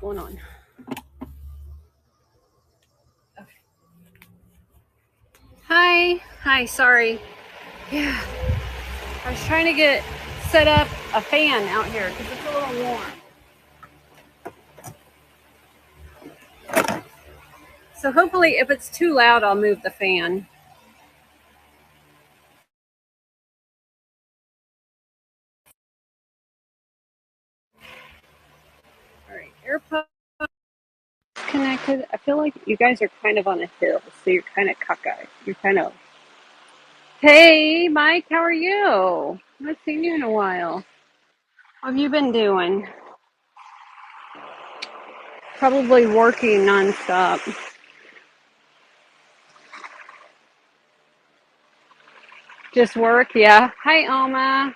going on? Okay. Hi, sorry. Yeah, I was trying to get set up a fan out here because it's a little warm. So hopefully, if it's too loud, I'll move the fan. All right, AirPods connected. I feel like you guys are kind of on a hill, so you're kind of cockeyed. You're kind of. Hey, Mike, how are you? I haven't seen you in a while. What have you been doing? Probably working nonstop. Just work, yeah. Hi, Oma.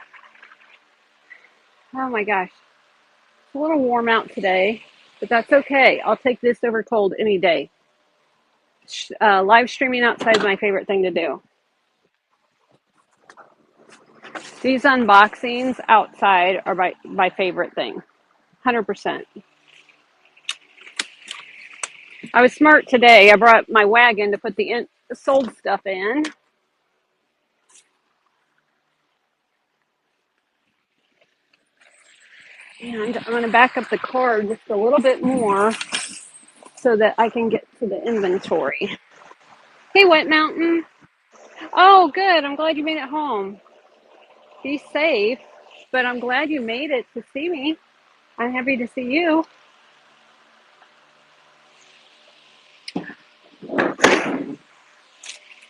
Oh my gosh. It's a little warm out today, but that's okay. I'll take this over cold any day. Live streaming outside is my favorite thing to do. These unboxings outside are my favorite thing. 100%. I was smart today. I brought my wagon to put the sold stuff in. And I'm going to back up the car just a little bit more so that I can get to the inventory. Hey, Wet Mountain. Oh, good. I'm glad you made it home. Be safe, but I'm glad you made it to see me. I'm happy to see you.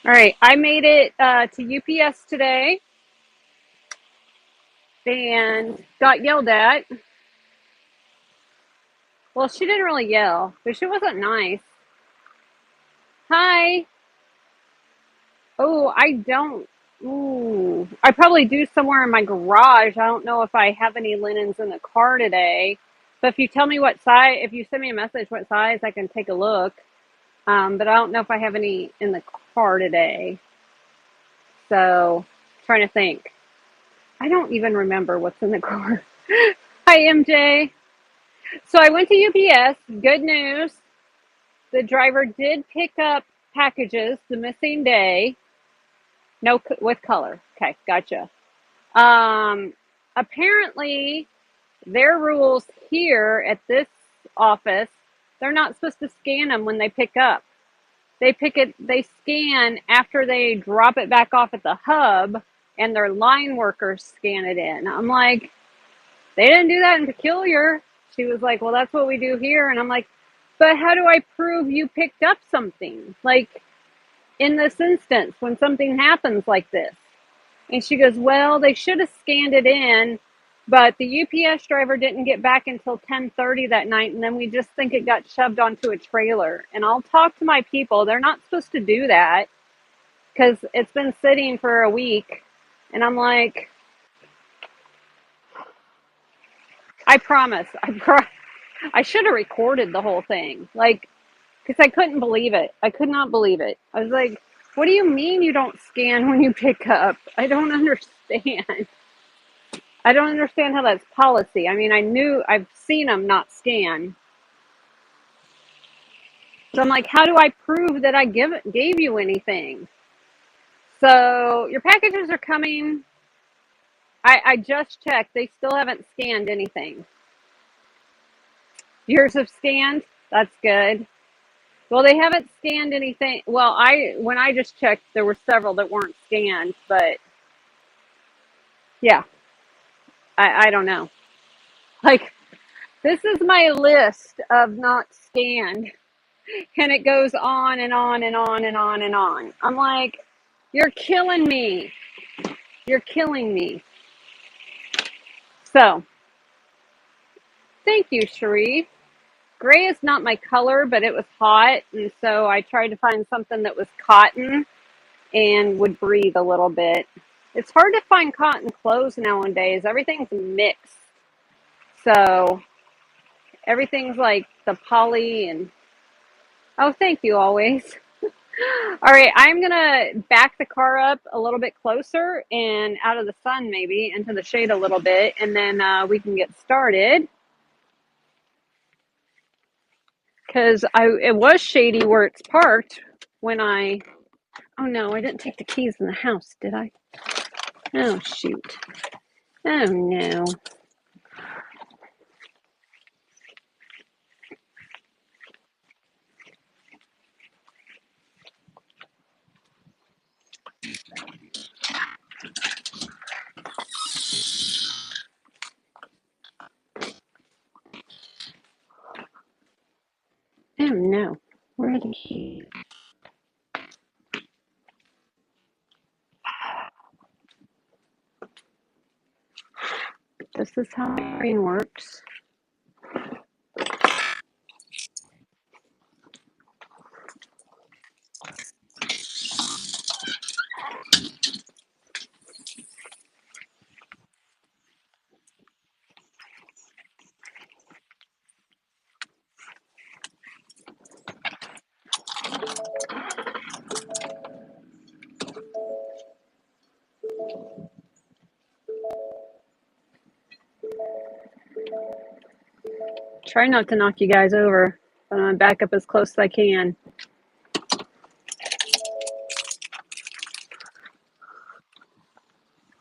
All right, I made it to UPS today and got yelled at. Well, she didn't really yell, but she wasn't nice. Hi. Oh, I don't. Ooh, I probably do somewhere in my garage. I don't know if I have any linens in the car today. But if you tell me what size, if you send me a message what size, I can take a look. But I don't know if I have any in the car today. So, trying to think. I don't even remember what's in the car. Hi, MJ. So I went to UPS. Good news. The driver did pick up packages the missing day. No, with color. Okay, gotcha. Um, Apparently, their rules here at this office, they're not supposed to scan them when they pick up. They scan after they drop it back off at the hub, and their line workers scan it in. I'm like, they didn't do that in Peculiar. She was like, well, that's what we do here. And I'm like, but how do I prove you picked up something? Like, in this instance, when something happens like this. And she goes, well, they should have scanned it in, but the UPS driver didn't get back until 10:30 that night, and then we just think it got shoved onto a trailer. And I'll talk to my people. They're not supposed to do that because it's been sitting for a week. And I'm like, I promise. I should have recorded the whole thing. Like, because I couldn't believe it. I could not believe it. I was like, what do you mean you don't scan when you pick up? I don't understand. I don't understand how that's policy. I mean, I've seen them not scan. So I'm like, how do I prove that I gave you anything? So your packages are coming. I just checked. They still haven't scanned anything. Yours have scanned? That's good. Well, they haven't scanned anything. Well, when I just checked, there were several that weren't scanned, but yeah, I don't know. Like, this is my list of not scanned, and it goes on and on and on and on and on. I'm like, you're killing me. You're killing me. So, thank you, Sharif. Gray is not my color, but it was hot, and so I tried to find something that was cotton and would breathe a little bit. It's hard to find cotton clothes nowadays. Everything's mixed. So, everything's like the poly and oh, thank you always. All right, I'm gonna back the car up a little bit closer and out of the sun, maybe into the shade a little bit, and then we can get started. because it was shady where it's parked when oh no, I didn't take the keys in the house, did I? Oh shoot. Oh no. Oh no. Where are the keys? This is how my brain works. Try not to knock you guys over, but I'm gonna back up as close as I can.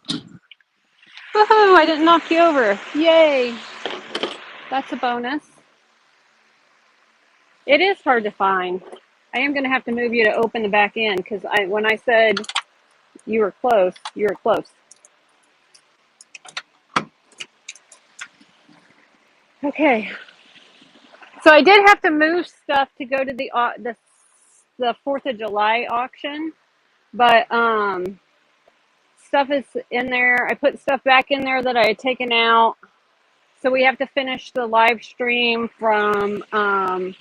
Woohoo! I didn't knock you over. Yay! That's a bonus. It is hard to find. I am gonna have to move you to open the back end because when I said you were close, you were close. Okay. So I did have to move stuff to go to the 4th of July auction, but stuff is in there. I put stuff back in there that I had taken out. So we have to finish the live stream from the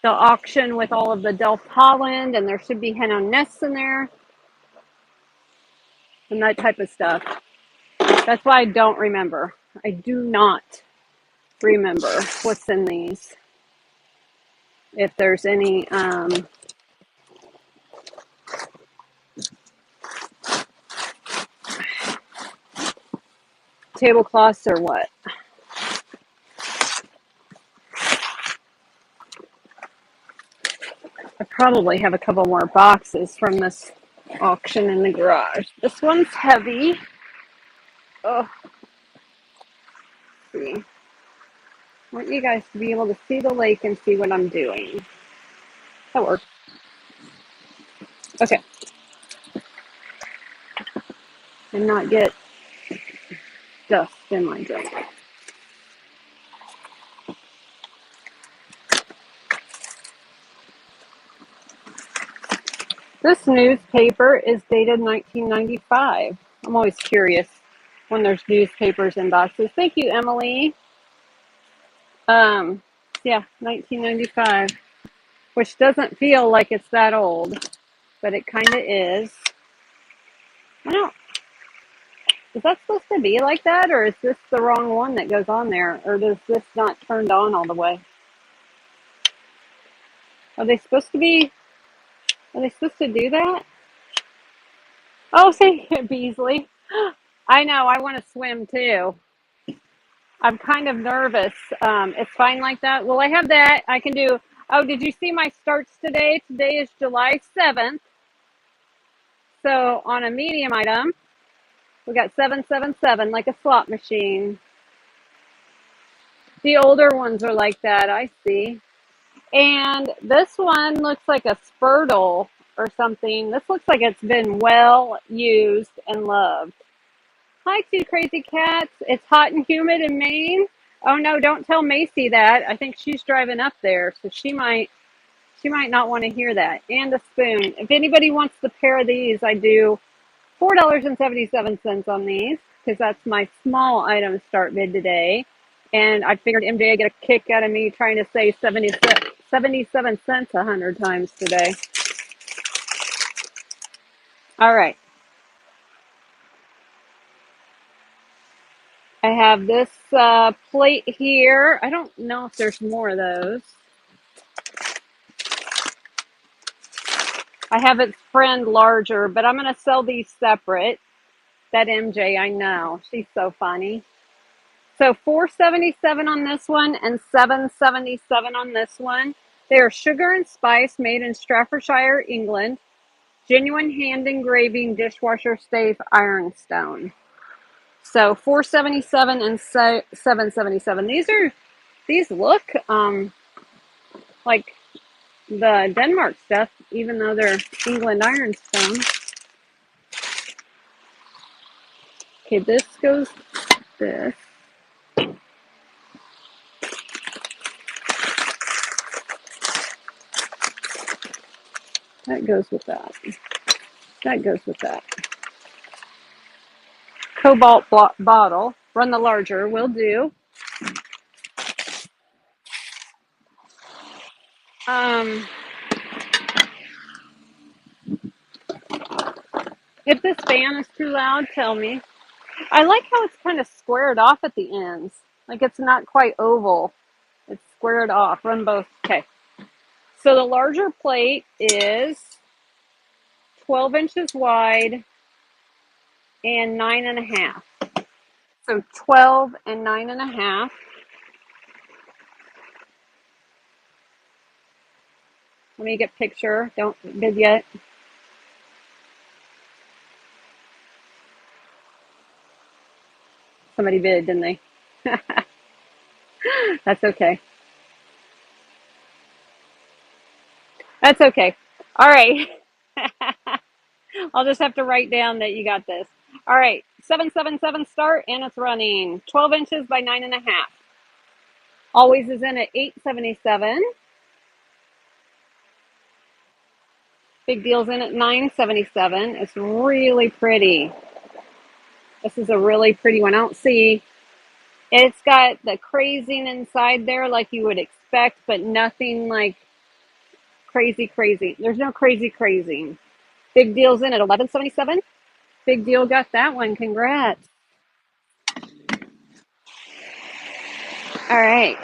auction with all of the Delft Holland, and there should be hen on nests in there and that type of stuff. That's why I don't remember. I do not remember what's in these. If there's any tablecloths or what. I probably have a couple more boxes from this auction in the garage. This one's heavy. Oh, see. I want you guys to be able to see the lake and see what I'm doing. That works. Okay. And not get dust in my drink. This newspaper is dated 1995. I'm always curious when there's newspapers in boxes. Thank you, Emily. Yeah, 1995, which doesn't feel like it's that old, but it kind of is. I don't. Is that supposed to be like that, or is this the wrong one that goes on there, or does this not turned on all the way? Are they supposed to be? Are they supposed to do that? Oh, see, Beasley. I know. I want to swim too. I'm kind of nervous. It's fine like that. Well, I have that. I can do. Oh, did you see my starts today? Today is July 7th. So on a medium item, we got 777, like a slot machine. The older ones are like that. I see. And this one looks like a Spurtle or something. This looks like it's been well used and loved. Hi, two crazy cats. It's hot and humid in Maine. Oh no, don't tell Macy that. I think she's driving up there, so she might not want to hear that. And a spoon. If anybody wants the pair of these, I do $4.77 on these because that's my small item start bid today. And I figured MJ would get a kick out of me trying to say 77 cents 100 times today. All right. I have this plate here. I don't know if there's more of those. I have its friend larger, but I'm going to sell these separate. That MJ, I know. She's so funny. So $4.77 on this one and $7.77 on this one. They are sugar and spice made in Staffordshire, England. Genuine hand engraving dishwasher safe ironstone. So 477 and 777. These look like the Denmark stuff, even though they're England ironstone. Okay, this goes this. That goes with that. That goes with that. Cobalt bottle. Run the larger. Will do. If this fan is too loud, tell me. I like how it's kind of squared off at the ends. Like it's not quite oval. It's squared off. Run both. Okay. So the larger plate is 12 inches wide and 9.5. So 12 and 9.5. Let me get a picture. Don't bid yet. Somebody bid, didn't they? That's okay. That's okay. All right. I'll just have to write down that you got this. All right. 777 start, and it's running 12 inches by 9.5. Always is in at 877. Big deal's in at 977. It's really pretty. This is a really pretty one. I don't see. It's got the crazing inside there like you would expect, but nothing like crazy. There's no crazing. Big deal's in at 1177. Big deal got that one. Congrats. All right.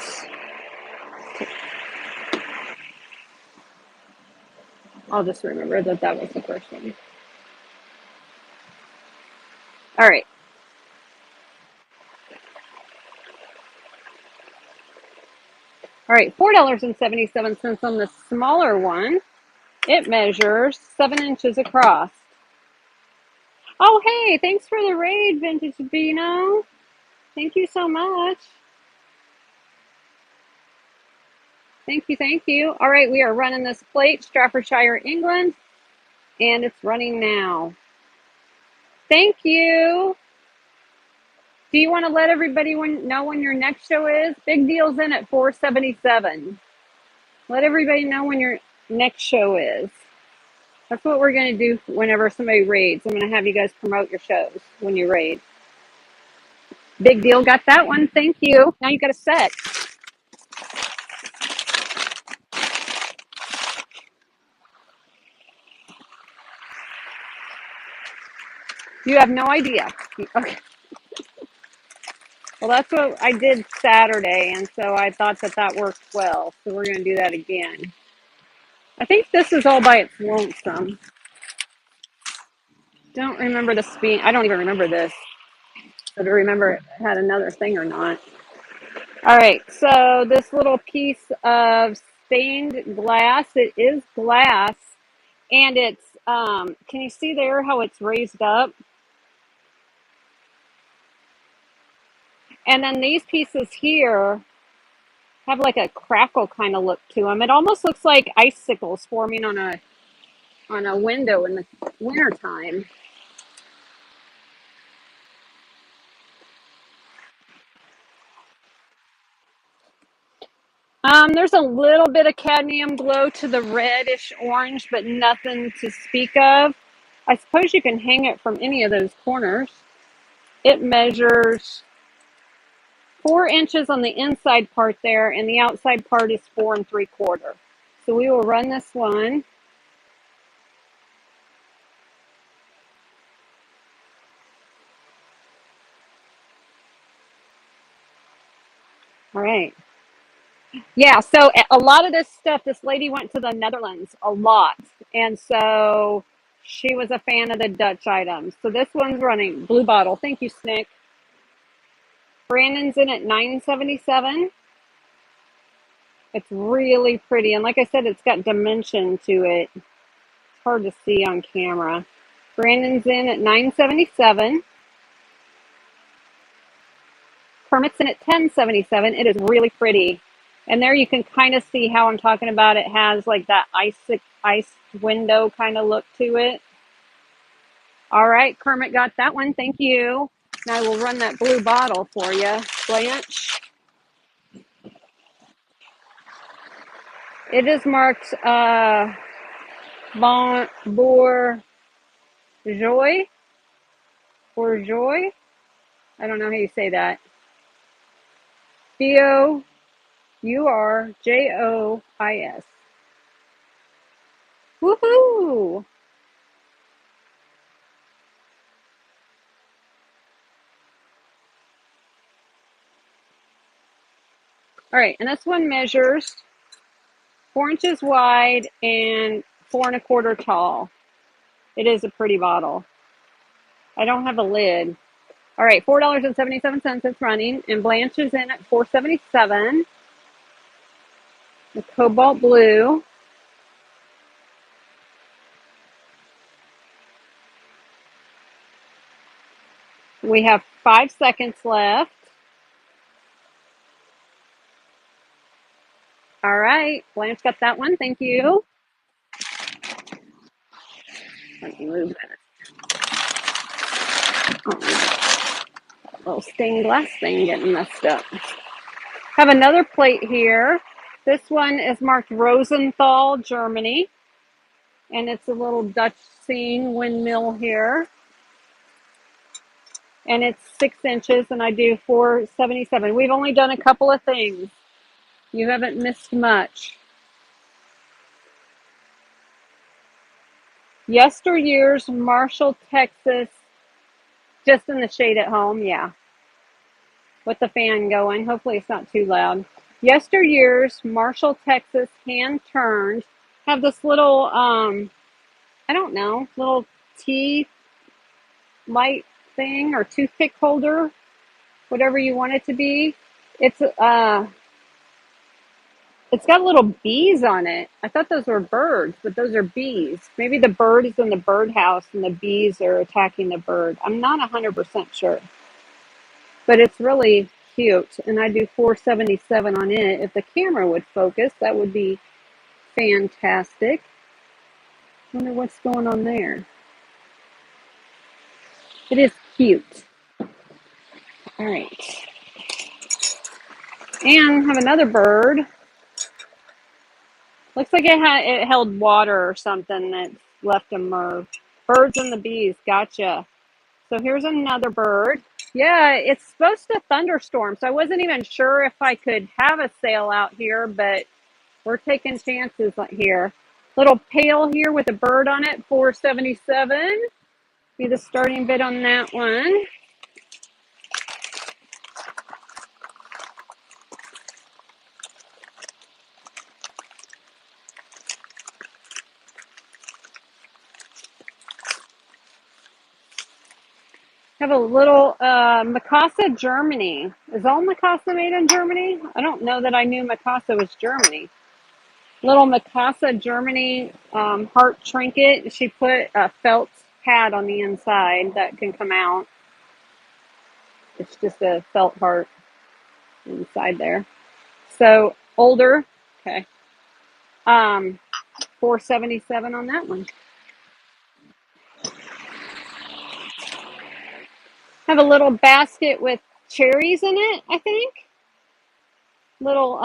I'll just remember that that was the first one. All right. All right. $4.77 on the smaller one. It measures 7 inches across. Oh, hey, thanks for the raid, Vintage Beano. Thank you so much. Thank you. All right, we are running this plate, Staffordshire, England, and it's running now. Thank you. Do you want to let everybody know when your next show is? Big deal's in at 477. Let everybody know when your next show is. That's what we're going to do whenever somebody raids. I'm going to have you guys promote your shows when you raid. Big deal, got that one. Thank you. Now you got a set. You have no idea. Okay. Well, that's what I did Saturday, and so I thought that that worked well. So we're going to do that again. I think this is all by its lonesome. Don't remember the speed. I don't even remember this. So to remember it had another thing or not. All right, so this little piece of stained glass, it is glass, and it's, can you see there how it's raised up? And then these pieces here have like a crackle kind of look to them. It almost looks like icicles forming on a window in the wintertime. There's a little bit of cadmium glow to the reddish orange, but nothing to speak of. I suppose you can hang it from any of those corners. It measures 4 inches on the inside part there, and the outside part is 4 3/4. So we will run this one. All right. Yeah, so a lot of this stuff, this lady went to the Netherlands a lot. And so she was a fan of the Dutch items. So this one's running blue bottle. Thank you, Snick. Brandon's in at 977. It's really pretty. And like I said, it's got dimension to it. It's hard to see on camera. Brandon's in at 977. Kermit's in at 1077. It is really pretty. And there you can kind of see how I'm talking about. It has like that ice window kind of look to it. All right, Kermit got that one. Thank you. Now I will run that blue bottle for you, Blanche. It is marked Bon Bourgeois. Bourgeois. I don't know how you say that. Bourjois. Woohoo! All right, and this one measures 4 inches wide and 4 1/4 tall. It is a pretty bottle. I don't have a lid. All right, $4.77 it's running, and Blanche is in at 477. The cobalt blue. We have 5 seconds left. All right, Blanche got that one. Thank you. Let me move that. Oh, little stained glass thing getting messed up. Have another plate here. This one is marked Rosenthal, Germany. And it's a little Dutch scene windmill here. And it's 6 inches, and I do 477. We've only done a couple of things. You haven't missed much. Yesteryear's Marshall, Texas, just in the shade at home, yeah. With the fan going. Hopefully it's not too loud. Yesteryear's Marshall, Texas, hand turned. Have this little, I don't know, little tea light thing or toothpick holder, whatever you want it to be. It's it's got little bees on it. I thought those were birds, but those are bees. Maybe the bird is in the birdhouse and the bees are attacking the bird. I'm not 100% sure. But it's really cute, and I do 477 on it. If the camera would focus, that would be fantastic. Wonder what's going on there. It is cute. All right. And have another bird. Looks like it held water or something that left a merv. Birds and the bees. Gotcha. So here's another bird. Yeah, it's supposed to thunderstorm, so I wasn't even sure if I could have a sale out here, but we're taking chances here. Little pail here with a bird on it, 477. Be the starting bid on that one. Have a little Mikasa, Germany. Is all Mikasa made in Germany? I don't know that I knew Mikasa was Germany. Little Mikasa, Germany heart trinket. She put a felt pad on the inside that can come out. It's just a felt heart inside there. So older, okay. 477 on that one. Have a little basket with cherries in it, I think. Little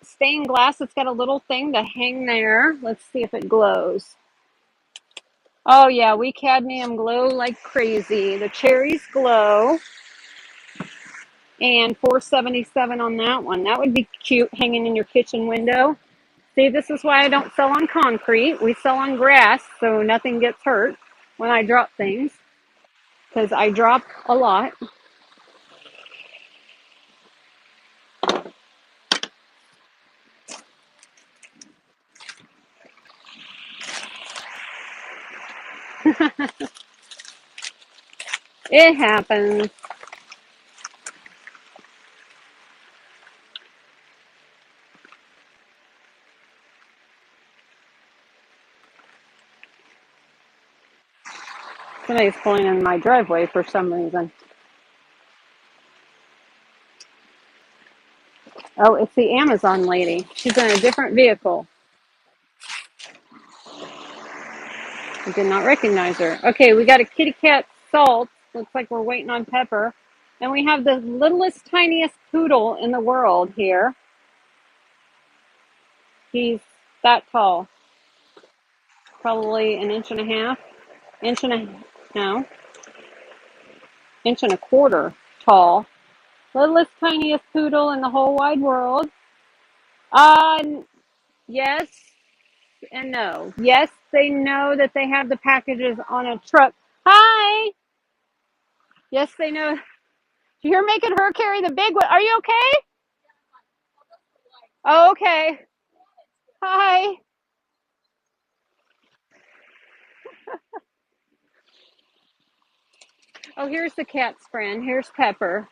stained glass. It's got a little thing to hang there. Let's see if it glows. Oh yeah, we cadmium glow like crazy. The cherries glow. And 477 on that one. That would be cute hanging in your kitchen window. See, this is why I don't sell on concrete. We sell on grass, so nothing gets hurt when I drop things, because I drop a lot. It happens. Somebody's pulling in my driveway for some reason. Oh, it's the Amazon lady. She's in a different vehicle. I did not recognize her. Okay, we got a kitty cat Salt. Looks like we're waiting on Pepper. And we have the littlest, tiniest poodle in the world here. He's that tall. Probably an inch and a half. No, inch and a quarter tall. Littlest, tiniest poodle in the whole wide world. Uh, yes and no. Yes, they know that they have the packages on a truck. Hi. Yes, they know. You're making her carry the big one. Are you okay? Oh, okay. Hi. Oh, here's the cat's friend. Here's Pepper.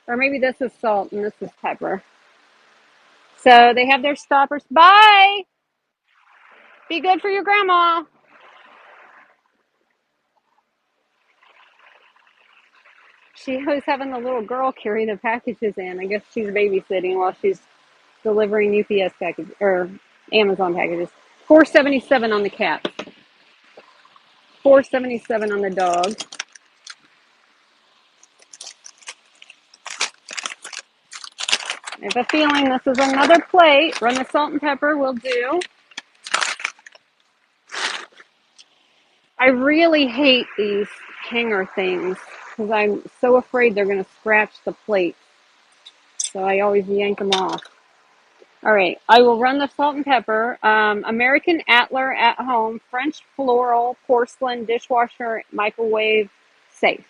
Or maybe this is Salt and this is Pepper. So they have their stoppers. Bye. Be good for your grandma. She was having the little girl carry the packages in. I guess she's babysitting while she's delivering UPS packages or Amazon packages. $4.77 on the cat. $4.77 on the dog. I have a feeling this is another plate. Run the salt and pepper will do. I really hate these hanger things because I'm so afraid they're going to scratch the plate. So I always yank them off. All right, I will run the salt and pepper. American Atler at home, French floral, porcelain, dishwasher, microwave, safe.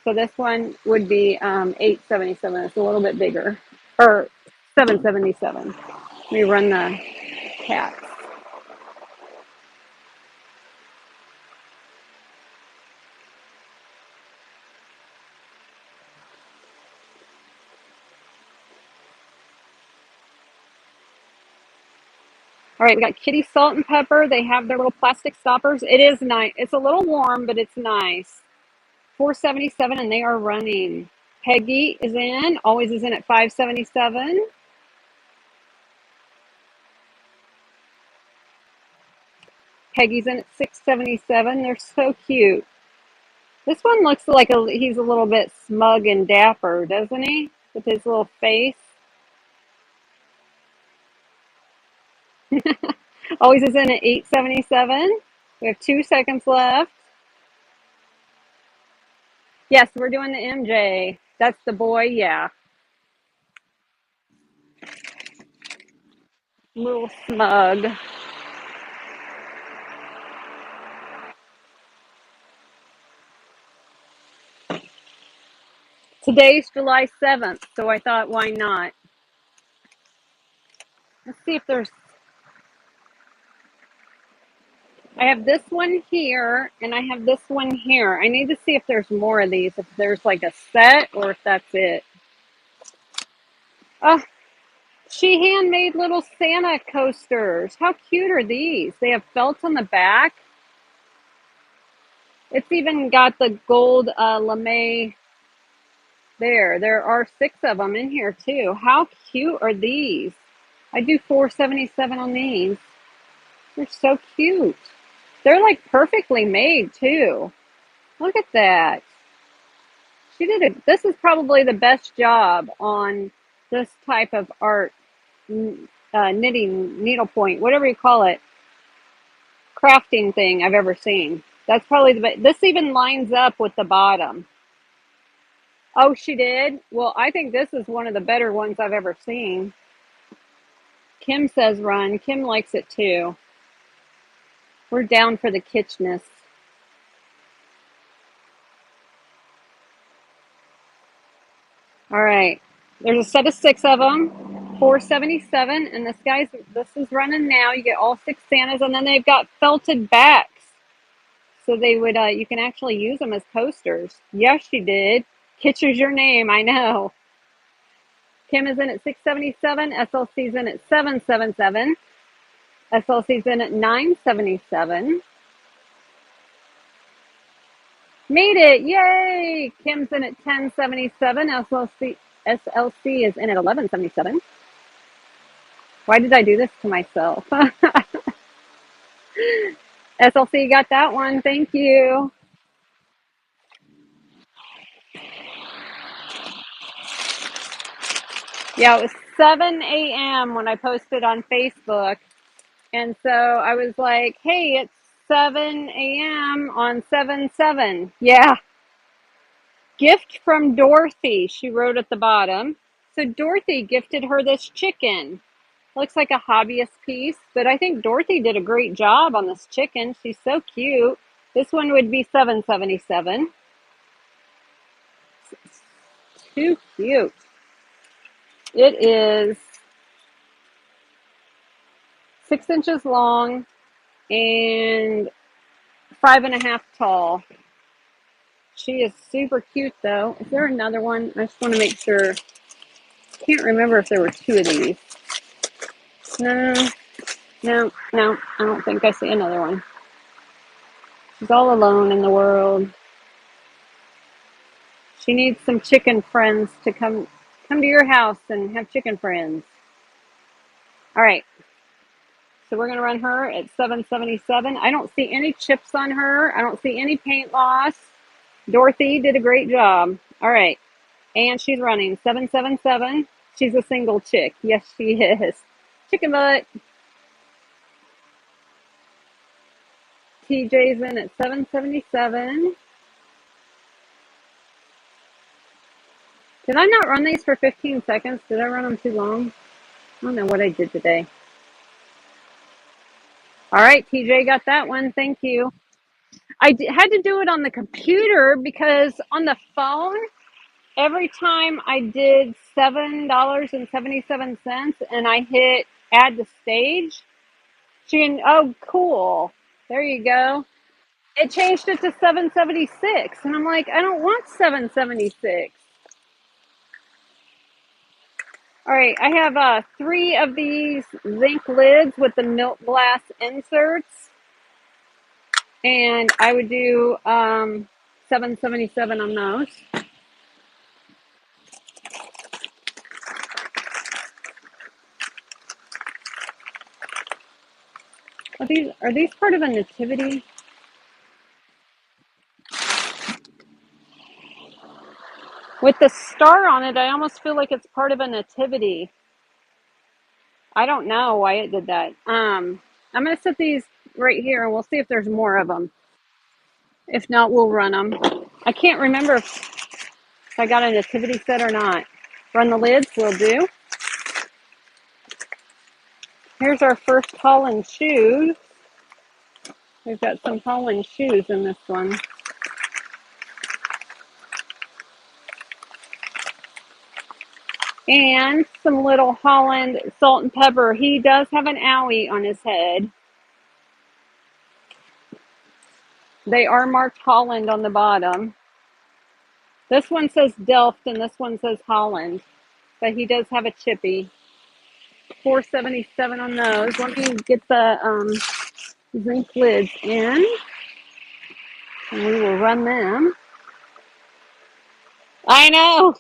So this one would be $8.77. It's a little bit bigger, or $7.77. Let me run the cats. All right, we got kitty salt and pepper. They have their little plastic stoppers. It is nice. It's a little warm, but it's nice. $4.77, and they are running. Peggy is in. Always is in at $5.77. Peggy's in at $6.77. They're so cute. This one looks like he's a little bit smug and dapper, doesn't he? With his little face. Always is in at $8.77. We have 2 seconds left. Yes, we're doing the MJ. That's the boy, yeah. Little smug. Today's July 7th, so I thought, why not? Let's see if there's. I have this one here, and I have this one here. I need to see if there's more of these, if there's like a set, or if that's it. Oh, she handmade little Santa coasters. How cute are these? They have felt on the back. It's even got the gold lame there. There are 6 of them in here too. How cute are these? I do $4.77 on these. They're so cute. They're like perfectly made too. Look at that. She did it. This is probably the best job on this type of art, knitting, needlepoint, whatever you call it, crafting thing I've ever seen. That's probably the best. This even lines up with the bottom. Oh, she did? Well, I think this is one of the better ones I've ever seen. Kim says run. Kim likes it too. We're down for the kitschness. All right. There's a set of 6 of them, $4.77, and this is running now. You get all 6 Santas, and then they've got felted backs, so they would you can actually use them as coasters. Yes, she did. Kitcher's your name, I know. Kim is in at $6.77. SLC's in at $7.77. SLC's in at $9.77. Made it. Yay. Kim's in at 1077. SLC is in at 1177. Why did I do this to myself? SLC got that one. Thank you. Yeah, it was 7 a.m. when I posted on Facebook. And so I was like, hey, it's 7 a.m. on 7/7. Yeah. Gift from Dorothy, she wrote at the bottom. So Dorothy gifted her this chicken. Looks like a hobbyist piece, but I think Dorothy did a great job on this chicken. She's so cute. This one would be 777. Too cute. It is 6 inches long and 5.5 tall. She is super cute though. Is there another one? I just want to make sure. Can't remember if there were two of these. No, no, I don't think I see another one. She's all alone in the world. She needs some chicken friends to come to your house and have chicken friends. All right. So we're going to run her at 777. I don't see any chips on her. I don't see any paint loss. Dorothy did a great job. All right. And she's running 777. She's a single chick. Yes, she is. Chicken butt. TJ's in at 777. Did I not run these for 15 seconds? Did I run them too long? I don't know what I did today. All right, TJ got that one. Thank you. Had to do it on the computer because on the phone, every time I did $7.77 and I hit add to stage, oh, cool. There you go. It changed it to 776. And I'm like, I don't want 776. All right, I have 3 of these zinc lids with the milk glass inserts. And I would do 777 on those. Are these part of a nativity? With the star on it, I almost feel like it's part of a nativity. I don't know why it did that. I'm gonna set these right here, and we'll see if there's more of them. If not, we'll run them. I can't remember if I got a nativity set or not. Run the lids, we'll do. Here's our first Holland shoes. We've got some Holland shoes in this one. And some little Holland salt and pepper. He does have an owie on his head. They are marked Holland on the bottom. This one says Delft and this one says Holland. But he does have a chippy. 477 on those. Let me get the zinc lids in. And we will run them. I know.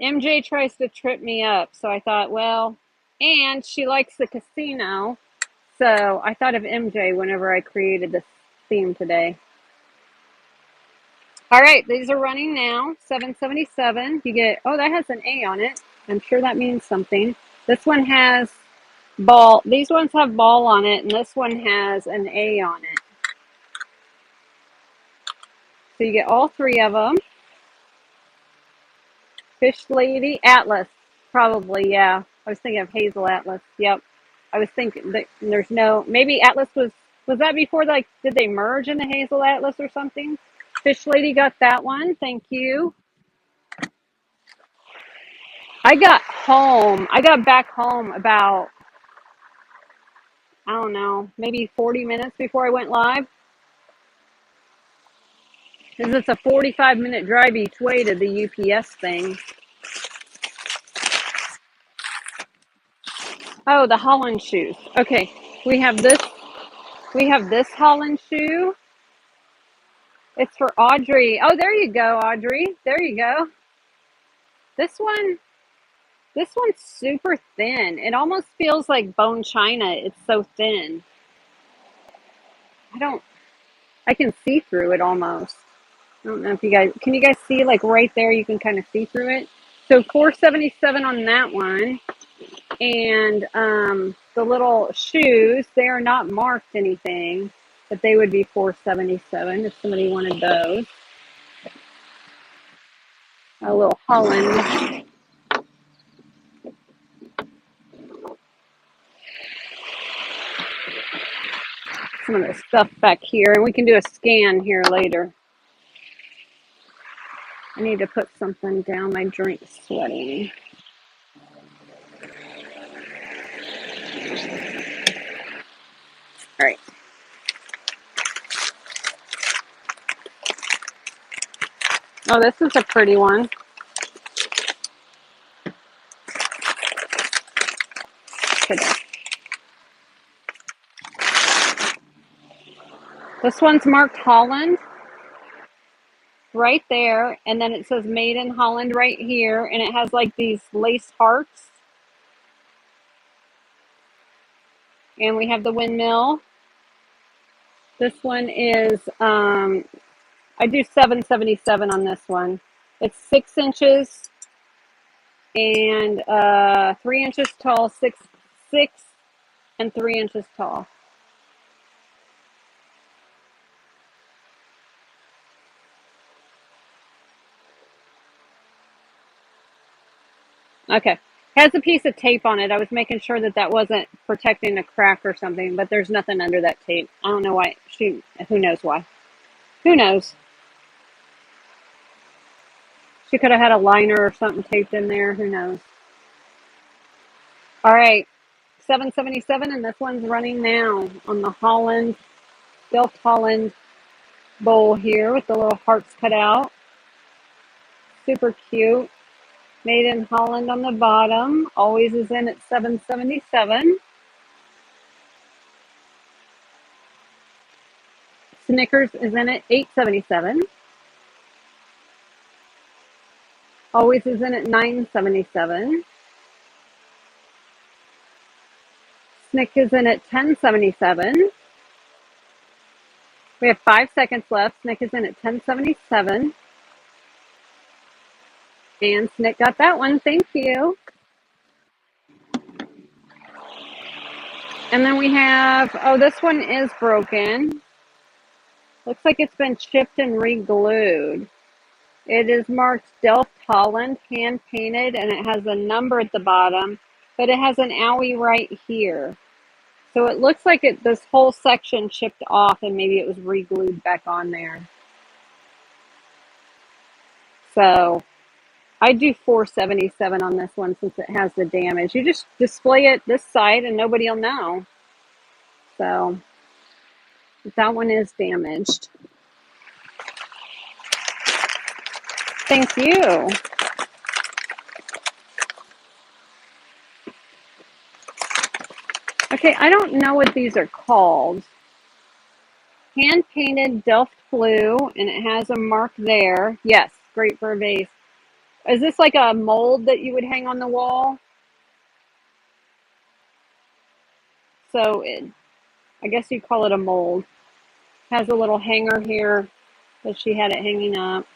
MJ tries to trip me up. So I thought, well, and she likes the casino. So I thought of MJ whenever I created this theme today. All right, these are running now. 777. You get, oh, that has an A on it. I'm sure that means something. This one has ball. These ones have ball on it, and this one has an A on it. So you get all 3 of them. Fish Lady, Atlas, probably, yeah. I was thinking of Hazel Atlas. Yep. I was thinking that there's no, maybe Atlas was that before, like, did they merge into Hazel Atlas or something? Fish Lady got that one. Thank you. I got back home about, I don't know, maybe 40 minutes before I went live. Because it's a 45-minute drive each way to the UPS thing. Oh, the Holland shoes. Okay, we have this We have this Holland shoe. It's for Audrey. Oh, there you go, Audrey. There you go. This one, this one's super thin. It almost feels like bone china. It's so thin. I don't, I can see through it almost. I don't know if you guys, can you guys see like right there? You can kind of see through it. So 477 on that one. And the little shoes, they are not marked anything, but they would be 477 if somebody wanted those. A little Holland. Some of the stuff back here, and we can do a scan here later. I need to put something down. My drink's sweating. All right. Oh, this is a pretty one. Today. This one's marked Holland right there, and then it says Made in Holland right here, and it has like these lace hearts. And we have the windmill. This one is, I do 777 on this one. It's 6 inches and 3 inches tall, six and 3 inches tall. Okay. Has a piece of tape on it. I was making sure that that wasn't protecting a crack or something, but there's nothing under that tape. I don't know why. Who knows why? Who knows? She could have had a liner or something taped in there. Who knows? All right. 777, and this one's running now on the Holland, Delft Holland bowl here with the little hearts cut out. Super cute. Made in Holland on the bottom. Always is in at 777. Snickers is in at 877. Always is in at 977. Snick is in at 1077. We have 5 seconds left. Snick is in at 1077. And Snick got that one. Thank you. And then we have, oh, this one is broken. Looks like it's been chipped and re-glued. It is marked Delft Holland, hand painted, and it has a number at the bottom, but it has an owie right here. So it looks like this whole section chipped off and maybe it was re-glued back on there. So I do 477 on this one since it has the damage. You just display it this side and nobody will know. So that one is damaged. Thank you. Okay, I don't know what these are called. Hand painted Delft blue, and it has a mark there. Yes, great for a vase. Is this like a mold that you would hang on the wall? So I guess you'd call it a mold. Has a little hanger here that she had it hanging up.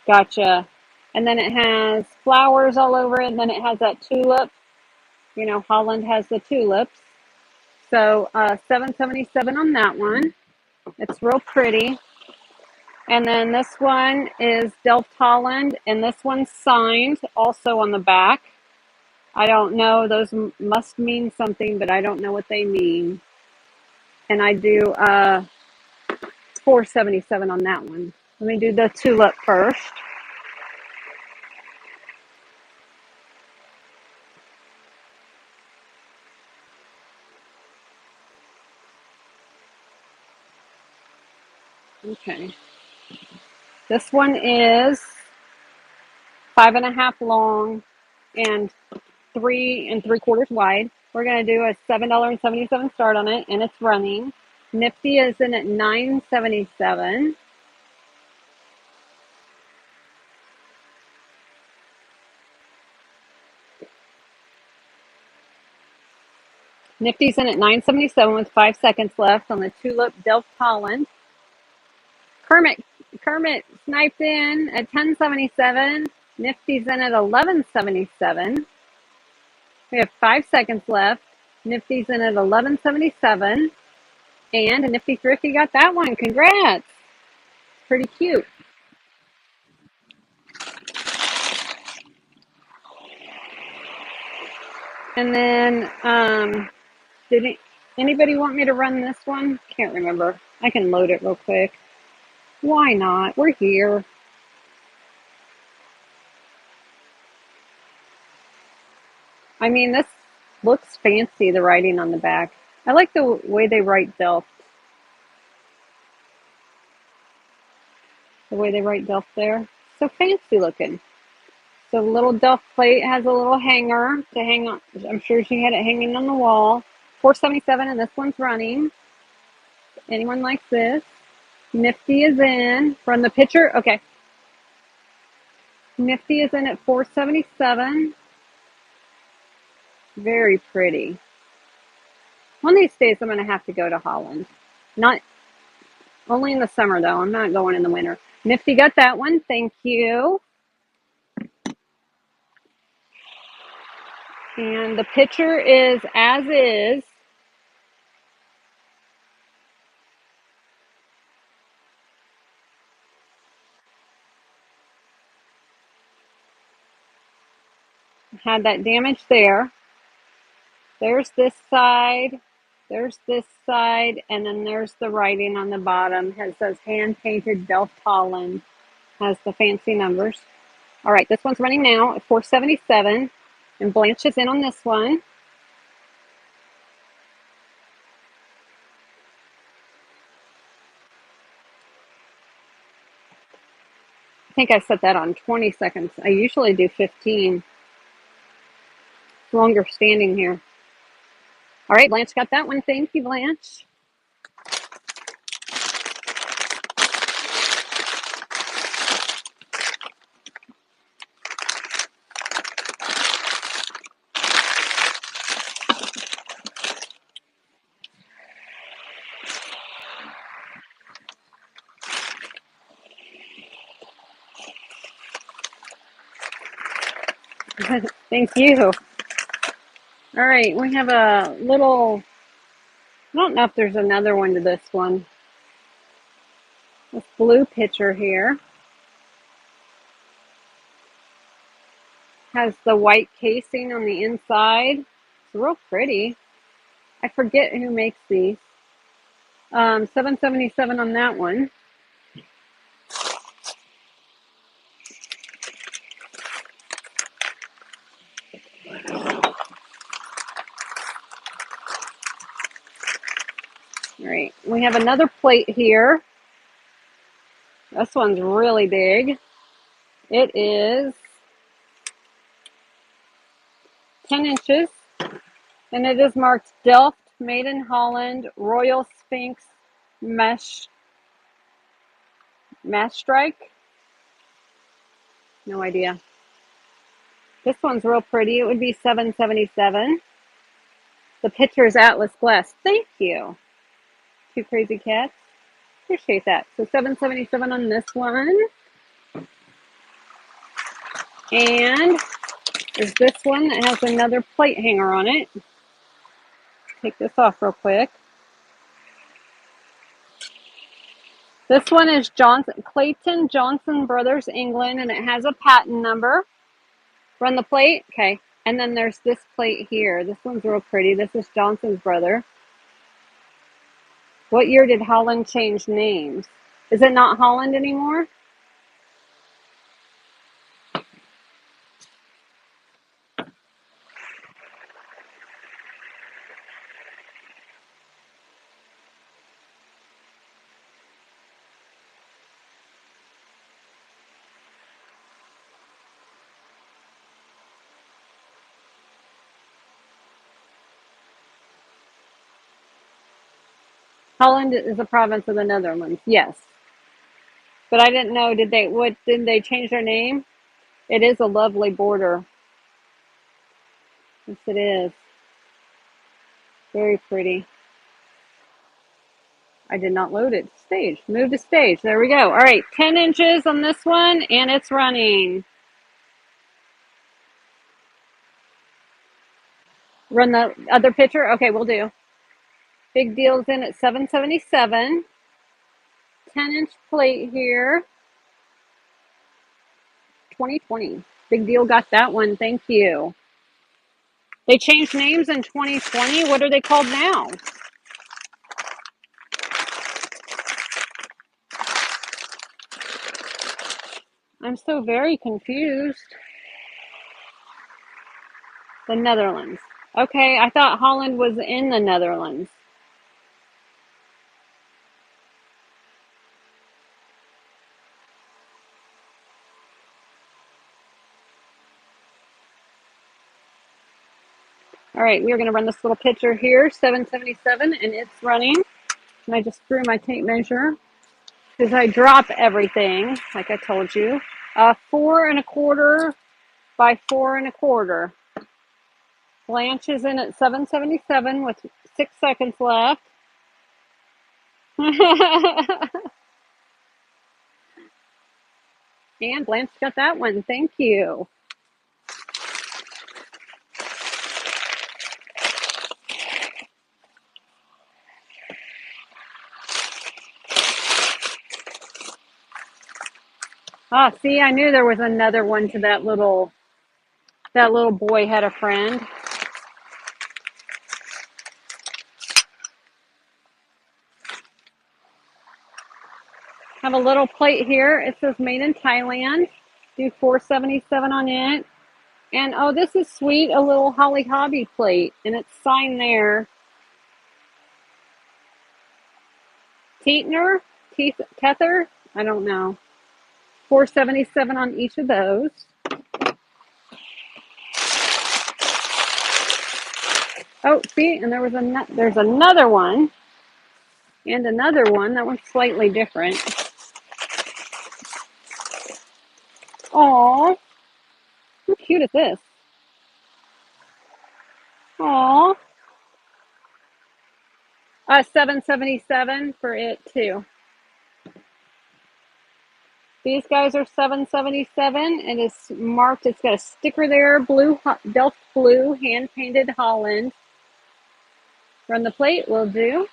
Gotcha. And then it has flowers all over it, and then it has that tulip. You know, Holland has the tulips. So 777 on that one. It's real pretty. And then this one is Delft Holland, and this one's signed also on the back. I don't know. Those must mean something, but I don't know what they mean. And I do 477 on that one. Let me do the tulip first. Okay. This one is 5.5 long and 3 3/4 wide. We're going to do a $7.77 start on it, and it's running. Nifty is in at 977. Nifty's in at 977 with 5 seconds left on the Tulip Delft Holland. Kermit sniped in at 1077. Nifty's in at 1177. We have 5 seconds left. Nifty's in at 1177. And a Nifty Thrifty got that one. Congrats. Pretty cute. And then, did anybody want me to run this one? Can't remember. I can load it real quick. Why not? We're here. I mean, this looks fancy, the writing on the back. I like the way they write Delft. The way they write Delft there. So fancy looking. So the little Delft plate has a little hanger to hang on. I'm sure she had it hanging on the wall. 477, and this one's running. Anyone likes this? Nifty is in. Run the picture. Okay. Nifty is in at 477. Very pretty. One of these days I'm going to have to go to Holland. Not only in the summer though. I'm not going in the winter. Nifty got that one. Thank you. And the picture is as is. Had that damage there. There's this side. There's this side. And then there's the writing on the bottom. It says hand painted Delft Holland. Has the fancy numbers. All right, this one's running now at 477. And Blanche is in on this one. I think I set that on 20 seconds. I usually do 15. It's longer standing here. All right, Blanche got that one. Thank you, Blanche. Thank you. All right, we have a little, I don't know if there's another one to this one. This blue picture here has the white casing on the inside. It's real pretty. I forget who makes these. 777 on that one. All right, we have another plate here. This one's really big. It is 10 inches, and it is marked Delft, Made in Holland, Royal Sphinx Mesh Strike. No idea. This one's real pretty. It would be 777. The picture is Atlas Glass. Thank you. Two crazy cats. Appreciate that. So 777 on this one. And there's this one that has another plate hanger on it. Take this off real quick. This one is Clayton Johnson Brothers, England, and it has a patent number. Run the plate. Okay. And then there's this plate here. This one's real pretty. This is Johnson's brother. What year did Holland change names? Is it not Holland anymore? Holland is a province of the Netherlands. Yes. But I didn't know, didn't they change their name? It is a lovely border. Yes, it is. Very pretty. I did not load it. Stage. Move to stage. There we go. All right. 10 inches on this one, and it's running. Run the other picture? Okay, we'll do. Big deal's in at 777. 10-inch plate here. 2020. Big deal got that one. Thank you. They changed names in 2020. What are they called now? I'm so very confused. The Netherlands. Okay, I thought Holland was in the Netherlands. All right, we're going to run this little picture here, 777, and it's running. And I just threw my tape measure because I drop everything, like I told you. 4 1/4 by 4 1/4. Blanche is in at 777 with 6 seconds left. And Blanche got that one. Thank you. Ah, see, I knew there was another one to that little boy had a friend. Have a little plate here. It says made in Thailand. Do 477 on it. And oh, this is sweet. A little Holly Hobby plate. And it's signed there. Tietner? Tether? I don't know. 477 on each of those. Oh, see, and there's another one. And another one. That one's slightly different. Aw. How cute is this? Aw. 777 for it too. These guys are 777. It is marked. It's got a sticker there. Blue, Delft blue, hand painted Holland. Run the plate. Will do.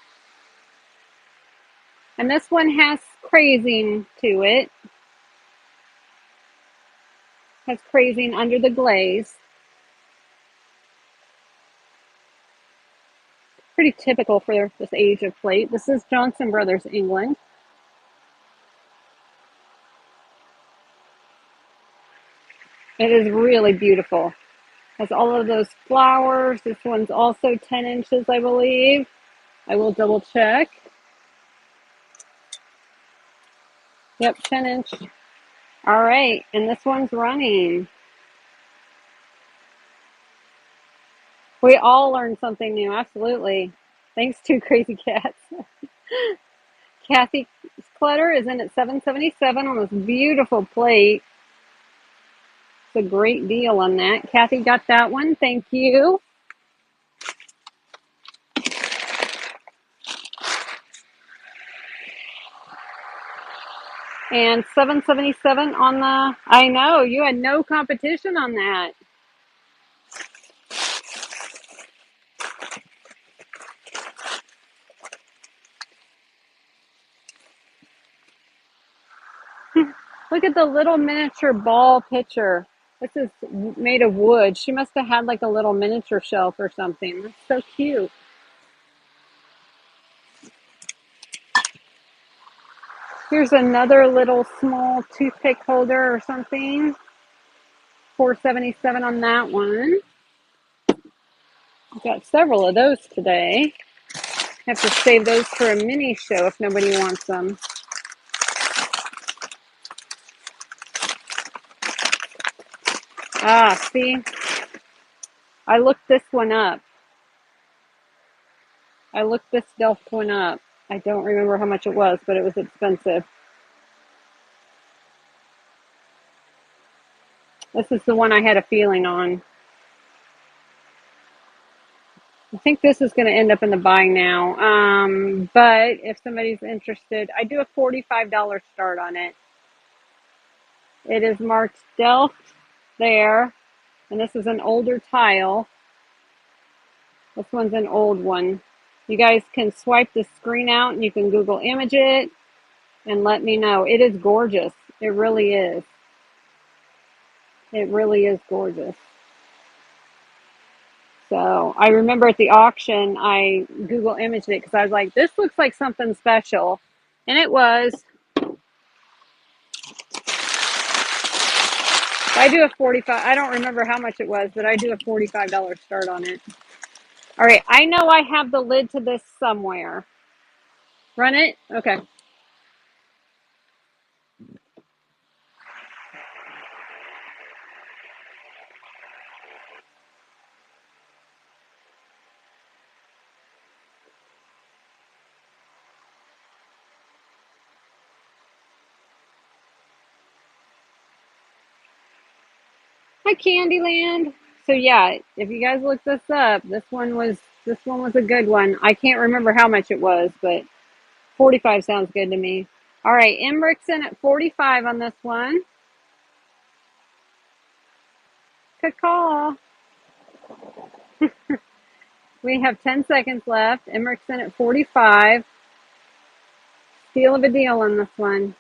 And this one has crazing to it. Has crazing under the glaze. Pretty typical for this age of plate. This is Johnson Brothers, England. It is really beautiful. Has all of those flowers. This one's also 10 inches, I believe. I will double check. Yep, 10 inch. All right, and this one's running. We all learned something new, absolutely. Thanks to Crazy Cats. Kathy Clutter is in at 777 on this beautiful plate. It's a great deal on that. Kathy got that one. Thank you. And 777 on the, I know, you had no competition on that. Look at the little miniature ball pitcher. This is made of wood. She must have had like a little miniature shelf or something. That's so cute. Here's another little small toothpick holder or something. 477 on that one. I've got several of those today. Have to save those for a mini show if nobody wants them. Ah, see? I looked this one up. I looked this Delft one up. I don't remember how much it was, but it was expensive. This is the one I had a feeling on. I think this is going to end up in the buy now. But if somebody's interested, I do a $45 start on it. It is marked Delft there, and this is an older tile. This one's an old one. You guys can swipe the screen out and you can Google image it and let me know. It is gorgeous. It really is. It really is gorgeous. So I remember at the auction, I Google imaged it because I was like, this looks like something special. And it was. I do a 45. I don't remember how much it was, but I do a $45 start on it. All right. I know I have the lid to this somewhere. Run it? Okay. Hi, Candyland. So yeah, if you guys look this up, this one was a good one. I can't remember how much it was, but 45 sounds good to me. All right, Emrick's in at 45 on this one. Good call. We have 10 seconds left. Emrick's in at 45. Steal of a deal on this one.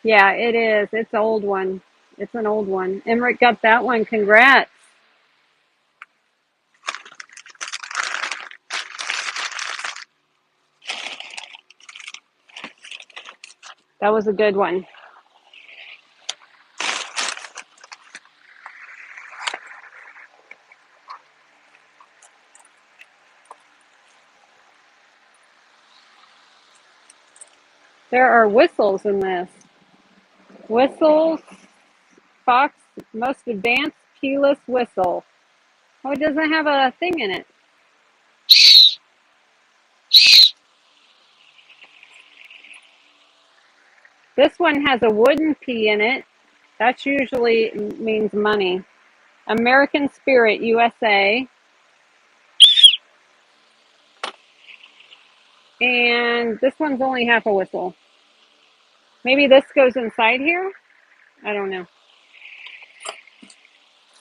Yeah, it is. It's an old one. It's an old one. Emrick got that one. Congrats. That was a good one. There are whistles in this. Whistles, Fox most advanced keyless whistle. Oh, it doesn't have a thing in it. This one has a wooden P in it. That usually means money. American Spirit USA. And this one's only half a whistle. Maybe this goes inside here? I don't know.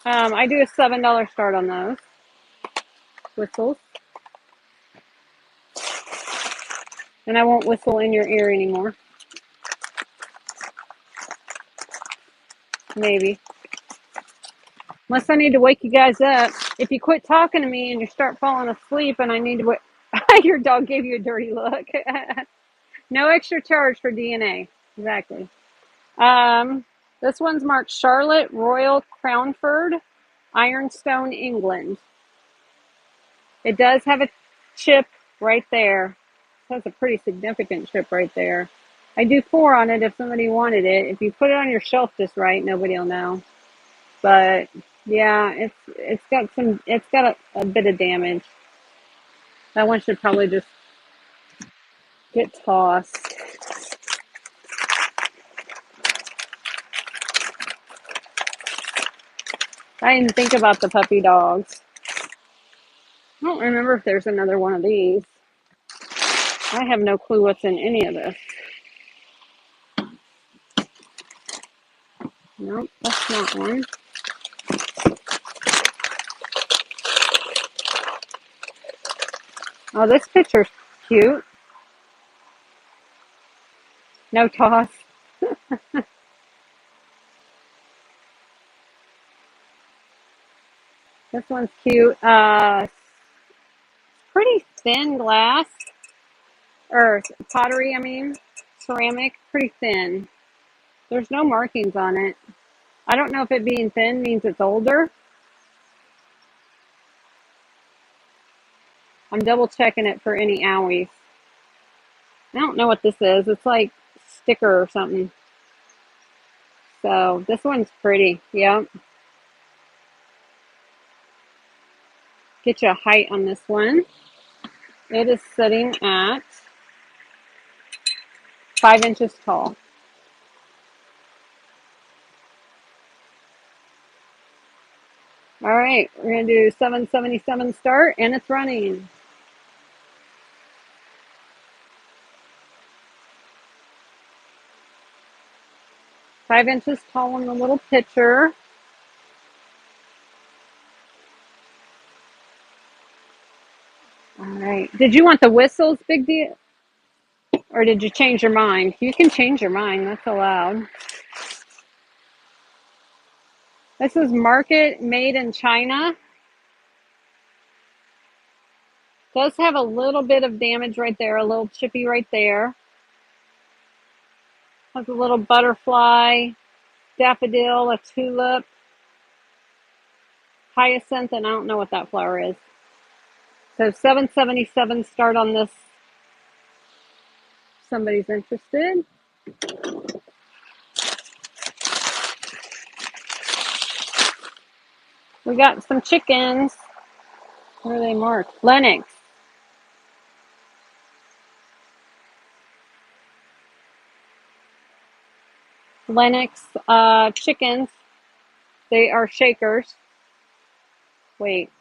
I do a $7 start on those whistles. And I won't whistle in your ear anymore. Maybe. Unless I need to wake you guys up. If you quit talking to me and you start falling asleep and I need to wake... Your dog gave you a dirty look. No extra charge for DNA. Exactly. This one's marked Charlotte Royal Crownford, Ironstone, England. It does have a chip right there. It has a pretty significant chip right there. I do 4 on it if somebody wanted it. If you put it on your shelf just right, nobody will know. But yeah, it's got a bit of damage. That one should probably just get tossed. I didn't think about the puppy dogs. I don't remember if there's another one of these. I have no clue what's in any of this. Nope, that's not one. Oh, this picture's cute. No toss. This one's cute. Pretty thin glass. Or pottery, I mean. Ceramic. Pretty thin. There's no markings on it. I don't know if it being thin means it's older. I'm double checking it for any owies. I don't know what this is. It's like sticker or something. So this one's pretty. Yep. Get you a height on this one. It is sitting at 5 inches tall. All right, we're going to do 777 start, and it's running. Five inches tall on the little pitcher. All right. Did you want the whistles, Big deal? Or did you change your mind? You can change your mind. That's allowed. This is Market Made in China. Does have a little bit of damage right there, a little chippy right there. Has a little butterfly, daffodil, a tulip, hyacinth, and I don't know what that flower is. So 777 start on this. Somebody's interested. We got some chickens. Where are they marked? Lennox. Lennox chickens. They are shakers. Wait,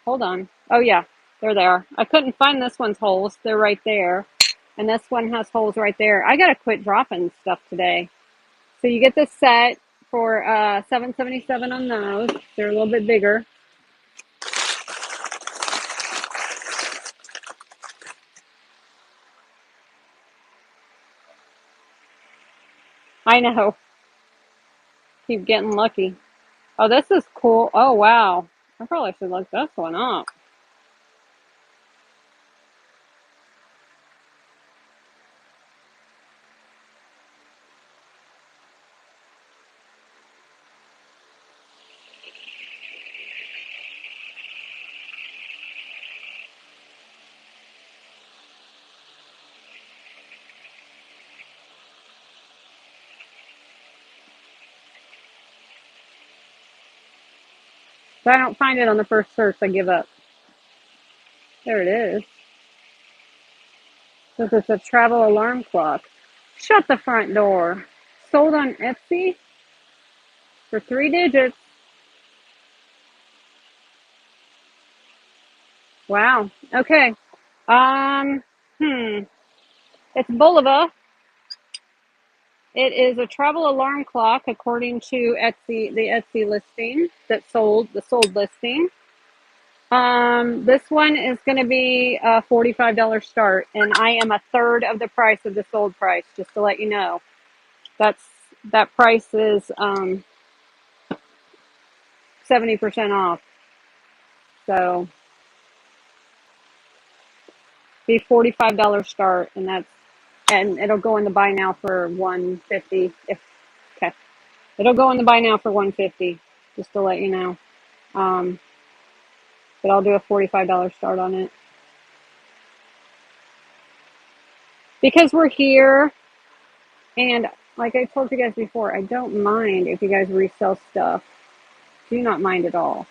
hold on. Oh yeah, there they are. I couldn't find this one's holes. They're right there. And this one has holes right there. I gotta quit dropping stuff today. So you get this set for $7.77 on those. They're a little bit bigger. I know. Keep getting lucky. Oh, this is cool. Oh wow. I probably should look this one up. If I don't find it on the first search, I give up. There it is. This is a travel alarm clock. Shut the front door. Sold on Etsy for 3 digits. Wow. Okay. Um. It's Bulova. It is a travel alarm clock according to Etsy, the Etsy listing that sold, the sold listing. This one is going to be a $45 start, and I am a third of the price of the sold price. Just to let you know, that price is 70% off. So be $45 start, and it'll go in the buy now for 150. If okay, it'll go in the buy now for 150. Just to let you know. Um, but I'll do a $45 start on it because we're here. And like I told you guys before, I don't mind if you guys resell stuff. Do not mind at all.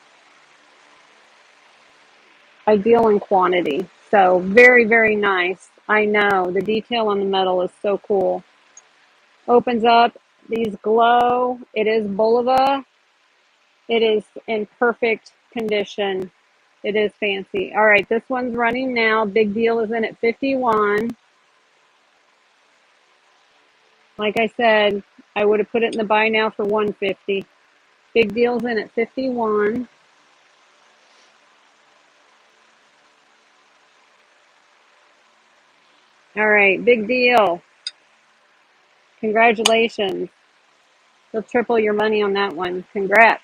I deal in quantity. So very, very nice. I know the detail on the metal is so cool. Opens up, these glow. It is Bulova. It is in perfect condition. It is fancy. All right, this one's running now. Big deal is in at 51. Like I said, I would have put it in the buy now for 150. Big deal's in at 51. All right, big deal. Congratulations. You'll triple your money on that one. Congrats.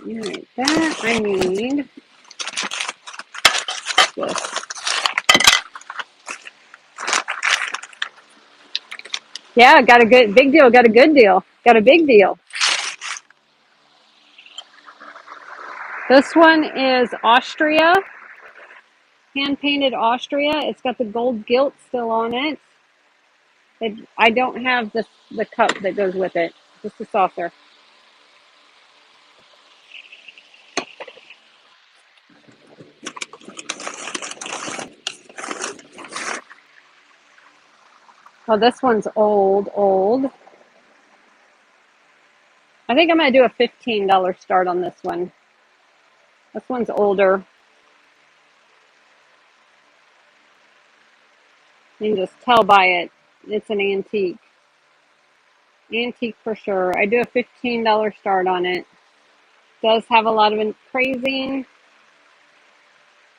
All right, that I need this. Yeah, got a good big deal. Got a good deal. Got a big deal. This one is Austria, hand painted Austria. It's got the gold gilt still on it. I don't have the cup that goes with it, just the saucer. Well, this one's old. I think I'm gonna do a $15 start on this one. This one's older. You can just tell by it. It's an antique. Antique for sure. I do a $15 start on it. Does have a lot of crazing.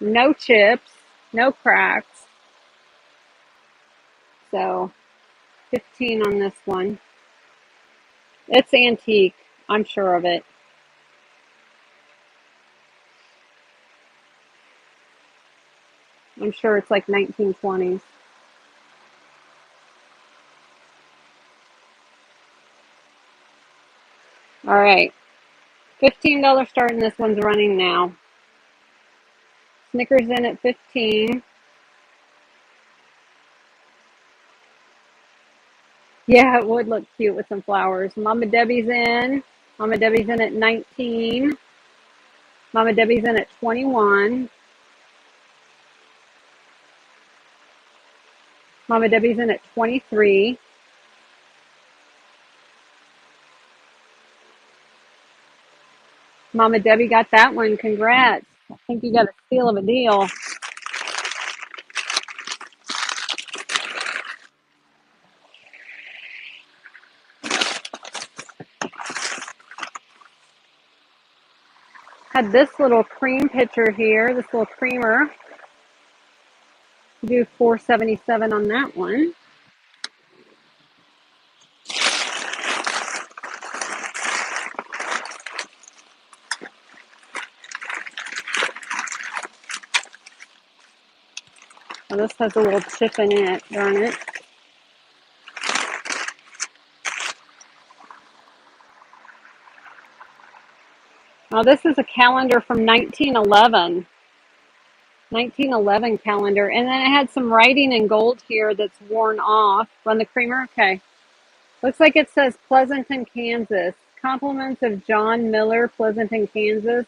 No chips. No cracks. So 15 on this one. It's antique. I'm sure of it. I'm sure it's like 1920s. All right. $15 start and this one's running now. Snickers in at 15. Yeah, it would look cute with some flowers. Mama Debbie's in. Mama Debbie's in at 19. Mama Debbie's in at 21. Mama Debbie's in at 23. Mama Debbie got that one. Congrats. I think you got a steal of a deal. Had this little cream pitcher here, this little creamer. Do 477 on that one. Well, this has a little chip in it, darn it. Oh, this is a calendar from 1911. 1911 calendar. And then it had some writing in gold here that's worn off. Run the creamer? Okay. Looks like it says Pleasanton, Kansas. Compliments of John Miller, Pleasanton, Kansas.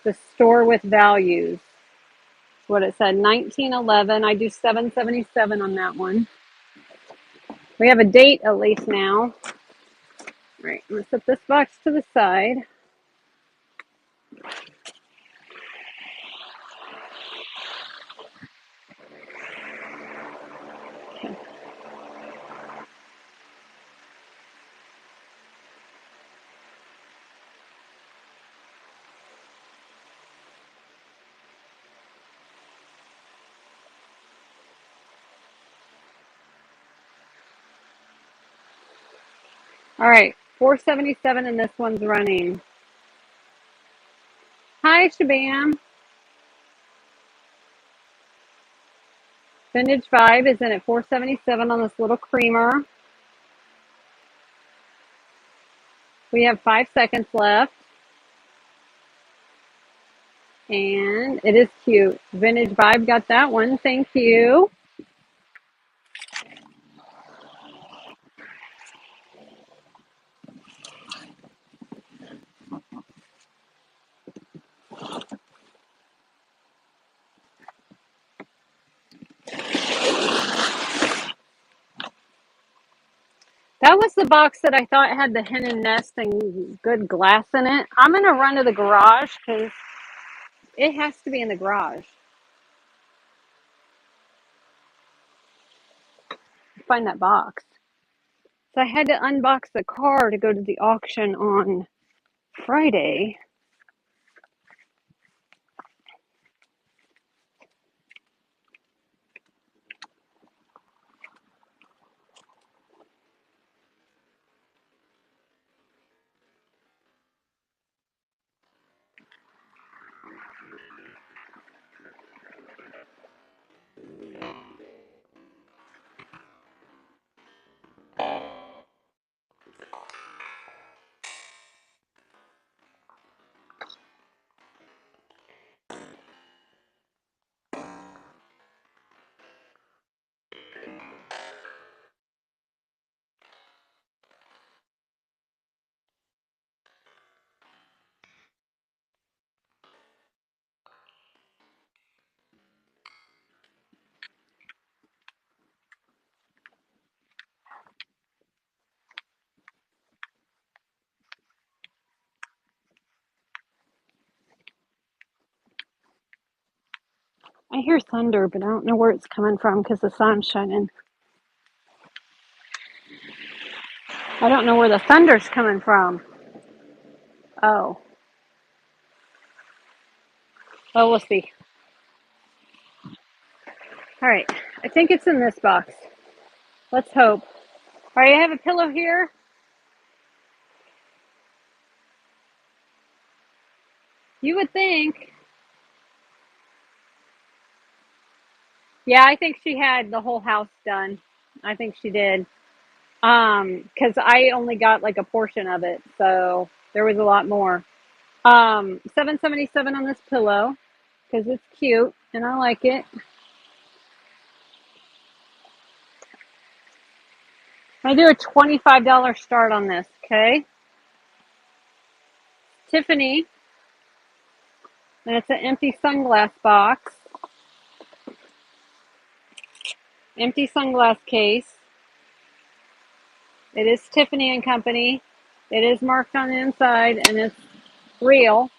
The store with values. That's what it said. 1911. I do 777 on that one. We have a date at least now. All right, I'm going to set this box to the side. Okay. All right, 477 and this one's running. Hi, Shabam. Vintage Vibe is in at 477 on this little creamer. We have 5 seconds left. And it is cute. Vintage Vibe got that one. Thank you. That was the box that I thought had the hen and nest and good glass in it. I'm going to run to the garage because it has to be in the garage. Find that box. So I had to unbox the car to go to the auction on Friday. I hear thunder, but I don't know where it's coming from because the sun's shining. I don't know where the thunder's coming from. Oh, well, we'll see. All right, I think it's in this box. Let's hope. All right, I have a pillow here. You would think. Yeah, I think she had the whole house done. I think she did. Because I only got like a portion of it, so there was a lot more. 777 on this pillow because it's cute and I like it. I do a $25 start on this, okay? Tiffany, and it's an empty sunglass box, empty sunglass case. It is Tiffany and Company. It is marked on the inside and it's real.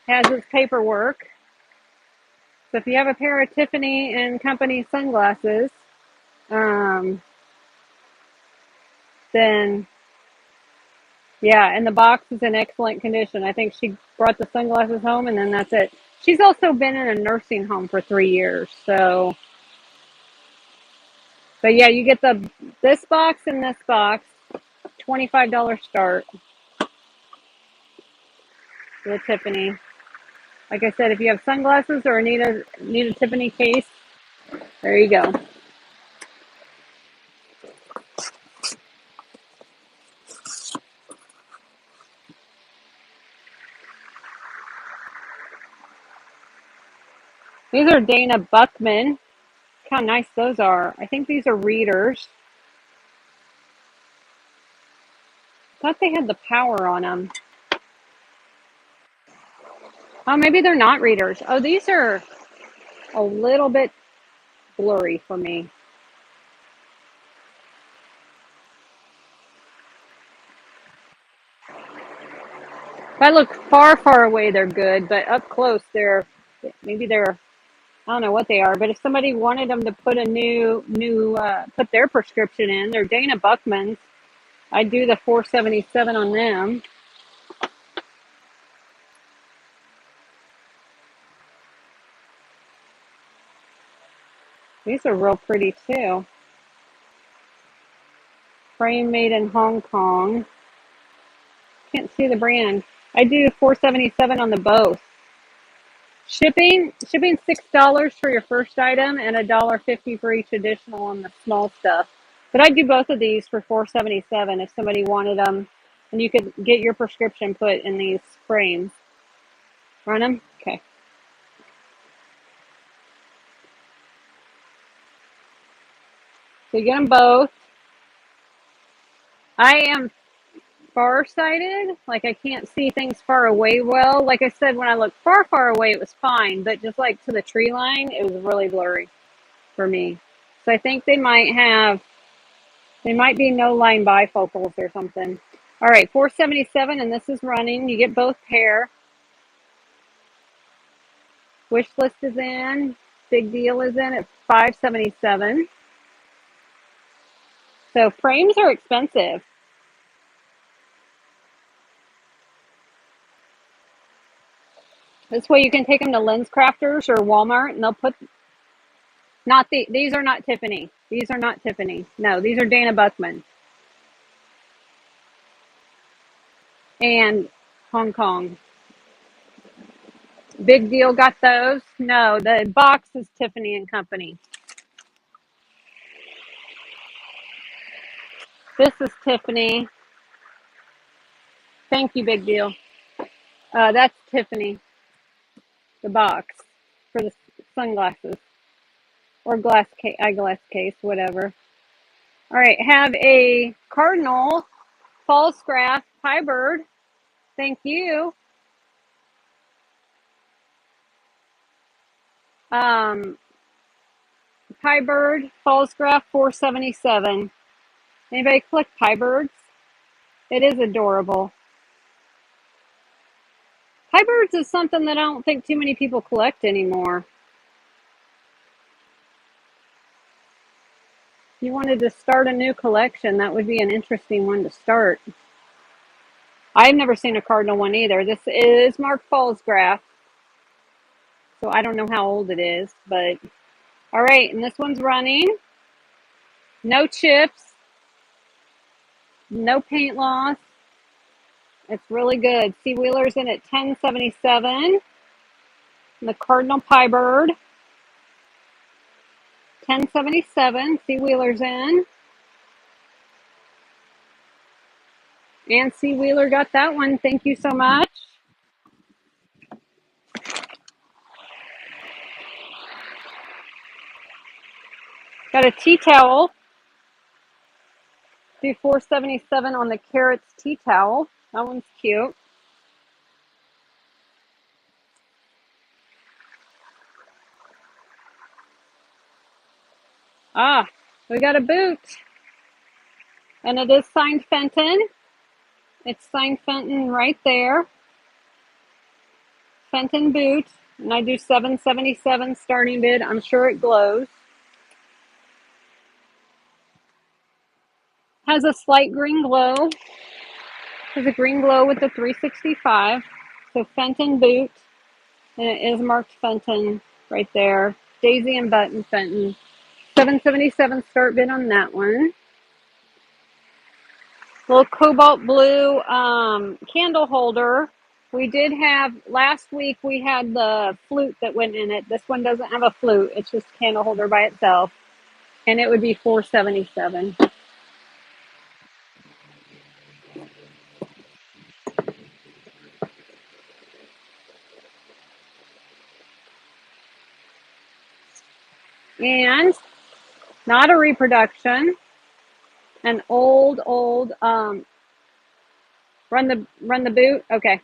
Has its paperwork. So if you have a pair of Tiffany and Company sunglasses, um, then yeah, and the box is in excellent condition. I think she brought the sunglasses home and then that's it. She's also been in a nursing home for 3 years. So, but yeah, you get this box and this box, $25 start for the Tiffany. Like I said, if you have sunglasses or need a Tiffany case, there you go. These are Dana Buckman. Look how nice those are. I think these are readers. Thought they had the power on them. Oh, maybe they're not readers. Oh, these are a little bit blurry for me. If I look far, far away, they're good, but up close, maybe they're I don't know what they are. But if somebody wanted them to put put their prescription in, they're Dana Buckman's. I'd do the 477 on them. These are real pretty too. Frame made in Hong Kong. Can't see the brand. I do 477 on the both. Shipping $6 for your first item and $1.50 for each additional on the small stuff. But I do both of these for 477 if somebody wanted them, and you could get your prescription put in these frames. Run them, okay. So you get them both. I am farsighted, like I can't see things far away well. Like I said, when I looked far, far away, it was fine, but just like to the tree line, it was really blurry for me. So I think they might be no line bifocals or something. All right, 477, and this is running. You get both pair. Wish list is in. Big deal is in at 577. So frames are expensive. This way you can take them to Lens Crafters or Walmart, and they'll put these are not Tiffany. These are not Tiffany. No, these are Dana Buckman and Hong Kong. Big deal got those. No, the box is Tiffany and Company. This is Tiffany. Thank you, Big Deal. That's Tiffany, the box for the sunglasses or eyeglass case, whatever. All right, have a Cardinal False Graph Pie Bird. Thank you. Um, Pie Bird False Graph 477. Anybody collect pie birds? It is adorable. Pie birds is something that I don't think too many people collect anymore. If you wanted to start a new collection, that would be an interesting one to start. I've never seen a cardinal one either. This is Mark Falsgraf, so I don't know how old it is, but all right, and this one's running. No chips, no paint loss. It's really good. Sea Wheeler's in at 1077. The Cardinal Pie Bird, 1077. Sea Wheeler's in. And Sea Wheeler got that one. Thank you so much. Got a tea towel. Do 477 on the Carrots tea towel. That one's cute. Ah, we got a boot. And it is signed Fenton. It's signed Fenton right there. Fenton boot. And I do 777 starting bid. I'm sure it glows. Has a slight green glow. Has a green glow with the 365. So Fenton boot. And it is marked Fenton right there. Daisy and Button Fenton. 777 start bid on that one. Little cobalt blue candle holder. We did have, last week we had the flute that went in it. This one doesn't have a flute. It's just a candle holder by itself. And it would be 477. And not a reproduction. An old, run the boot. Okay.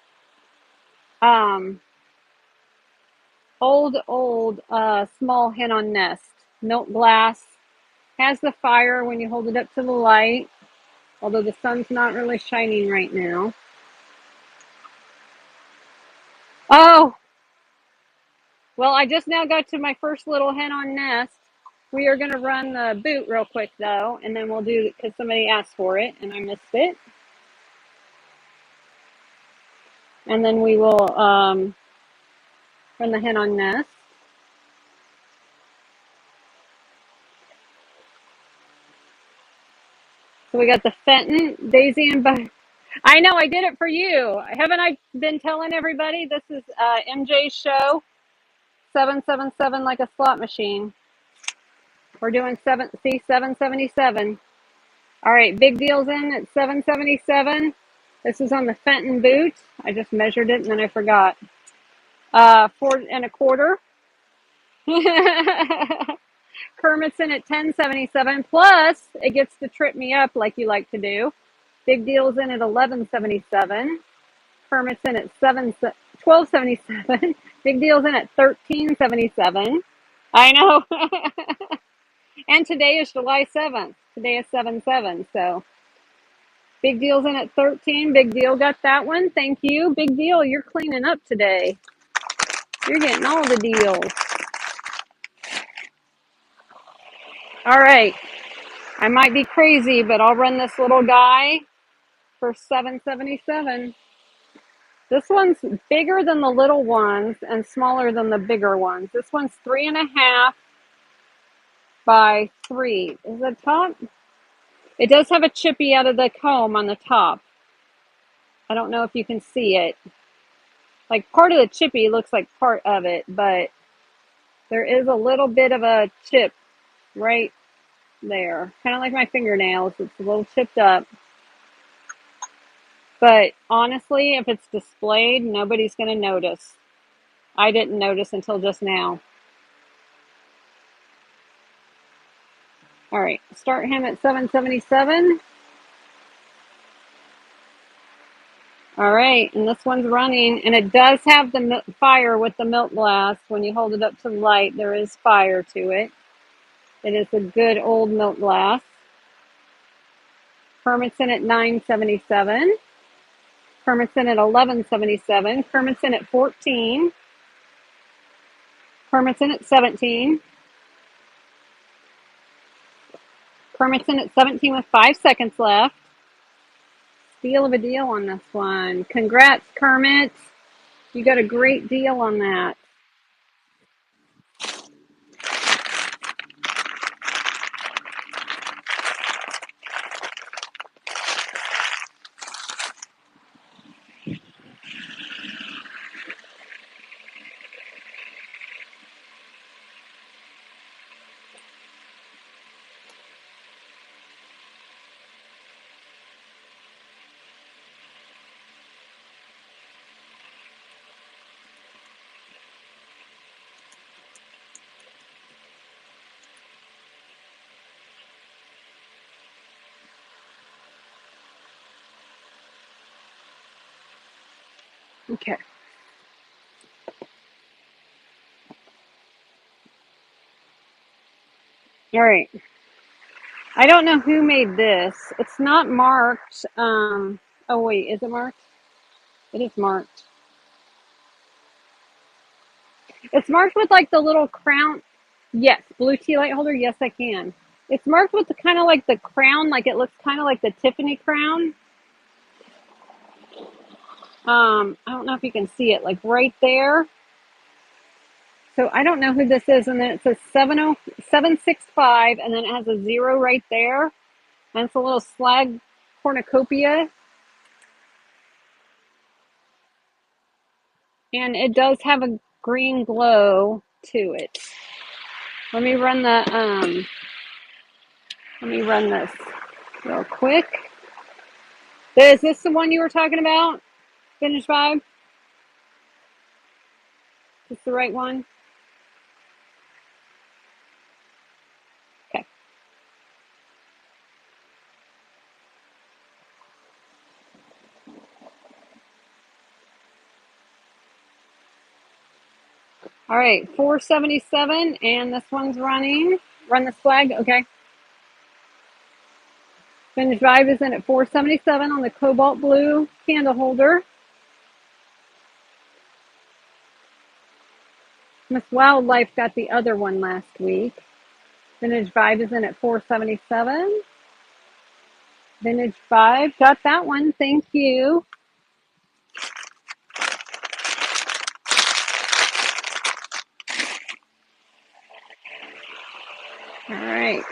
Old, small hen on nest. Milk glass. Has the fire when you hold it up to the light. Although the sun's not really shining right now. Oh, well, I just now got to my first little hen on nest. We are going to run the boot real quick, though, and then we'll do, because somebody asked for it, and I missed it. And then we will run the hen on nest. So we got the Fenton, Daisy, and Bud. I know, I did it for you. Haven't I been telling everybody? This is MJ's show, 777 like a slot machine. We're doing 777. All right, big deal's in at 777. This is on the Fenton boot. I just measured it and then I forgot. 4.25. Kermit's in at 1077. Plus, it gets to trip me up like you like to do. Big deal's in at 1177. Kermit's in at 1277. Big deal's in at 1377. I know. And today is July 7th. Today is 7/7. So big deal's in at 13. Big deal got that one. Thank you. Big deal. You're cleaning up today. You're getting all the deals. All right. I might be crazy, but I'll run this little guy for 777. This one's bigger than the little ones and smaller than the bigger ones. This one's 3.5 by 3. Is that top? It does have a chippy out of the comb on the top. I don't know if you can see it. Like part of the chippy looks like part of it, but there is a little bit of a chip right there. Kind of like my fingernails. It's a little chipped up. But honestly, if it's displayed, nobody's going to notice. I didn't notice until just now. All right, start him at 777. All right, and this one's running, and it does have the fire with the milk glass. When you hold it up to the light, there is fire to it. It is a good old milk glass. Kermit's in at 977. Kermit's in at 1177. Kermit's in at 14. Kermit's in at 17. Kermit's in at 17 with 5 seconds left. Steal of a deal on this one. Congrats, Kermit. You got a great deal on that. Okay. All right. I don't know who made this. It's not marked. Oh, wait. Is it marked? It is marked. It's marked with like the little crown. Yes. Blue tea light holder. Yes, I can. It's marked with the kind of like the crown. Like it looks kind of like the Tiffany crown. I don't know if you can see it. Like right there. So I don't know who this is. And then it says 70765. And then it has a 0 right there. And it's a little slag cornucopia. And it does have a green glow to it. Let me run this real quick. Is this the one you were talking about? Vintage Vibe? Is this the right one? Okay. All right, 477, and this one's running. Run this flag, okay. Vintage Vibe is in at 477 on the cobalt blue candle holder. Miss Wildlife got the other one last week. Vintage Vibe is in at 477. Vintage Vibe got that one. Thank you. All right.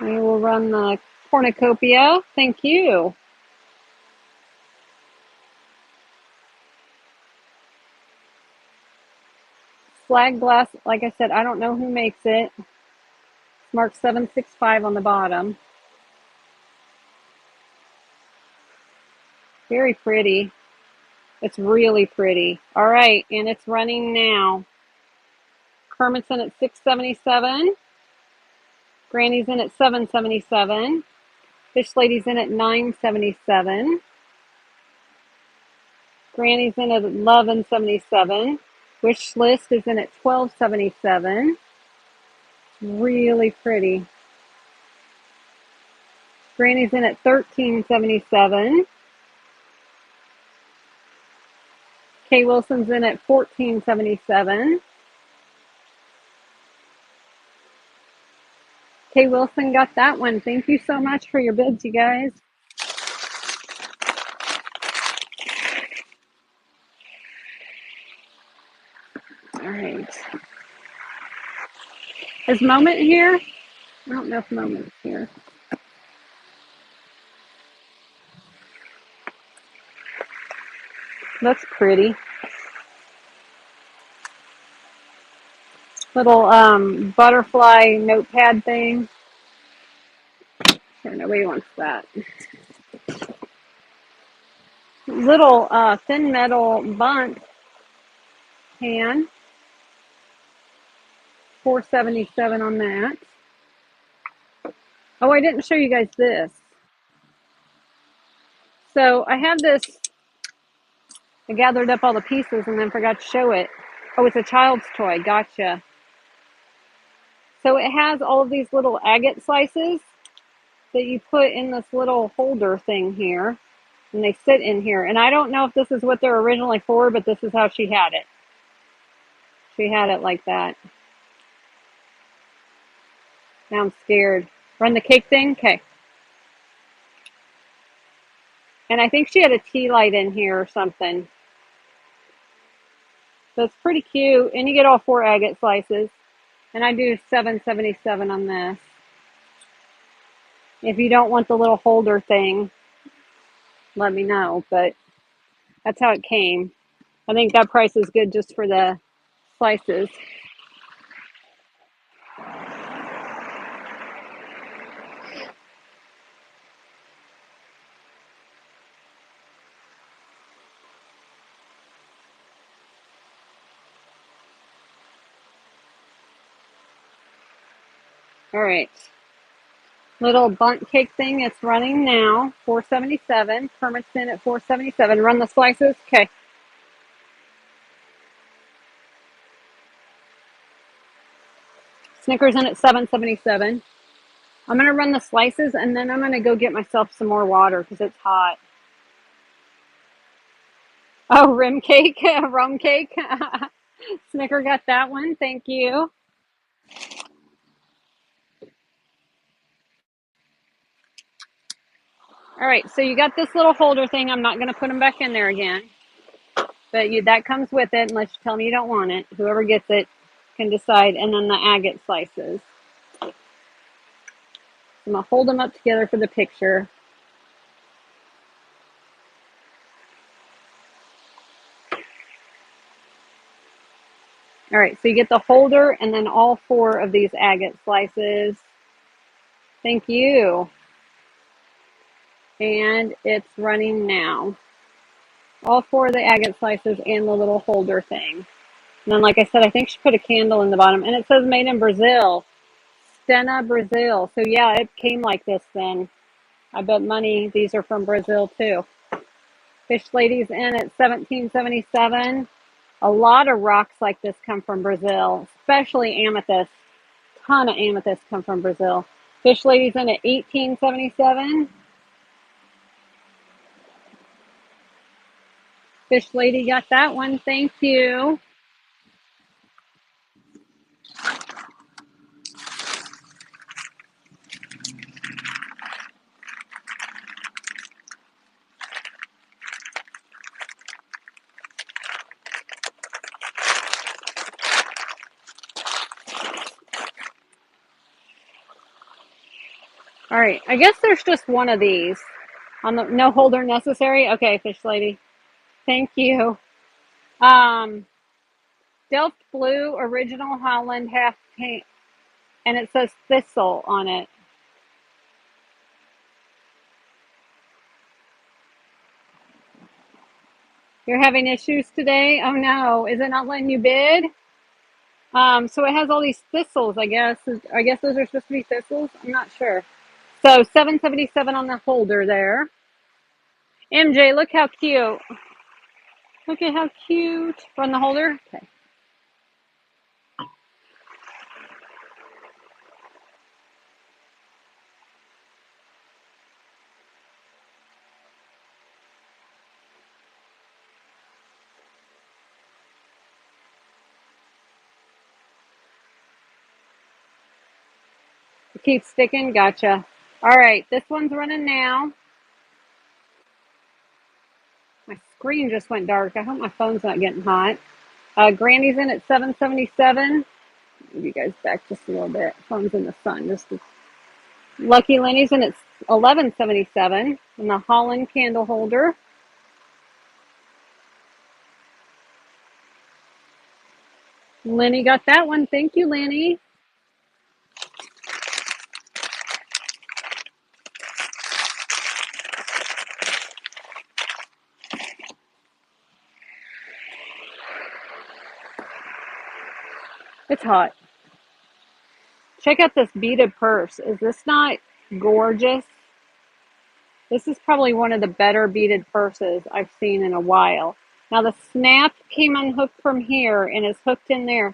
We will run the cornucopia. Thank you. Flag glass, like I said, I don't know who makes it. It's marked 765 on the bottom. Very pretty. It's really pretty. All right, and it's running now. Kermit's in at 677. Granny's in at 777. Fish Lady's in at 977. Granny's in at 1177. Wish List is in at 1277. Really pretty. Granny's in at 1377. Kay Wilson's in at 1477. Kay Wilson got that one. Thank you so much for your bids, you guys. All right. Is Moment here? I don't know if Moment's here. Looks pretty. Little butterfly notepad thing. Sure, nobody wants that. Little thin metal bunt pan. 477 on that. Oh, I didn't show you guys this. So I have this. I gathered up all the pieces and then forgot to show it. Oh, it's a child's toy. Gotcha. So it has all of these little agate slices that you put in this little holder thing here. And they sit in here. And I don't know if this is what they're originally for, but this is how she had it. She had it like that. Now I'm scared. Run the cake thing? Okay. And I think she had a tea light in here or something. So it's pretty cute. And you get all 4 agate slices. And I do $7.77 on this. If you don't want the little holder thing, let me know. But that's how it came. I think that price is good just for the slices. All right. Little bundt cake thing, it's running now. $4.77. Permits in at $4.77. Run the slices. Okay. Snickers in at $7.77. I'm gonna run the slices and then I'm gonna go get myself some more water because it's hot. Oh, rim cake, rum cake. Snicker got that one. Thank you. All right, so you got this little holder thing. I'm not gonna put them back in there again, but that comes with it unless you tell me you don't want it. Whoever gets it can decide. And then the agate slices. I'm gonna hold them up together for the picture. All right, so you get the holder and then all 4 of these agate slices. Thank you. And it's running now. All 4 of the agate slices and the little holder thing. And then, like I said, I think she put a candle in the bottom. And it says made in Brazil. Stena, Brazil. So, yeah, it came like this then. I bet money these are from Brazil, too. Fish Ladies in at $17.77. A lot of rocks like this come from Brazil, especially amethyst. Ton of amethyst come from Brazil. Fish Ladies in at $18.77. Fish Lady got that one. Thank you. All right. I guess there's just one of these. On the no holder necessary. Okay, Fish Lady. Thank you. Um, Delft Blue Original Holland half paint, and it says Thistle on it. You're having issues today? Oh no, is it not letting you bid? So it has all these thistles, I guess. I guess those are supposed to be thistles. I'm not sure. So $7.77 on the holder there. MJ, look how cute. Look at how cute. Run the holder. Okay. It keeps sticking. Gotcha. All right, this one's running now. My screen just went dark. I hope my phone's not getting hot. Granny's in at $7.77. Give you guys back just a little bit. Phone's in the sun. Lucky Lenny's in at $11.77. And the Holland candle holder. Lenny got that one. Thank you, Lenny. It's hot. Check out this beaded purse. Is this not gorgeous? This is probably one of the better beaded purses I've seen in a while. Now the snap came unhooked from here and is hooked in there.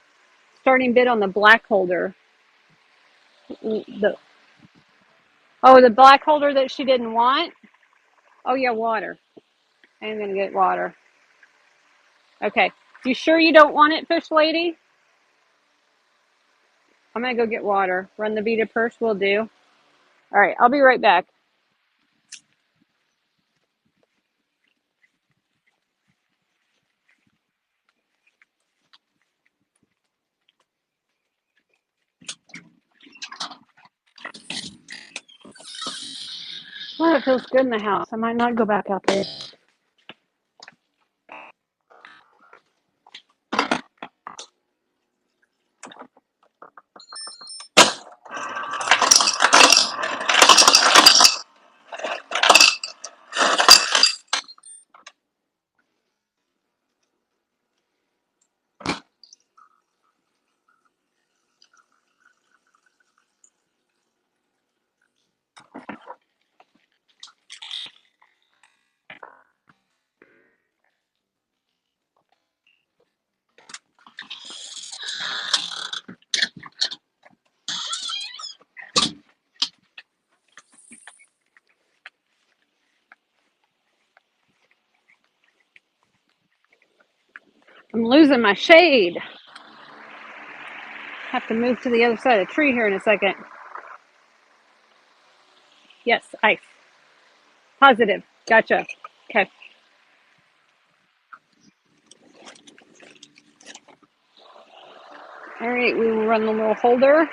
Starting bid on the black holder. The the black holder that she didn't want. Oh yeah, water. I'm gonna get water. Okay. You sure you don't want it, Fish Lady? I'm gonna go get water. Run the beaded purse will do. All right, I'll be right back. Well, it feels good in the house. I might not go back out there. I'm losing my shade. Have to move to the other side of the tree here in a second. Yes, ice. Positive. Gotcha. Okay. All right, we will run the little holder.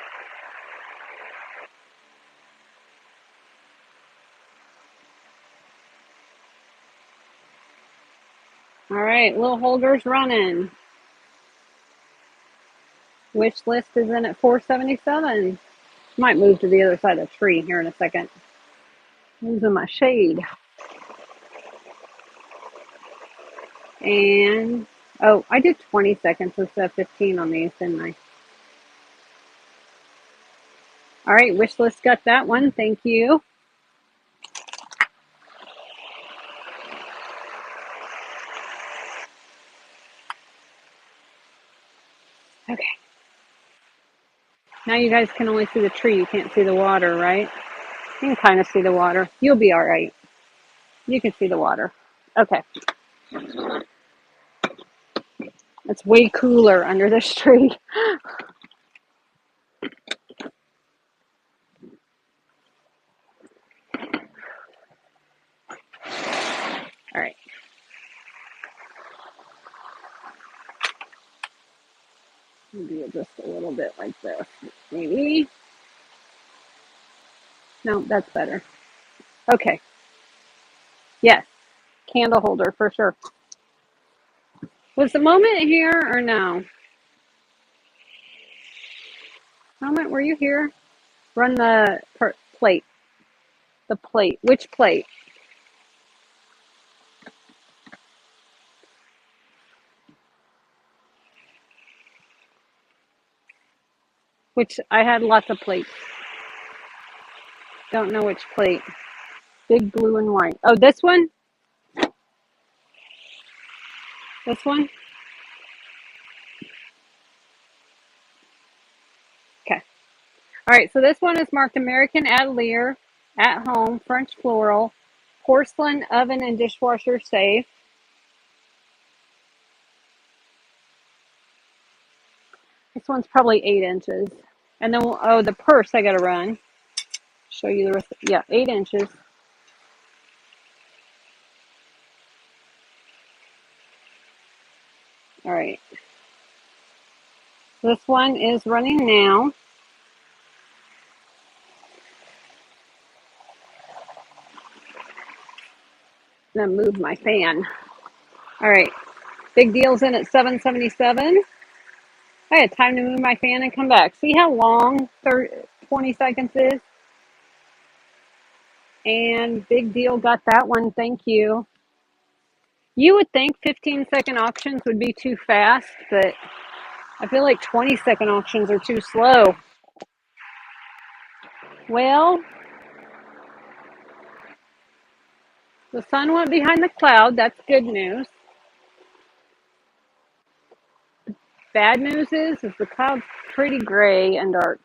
All right, little holder's running. Wish list is in at 477. Might move to the other side of the tree here in a second. Losing my shade. And, oh, I did 20 seconds instead of 15 on these, didn't I? All right, wish list got that one. Thank you. Okay. Now you guys can only see the tree. You can't see the water, right? You can kind of see the water. You'll be all right. You can see the water. Okay. It's way cooler under this tree. All right. Maybe just a little bit like this. Maybe. No, that's better. Okay. Yes. Candle holder for sure. Was the moment here or no? Moment, were you here? Run the plate. The plate. Which plate? Which I had lots of plates. Don't know which plate. Big blue and white. Oh, this one? This one? Okay. All right, so this one is marked American Atelier, at home, French floral, porcelain oven and dishwasher safe. This one's probably 8 inches. And then, oh, the purse I got to run. Show you the rest. Yeah, 8 inches. All right. This one is running now. I'm going to move my fan. All right. Big deal's in at 777. I had time to move my fan and come back. See how long 20 seconds is? And big deal got that one. Thank you. You would think 15-second auctions would be too fast, but I feel like 20-second auctions are too slow. Well, the sun went behind the cloud. That's good news. Bad news is the cloud's pretty gray and dark.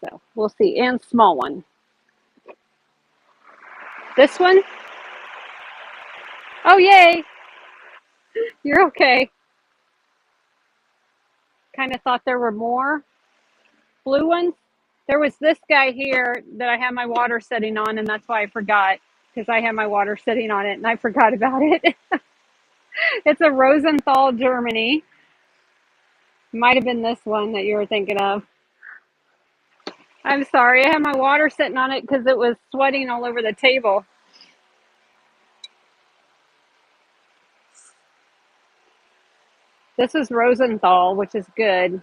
So we'll see. And small one. This one? Oh, yay. You're okay. Kind of thought there were more blue ones. There was this guy here that I had my water setting on, and that's why I forgot, because I had my water sitting on it and I forgot about it. It's a Rosenthal, Germany. Might have been this one that you were thinking of. I'm sorry, I had my water sitting on it because it was sweating all over the table. This is Rosenthal, which is good.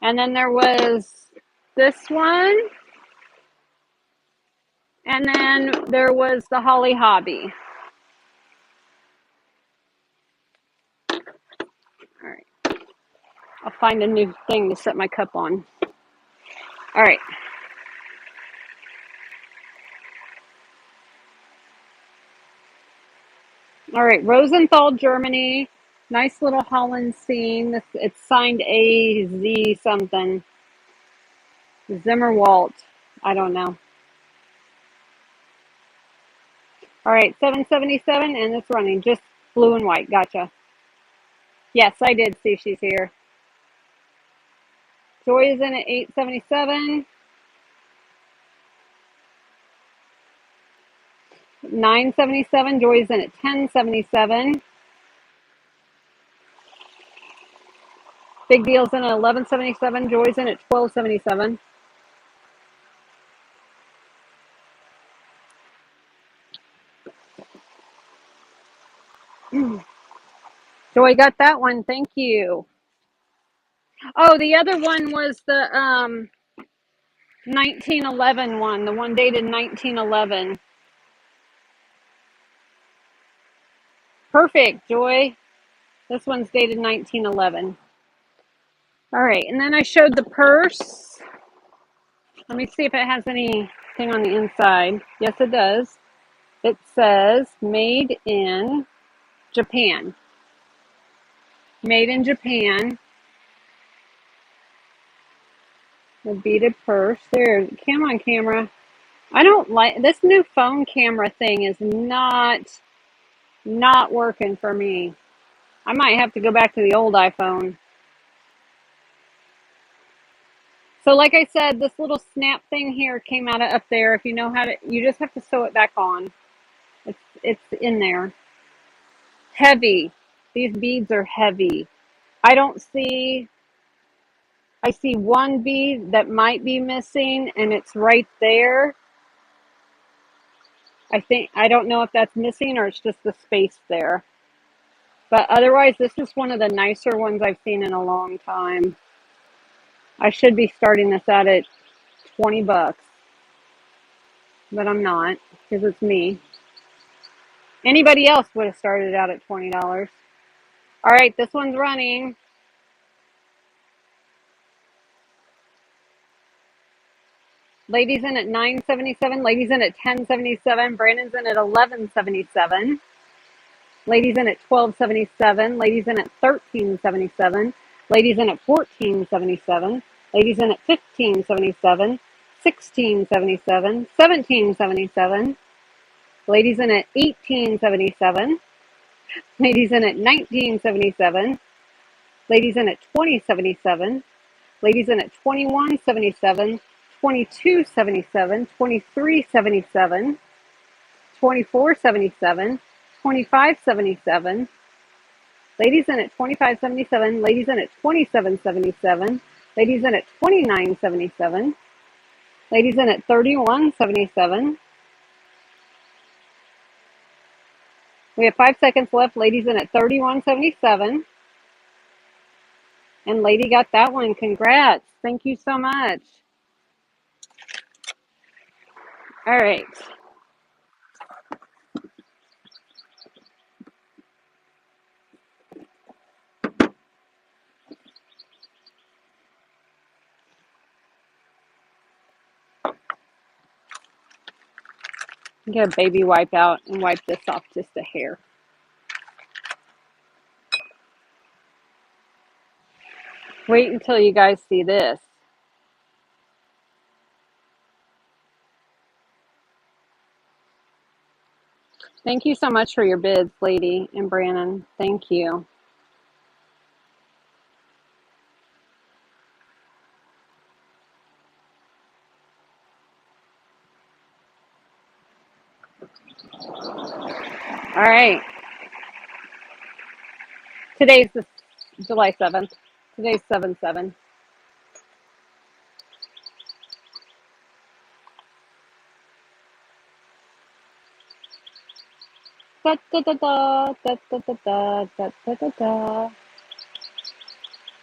And then there was this one. And then there was the Holly Hobby. All right. I'll find a new thing to set my cup on. All right. All right. Rosenthal, Germany. Nice little Holland scene. It's signed AZ something. Zimmerwalt. I don't know. All right. 777, and it's running just blue and white. Gotcha. Yes, I did see she's here. Joy is in at 877. 977. Joy is in at 1077. Big Deal's in at 1177. Joy's in at 1277. Joy got that one. Thank you. Oh, the other one was the 1911 one, the one dated 1911. Perfect, Joy. This one's dated 1911. All right, and then I showed the purse. Let me see if it has anything on the inside. Yes, it does. It says made in Japan. Made in Japan. The beaded purse. There, come on, camera. I don't like this new phone camera thing. Is not working for me. I might have to go back to the old iPhone. So like I said, this little snap thing here came out of up there. If you know how to, you just have to sew it back on. It's in there. Heavy. These beads are heavy. I don't see, I see one bead that might be missing and it's right there. I don't know if that's missing or it's just the space there. But otherwise, this is one of the nicer ones I've seen in a long time. I should be starting this out at $20, but I'm not because it's me. Anybody else would have started out at $20. All right, this one's running. Ladies in at 977. Ladies in at 1077. Brandon's in at 1177. Ladies in at 1277. Ladies in at 1377. Ladies in at 1477. Ladies in at 1577. 1677. 1777. Ladies in at 1877. Ladies in at 1977. Ladies in at 2077. Ladies in at 2177. 2277. 2377. 2477. 2577. Ladies in at 2577. Ladies in at 2777. Ladies in at 2977. Ladies in at 3177. We have 5 seconds left. Ladies in at 3177. And lady got that one. Congrats. Thank you so much. All right. Get a baby wipe out and wipe this off just a hair. Wait until you guys see this. Thank you so much for your bids, lady and Brandon. Thank you. All right. Today's the July 7th. Today's 7/7. Da, da, da, da, da, da, da, da, da, da, da, da.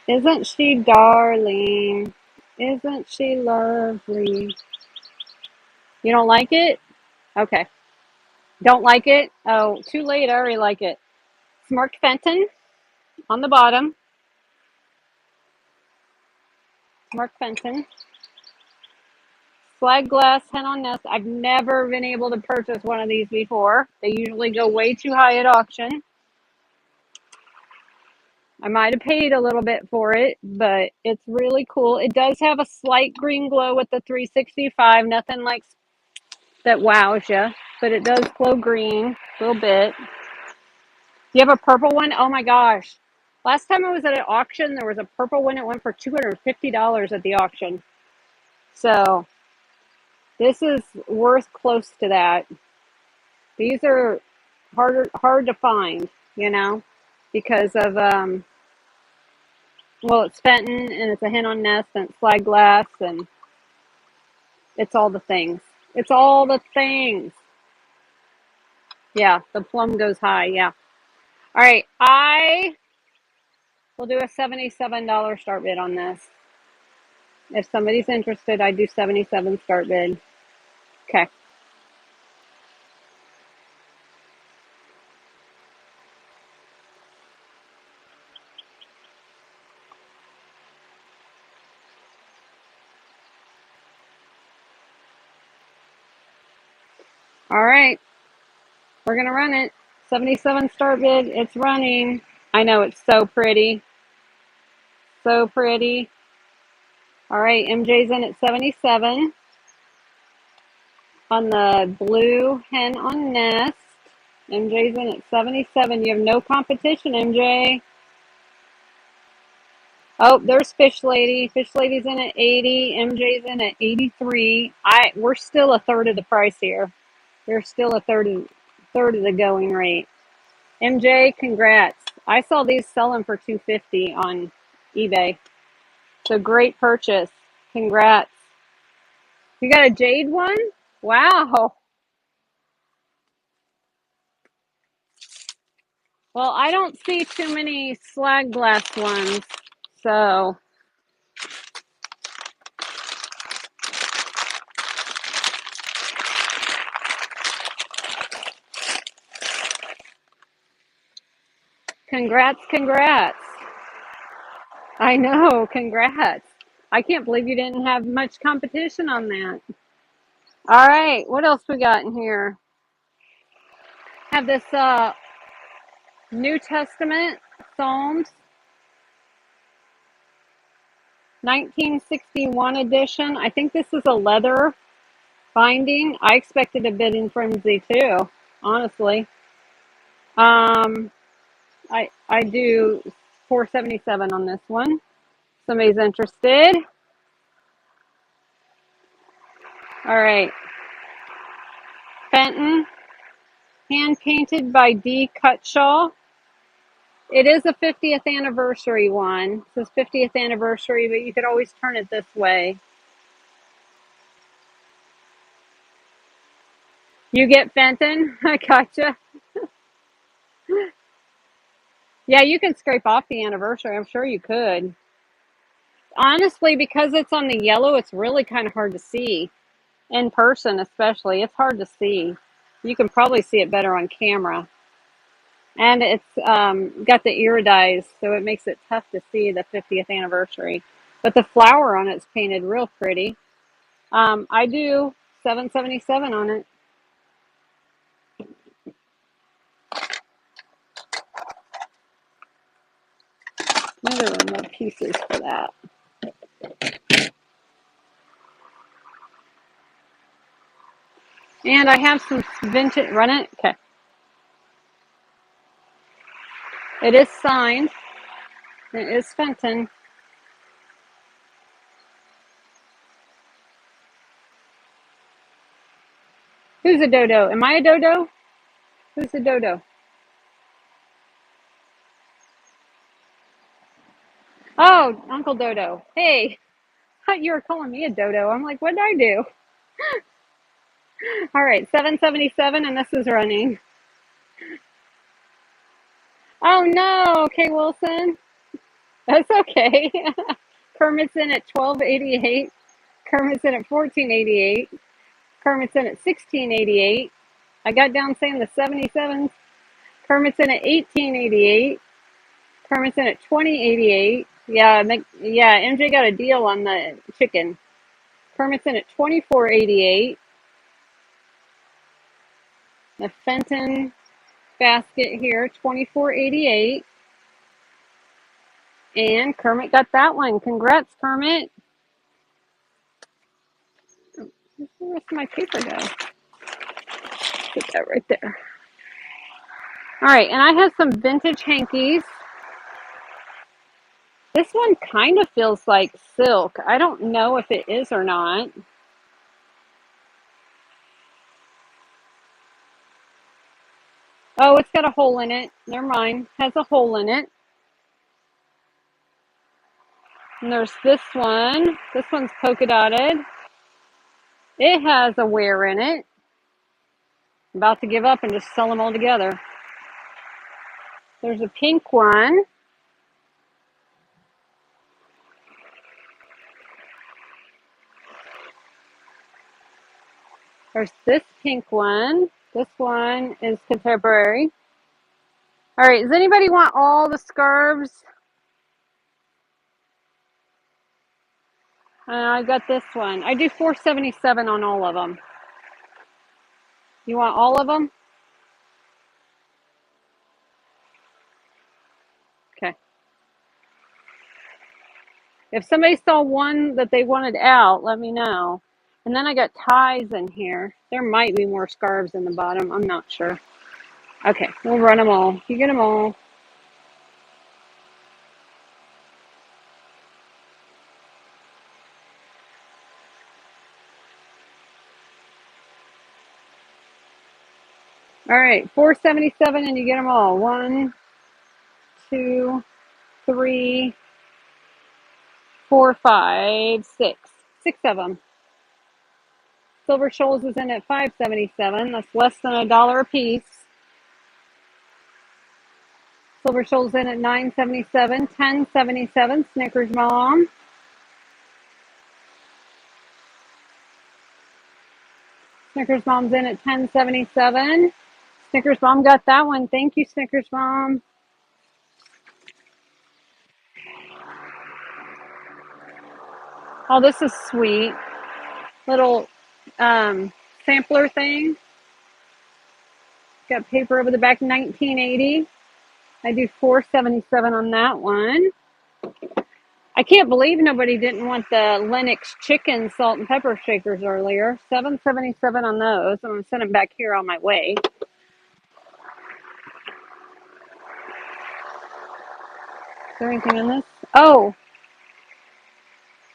Isn't she darling? Isn't she lovely? You don't like it? Okay. Don't like it? Oh, too late. I already like it. It's Mark Fenton on the bottom. Mark Fenton. Slag glass hen on nest. I've never been able to purchase one of these before. They usually go way too high at auction. I might have paid a little bit for it, but it's really cool. It does have a slight green glow with the 365. Nothing like that wows you, but it does glow green a little bit. Do you have a purple one? Oh my gosh. Last time I was at an auction, there was a purple one. It went for $250 at the auction. So this is worth close to that. These are hard to find, you know, because of well, it's Fenton and it's a hen on nest and it's slag glass and it's all the things. It's all the things. Yeah, the plum goes high. Yeah. All right, I will do a $77 start bid on this. If somebody's interested, I do 77 start bid. Okay. All right, we're gonna run it. 77 start bid. It's running. I know it's so pretty. So pretty. All right, MJ's in at 77 on the blue hen on nest. MJ's in at 77. You have no competition, MJ. Oh, there's Fish Lady. Fish Lady's in at 80. MJ's in at 83. We're still a third of the price here. We're still a third of the going rate. MJ, congrats. I saw these selling for 250 on eBay. So great purchase. Congrats. You got a jade one? Wow. Well, I don't see too many slag glass ones. So, congrats, congrats. I know, congrats. I can't believe you didn't have much competition on that. All right, what else we got in here? Have this New Testament Psalms 1961 edition. I think this is a leather binding. I expected a bid in frenzy too, honestly. Um, I do 477 on this one. Somebody's interested. All right. Fenton, hand painted by D. Cutshaw. It is a 50th anniversary one. It says 50th anniversary, but you could always turn it this way. You get Fenton? I gotcha. Yeah, you can scrape off the anniversary. I'm sure you could. Honestly, because it's on the yellow, it's really kind of hard to see. In person, especially. It's hard to see. You can probably see it better on camera. And it's got the iridized, so it makes it tough to see the 50th anniversary. But the flower on it's painted real pretty. I do 777 on it. Maybe there were more pieces for that. And I have some vintage. Run it. Okay. It is signed. It is Fenton. Who's a dodo? Am I a dodo? Who's the dodo? Oh, Uncle Dodo. Hey, I thought you were calling me a dodo. I'm like, what did I do? All right, 777, and this is running. Oh no, Kay Wilson. That's okay. Kermit's in at 1288. Kermit's in at 1488. Kermit's in at 1688. I got down saying the 77s. Kermit's in at 1888. Kermit's in at 2088. Yeah, yeah, MJ got a deal on the chicken. Kermit's in at 2488. The Fenton basket here, 2488. And Kermit got that one. Congrats, Kermit. Where's the rest of my paper go? Put that right there. All right, and I have some vintage hankies. This one kind of feels like silk. I don't know if it is or not. Oh, it's got a hole in it. Never mind. Has a hole in it. And there's this one. This one's polka dotted. It has a wear in it. I'm about to give up and just sell them all together. There's a pink one. There's this pink one. This one is contemporary. All right, does anybody want all the scarves? I got this one. I do $4.77 on all of them. You want all of them? Okay. If somebody saw one that they wanted out, let me know. And then I got ties in here. There might be more scarves in the bottom. I'm not sure. Okay, we'll run them all. You get them all. All right, $4.77 and you get them all. 1, 2, 3, 4, 5, 6. 6 of them. Silver Shoals is in at $5.77. That's less than $1 a piece. Silver Shoals in at $9.77. $10.77. Snickers Mom. Snickers Mom's in at $10.77. Snickers Mom got that one. Thank you, Snickers Mom. Oh, this is sweet. Little sampler thing. Got paper over the back, 1980. I do $4.77 on that one. I can't believe nobody didn't want the Lennox chicken salt and pepper shakers earlier. $7.77 on those. I'm going to send them back here on my way. Is there anything in this? Oh,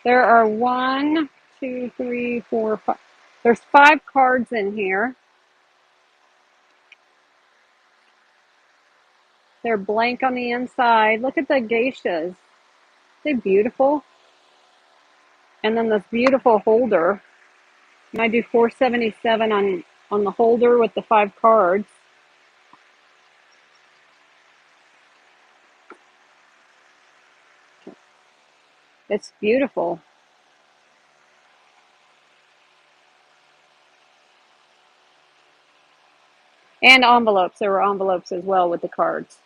there are 1, 2, 3, 4, 5. There's 5 cards in here. They're blank on the inside. Look at the geishas. They're beautiful. And then this beautiful holder. And I do $4.77 on the holder with the 5 cards. It's beautiful. And envelopes. There were envelopes as well with the cards.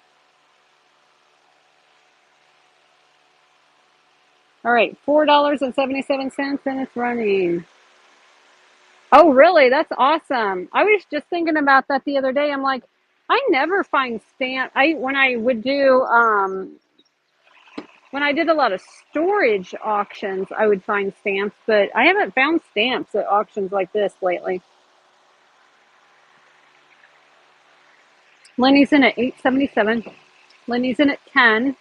All right, $4.77 and it's running. Oh, really? That's awesome. I was just thinking about that the other day. I'm like, I never find stamp. When I did a lot of storage auctions, I would find stamps, but I haven't found stamps at auctions like this lately. Lenny's in at $8.77. Lenny's in at 10.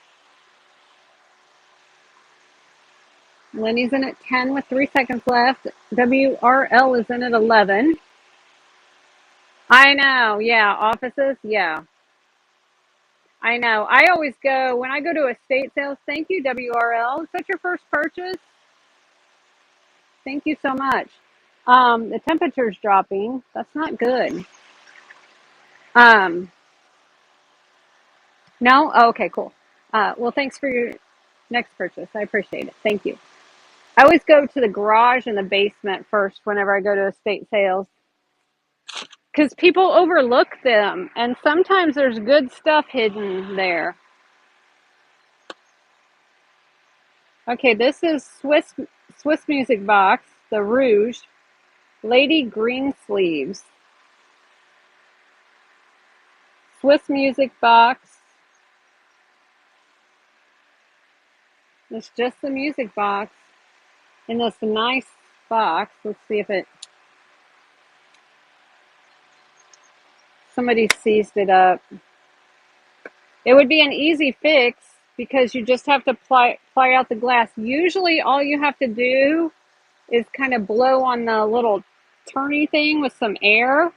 Lenny's in at 10 with 3 seconds left. WRL is in at 11. I know. Yeah. Offices. Yeah. I know. I always go when I go to estate sales. Thank you, WRL. Is that your first purchase? Thank you so much. The temperature's dropping. That's not good. Um, no? Oh, okay, cool. Well, thanks for your next purchase. I appreciate it. Thank you. I always go to the garage and the basement first whenever I go to estate sales because people overlook them, and sometimes there's good stuff hidden there. Okay, this is Swiss Music Box, the Rouge, Lady Green Sleeves. Swiss Music Box. It's just the music box in this nice box. Let's see if somebody seized it up. It would be an easy fix because you just have to ply out the glass. Usually all you have to do is kind of blow on the little turny thing with some air,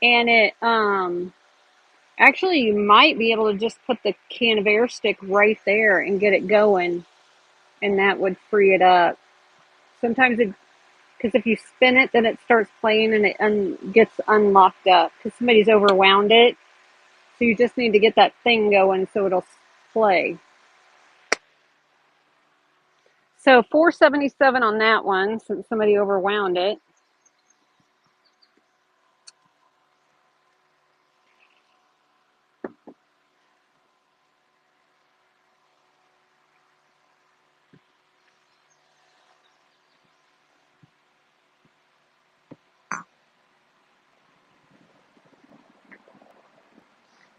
and it actually you might be able to just put the can of air stick right there and get it going, and that would free it up. Sometimes it because if you spin it, then it starts playing and it gets unlocked up because somebody's overwound it. So you just need to get that thing going so it'll play. So $477 on that one since somebody overwound it.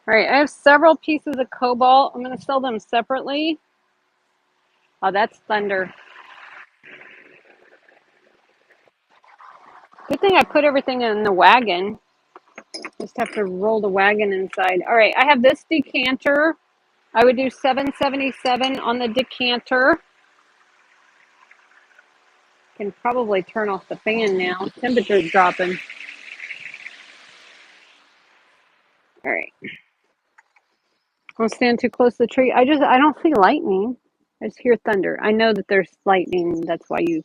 All right, I have several pieces of cobalt. I'm going to sell them separately. Oh, that's thunder. Good thing I put everything in the wagon. Just have to roll the wagon inside. All right, I have this decanter. I would do $777 on the decanter. Can probably turn off the fan now. Temperature's dropping. All right. Don't stand too close to the tree. I don't see lightning. I just hear thunder. I know that there's lightning. That's why you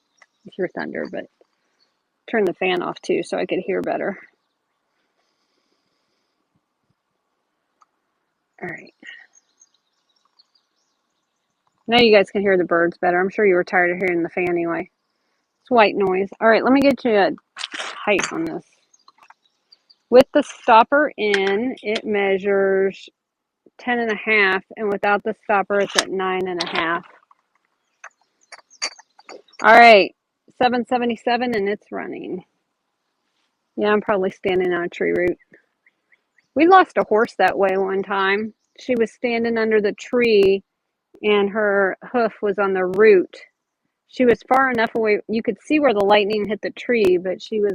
hear thunder, but turn the fan off too so I could hear better. All right. Now you guys can hear the birds better. I'm sure you were tired of hearing the fan anyway. It's white noise. All right, let me get you a height on this. With the stopper in, it measures 10.5, and without the stopper, it's at 9.5. All right, 777, and it's running. Yeah, I'm probably standing on a tree root. We lost a horse that way one time. She was standing under the tree, and her hoof was on the root. She was far enough away. You could see where the lightning hit the tree, but she was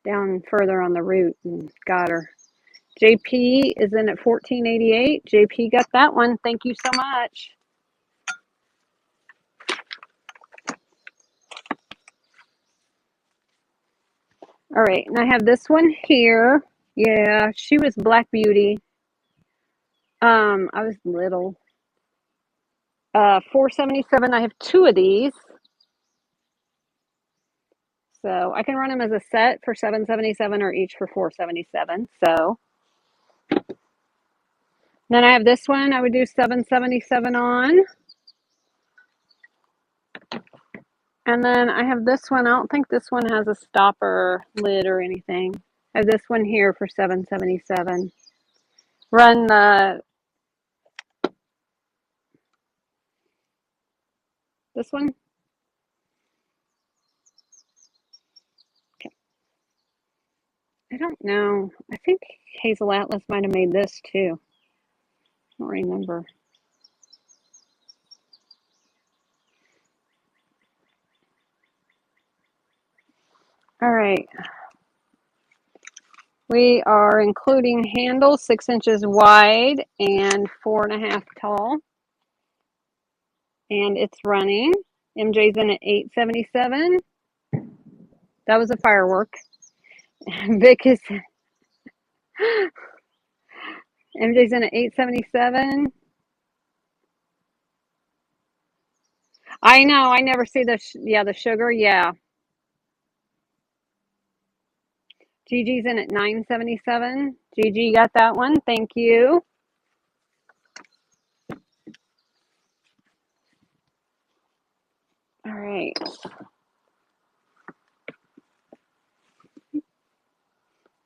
down further on the root and got her. JP is in at 1488. JP got that one. Thank you so much. All right, and I have this one here. Yeah, she was Black Beauty. I was little. 477. I have two of these. So I can run them as a set for 777 or each for 477. So then I have this one I would do 777 on. And then I have this one. I don't think this one has a stopper lid or anything. I have this one here for 777. Run this one. Okay. I don't know. I think Hazel Atlas might have made this too. I don't remember. All right. We are including handles 6 inches wide and 4.5 tall. And it's running. MJ's in at 877. That was a firework. Vic is MJ's in at 877. I know. I never see the yeah, the sugar. Yeah. Gigi's in at 977. Gigi, you got that one. Thank you. All right.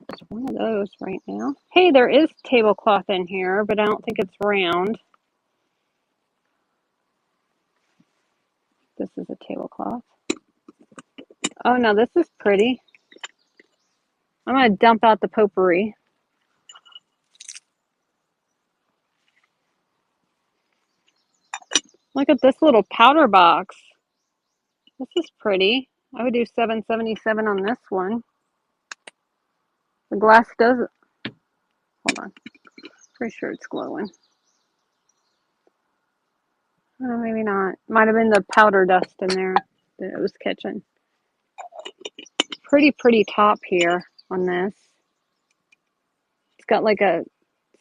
There's one of those right now. Hey, there is tablecloth in here, but I don't think it's round. This is a tablecloth. Oh no, this is pretty. I'm going to dump out the potpourri. Look at this little powder box. This is pretty. I would do 777 on this one. The glass does. Hold on. Pretty sure it's glowing. Oh, maybe not. Might have been the powder dust in there that it was catching. Pretty top here on this. It's got like a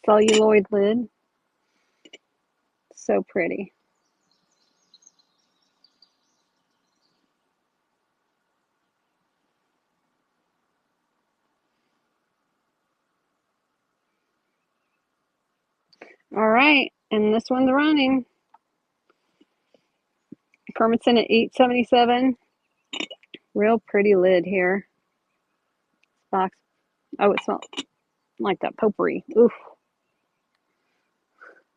celluloid lid. So pretty. All right, and this one's running. Kermit's in at 877. Real pretty lid here. Box. Oh, it smells like that potpourri. Oof.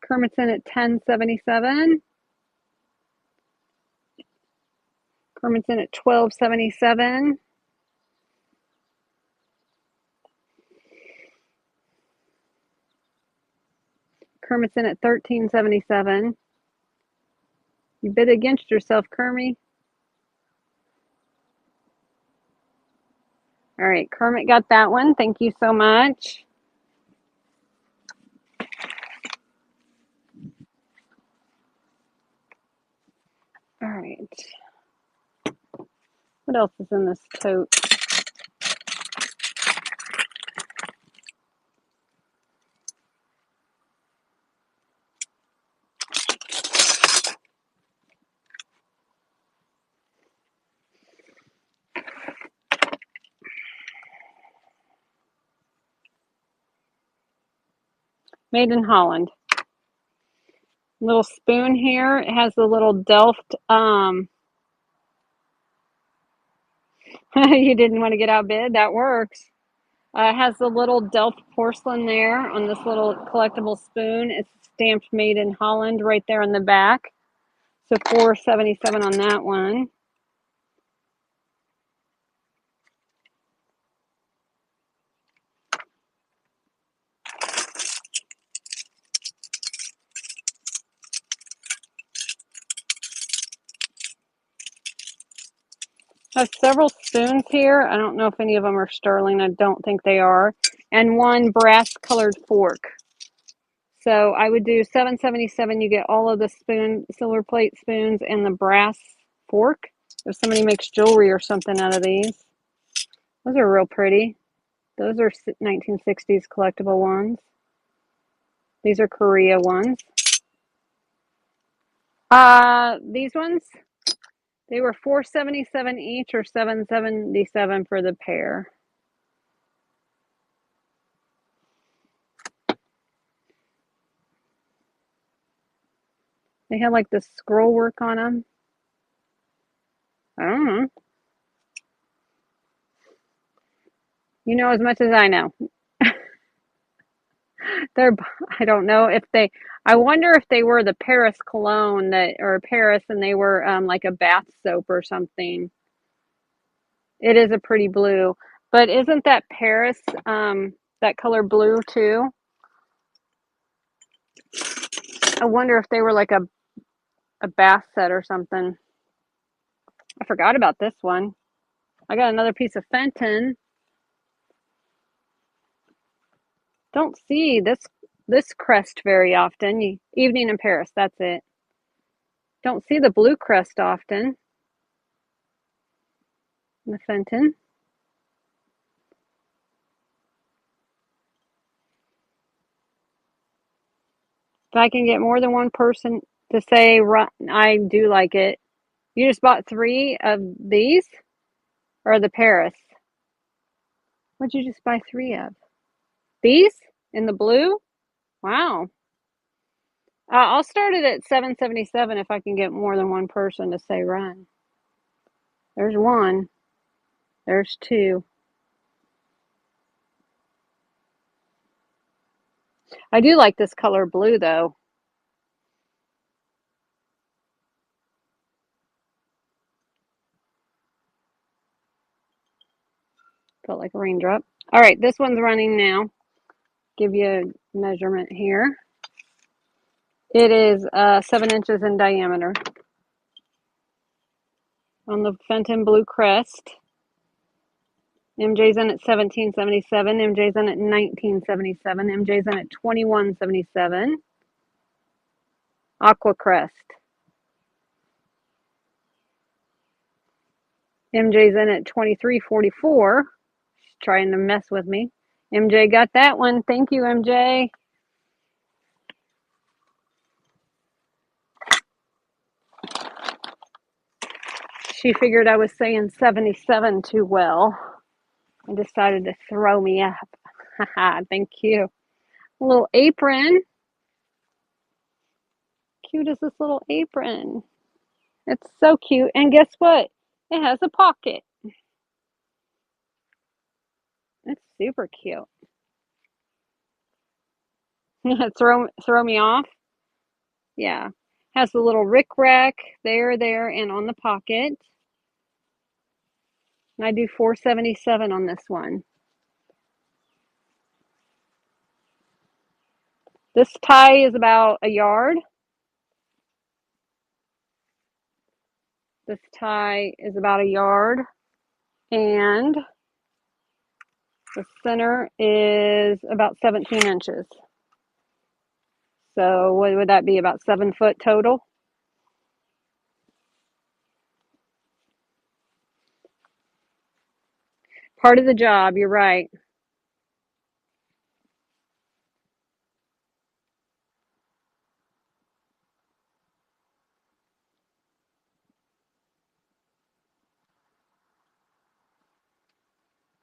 Kermit's in at 1077. Kermit's in at 1277. Kermit's in at 1377. You bid against yourself, Kermit. All right, Kermit got that one. Thank you so much. All right. What else is in this tote? Made in Holland. Little spoon here. It has the little Delft. You didn't want to get outbid. That works. It has the little Delft porcelain there on this little collectible spoon. It's stamped made in Holland right there on the back. So $4.77 on that one. I have several spoons here. I don't know if any of them are sterling. I don't think they are. And one brass colored fork. So I would do $7.77. You get all of the silver plate spoons and the brass fork. If somebody makes jewelry or something out of these. Those are real pretty. Those are 1960s collectible ones. These are Korea ones. These ones, they were $4.77 each or $7.77 for the pair. They had like the scroll work on them. I don't know. You know as much as I know. They're, I don't know if they, I wonder if they were the Paris cologne that, or Paris and they were like a bath soap or something. It is a pretty blue, but isn't that Paris, that color blue too? I wonder if they were like a bath set or something. I forgot about this one. I got another piece of Fenton. Don't see this crest very often. Evening in Paris, that's it. Don't see the blue crest often. The Fenton. If I can get more than one person to say, run, I do like it. You just bought 3 of these? Or the Paris? What'd you just buy 3 of? These? In the blue? Wow. I'll start it at 777 if I can get more than one person to say run. There's 1. There's 2. I do like this color blue though. Felt like a raindrop. All right, this one's running now. Give you a measurement here. It is 7 inches in diameter. On the Fenton Blue Crest. MJ's in at 1777. MJ's in at 1977. MJ's in at 2177. Aqua Crest. MJ's in at 2344. She's trying to mess with me. MJ got that one. Thank you, MJ. She figured I was saying 77 too well and decided to throw me up. Haha, thank you. A little apron. Cute as this little apron. It's so cute. And guess what? It has a pocket. It's super cute. throw me off. Yeah. Has the little rickrack there, and on the pocket. And I do 477 on this one. This tie is about a yard. This tie is about a yard. And the center is about 17 inches. So what would that be? About 7 foot total? Part of the job, you're right.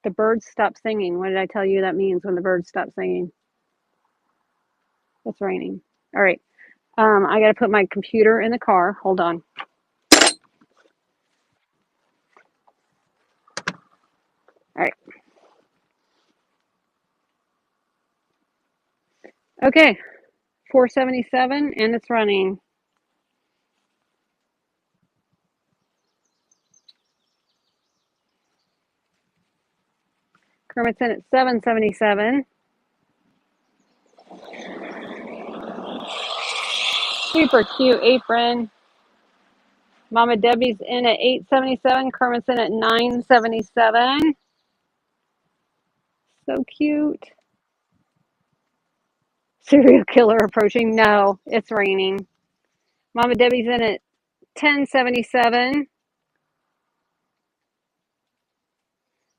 The birds stop singing. What did I tell you that means when the birds stop singing? It's raining. All right. I got to put my computer in the car. Hold on. All right. Okay. 477 and it's running. Kermit's in at 777. Super cute apron. Mama Debbie's in at 877. Kermit's in at 977. So cute. Serial killer approaching. No, it's raining. Mama Debbie's in at 1077.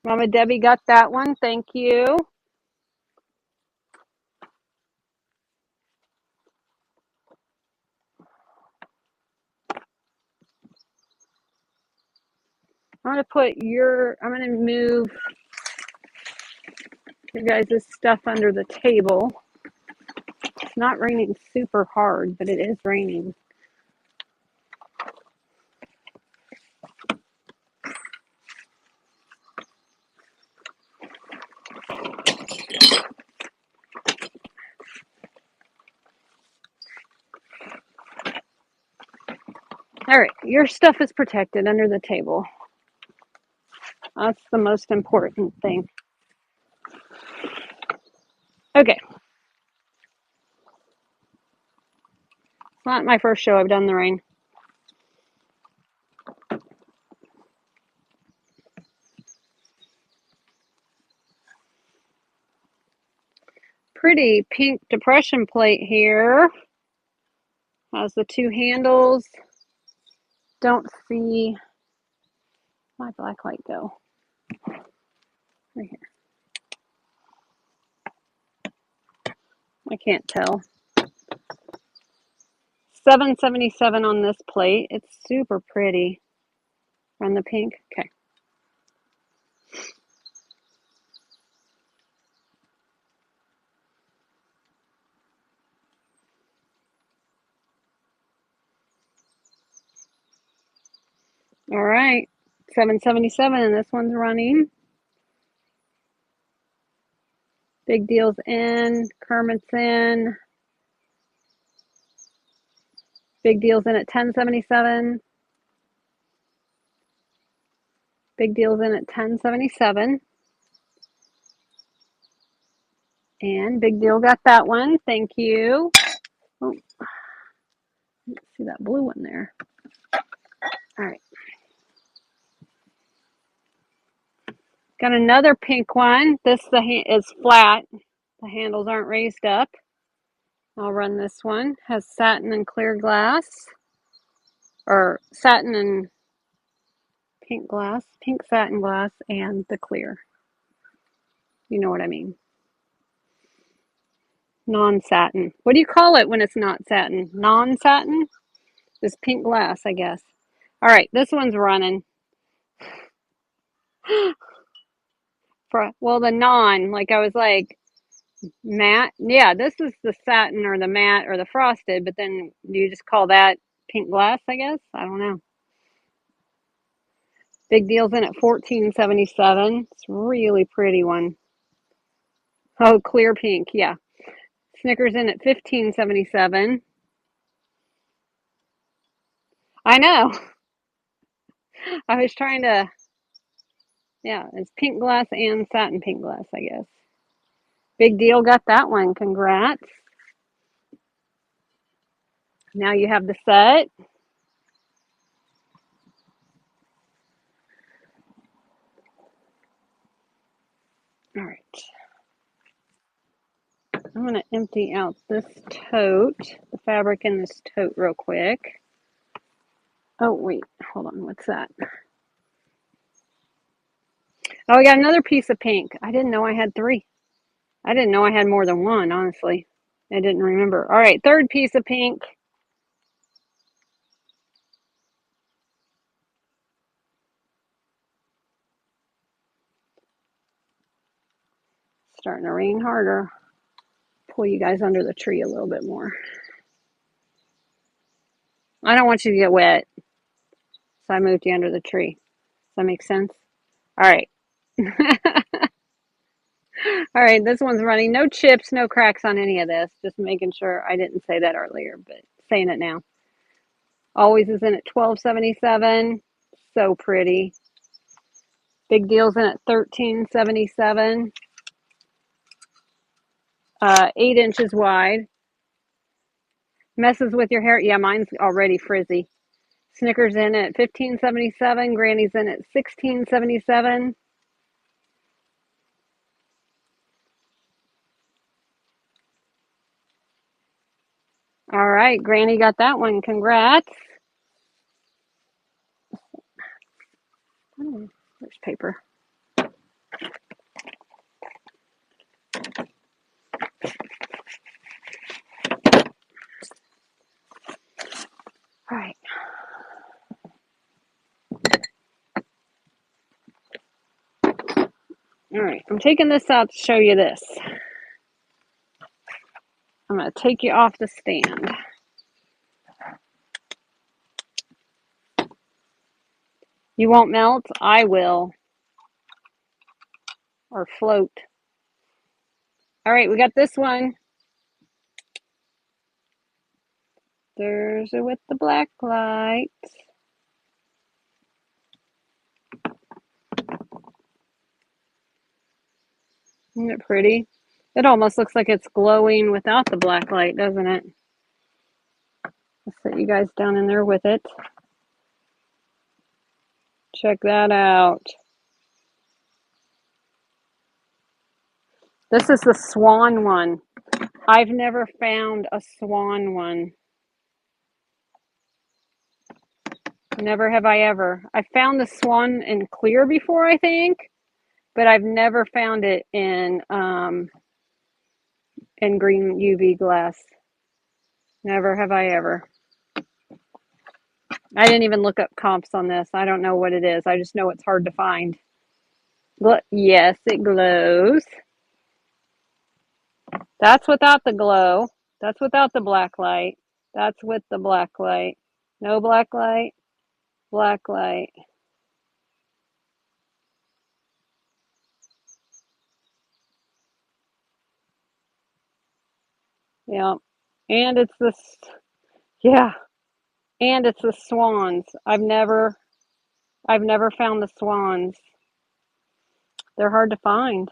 Mama Debbie got that one. Thank you. I'm going to move you guys' stuff under the table. It's not raining super hard, but it is raining. All right, your stuff is protected under the table. That's the most important thing. Okay. It's not my first show I've done the rain. Pretty pink depression plate here. Has the 2 handles. Don't see my black light go. Right here. I can't tell. $7.77 on this plate. It's super pretty. Run the pink. Okay. All right. $7.77 and this one's running. Big Deal's in. Kermit's in. Big Deal's in at $10.77. Big Deal's in at $10.77. And Big Deal got that one. Thank you. Oh, see that blue one there. All right. Got another pink one. This is flat. The handles aren't raised up. I'll run this one. Has satin and clear glass. Or satin and pink glass. Pink satin glass and the clear. You know what I mean. Non-satin. What do you call it when it's not satin? Non-satin? This pink glass, I guess. All right, this one's running. Well, the non, like I was like, matte. Yeah, this is the satin or the matte or the frosted, but then do you just call that pink glass, I guess? I don't know. Big Deal's in at $14.77. It's a really pretty one. Oh, clear pink, yeah. Snickers in at $15.77. I know. I was trying to, yeah, it's pink glass and satin pink glass, I guess. Big Deal got that one. Congrats. Now you have the set. All right. I'm going to empty out this tote, the fabric in this tote real quick. Oh, wait. Hold on. What's that? Oh, we got another piece of pink. I didn't know I had 3. I didn't know I had more than 1, honestly. I didn't remember. All right. Third piece of pink. Starting to rain harder. Pull you guys under the tree a little bit more. I don't want you to get wet, so I moved you under the tree. Does that make sense? All right. All right, this one's running. No chips, no cracks on any of this. Just making sure I didn't say that earlier, but saying it now. Always is in at $12.77. So pretty. Big Deal's in at $13.77. 8 inches wide. Messes with your hair. Yeah, mine's already frizzy. Snickers in at $15.77. Granny's in at $16.77. All right, Granny got that one. Congrats. Oh, there's paper. All right. All right, I'm taking this out to show you this. I'm going to take you off the stand. You won't melt? I will. Or float. All right, we got this one. There's it with the black light. Isn't it pretty? It almost looks like it's glowing without the black light, doesn't it? I'll set you guys down in there with it. Check that out. This is the swan one. I've never found a swan one. Never have I ever. I found the swan in clear before, I think, but I've never found it in green UV glass. Never have I ever. I didn't even look up comps on this. I don't know what it is. I just know it's hard to find. Yes, it glows. That's without the glow. That's without the black light. That's with the black light. No black light, black light. Yeah. And it's this, yeah. And it's the swans. I've never found the swans. They're hard to find.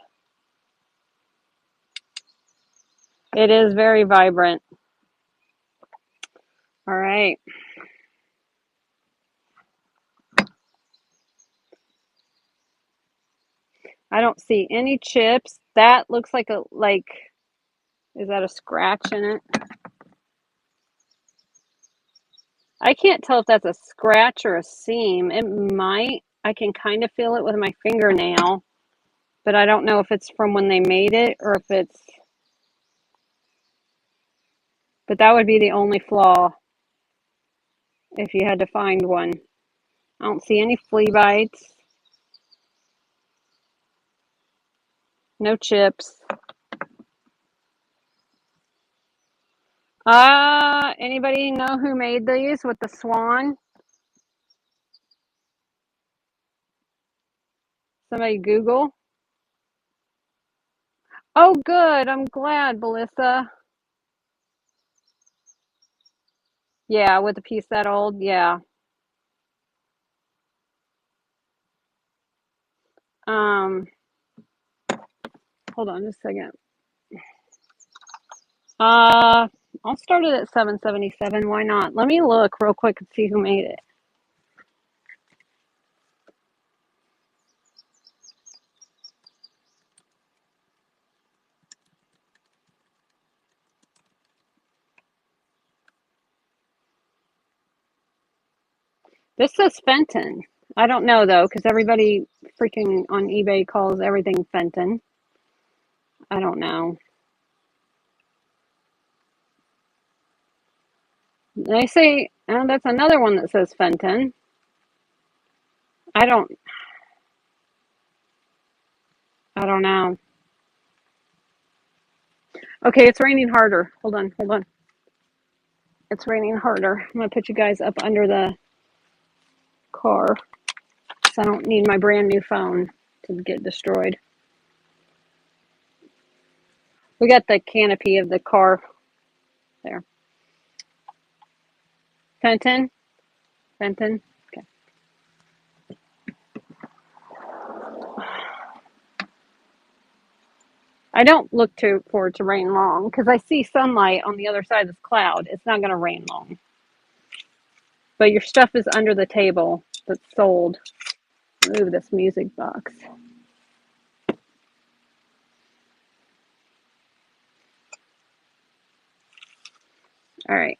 It is very vibrant. All right. I don't see any chips. That looks like is that a scratch in it? I can't tell if that's a scratch or a seam. It might. I can kind of feel it with my fingernail, but I don't know if it's from when they made it or if it's, but that would be the only flaw if you had to find one. I don't see any flea bites, no chips. Anybody know who made these with the swan? Somebody Google. Oh, good. I'm glad, Melissa. Yeah, with a piece that old. Yeah. Um, hold on just a second. Uh, I'll start it at 777. Why not? Let me look real quick and see who made it. This says Fenton. I don't know though, because everybody freaking on eBay calls everything Fenton. I don't know. They say, oh, that's another one that says Fenton. I don't. I don't know. Okay, it's raining harder. Hold on, hold on. It's raining harder. I'm gonna put you guys up under the car, so I don't need my brand new phone to get destroyed. We got the canopy of the car there. Fenton, Fenton. Okay. I don't look for it to rain long because I see sunlight on the other side of this cloud. It's not gonna rain long. But your stuff is under the table that's sold. Move this music box. All right.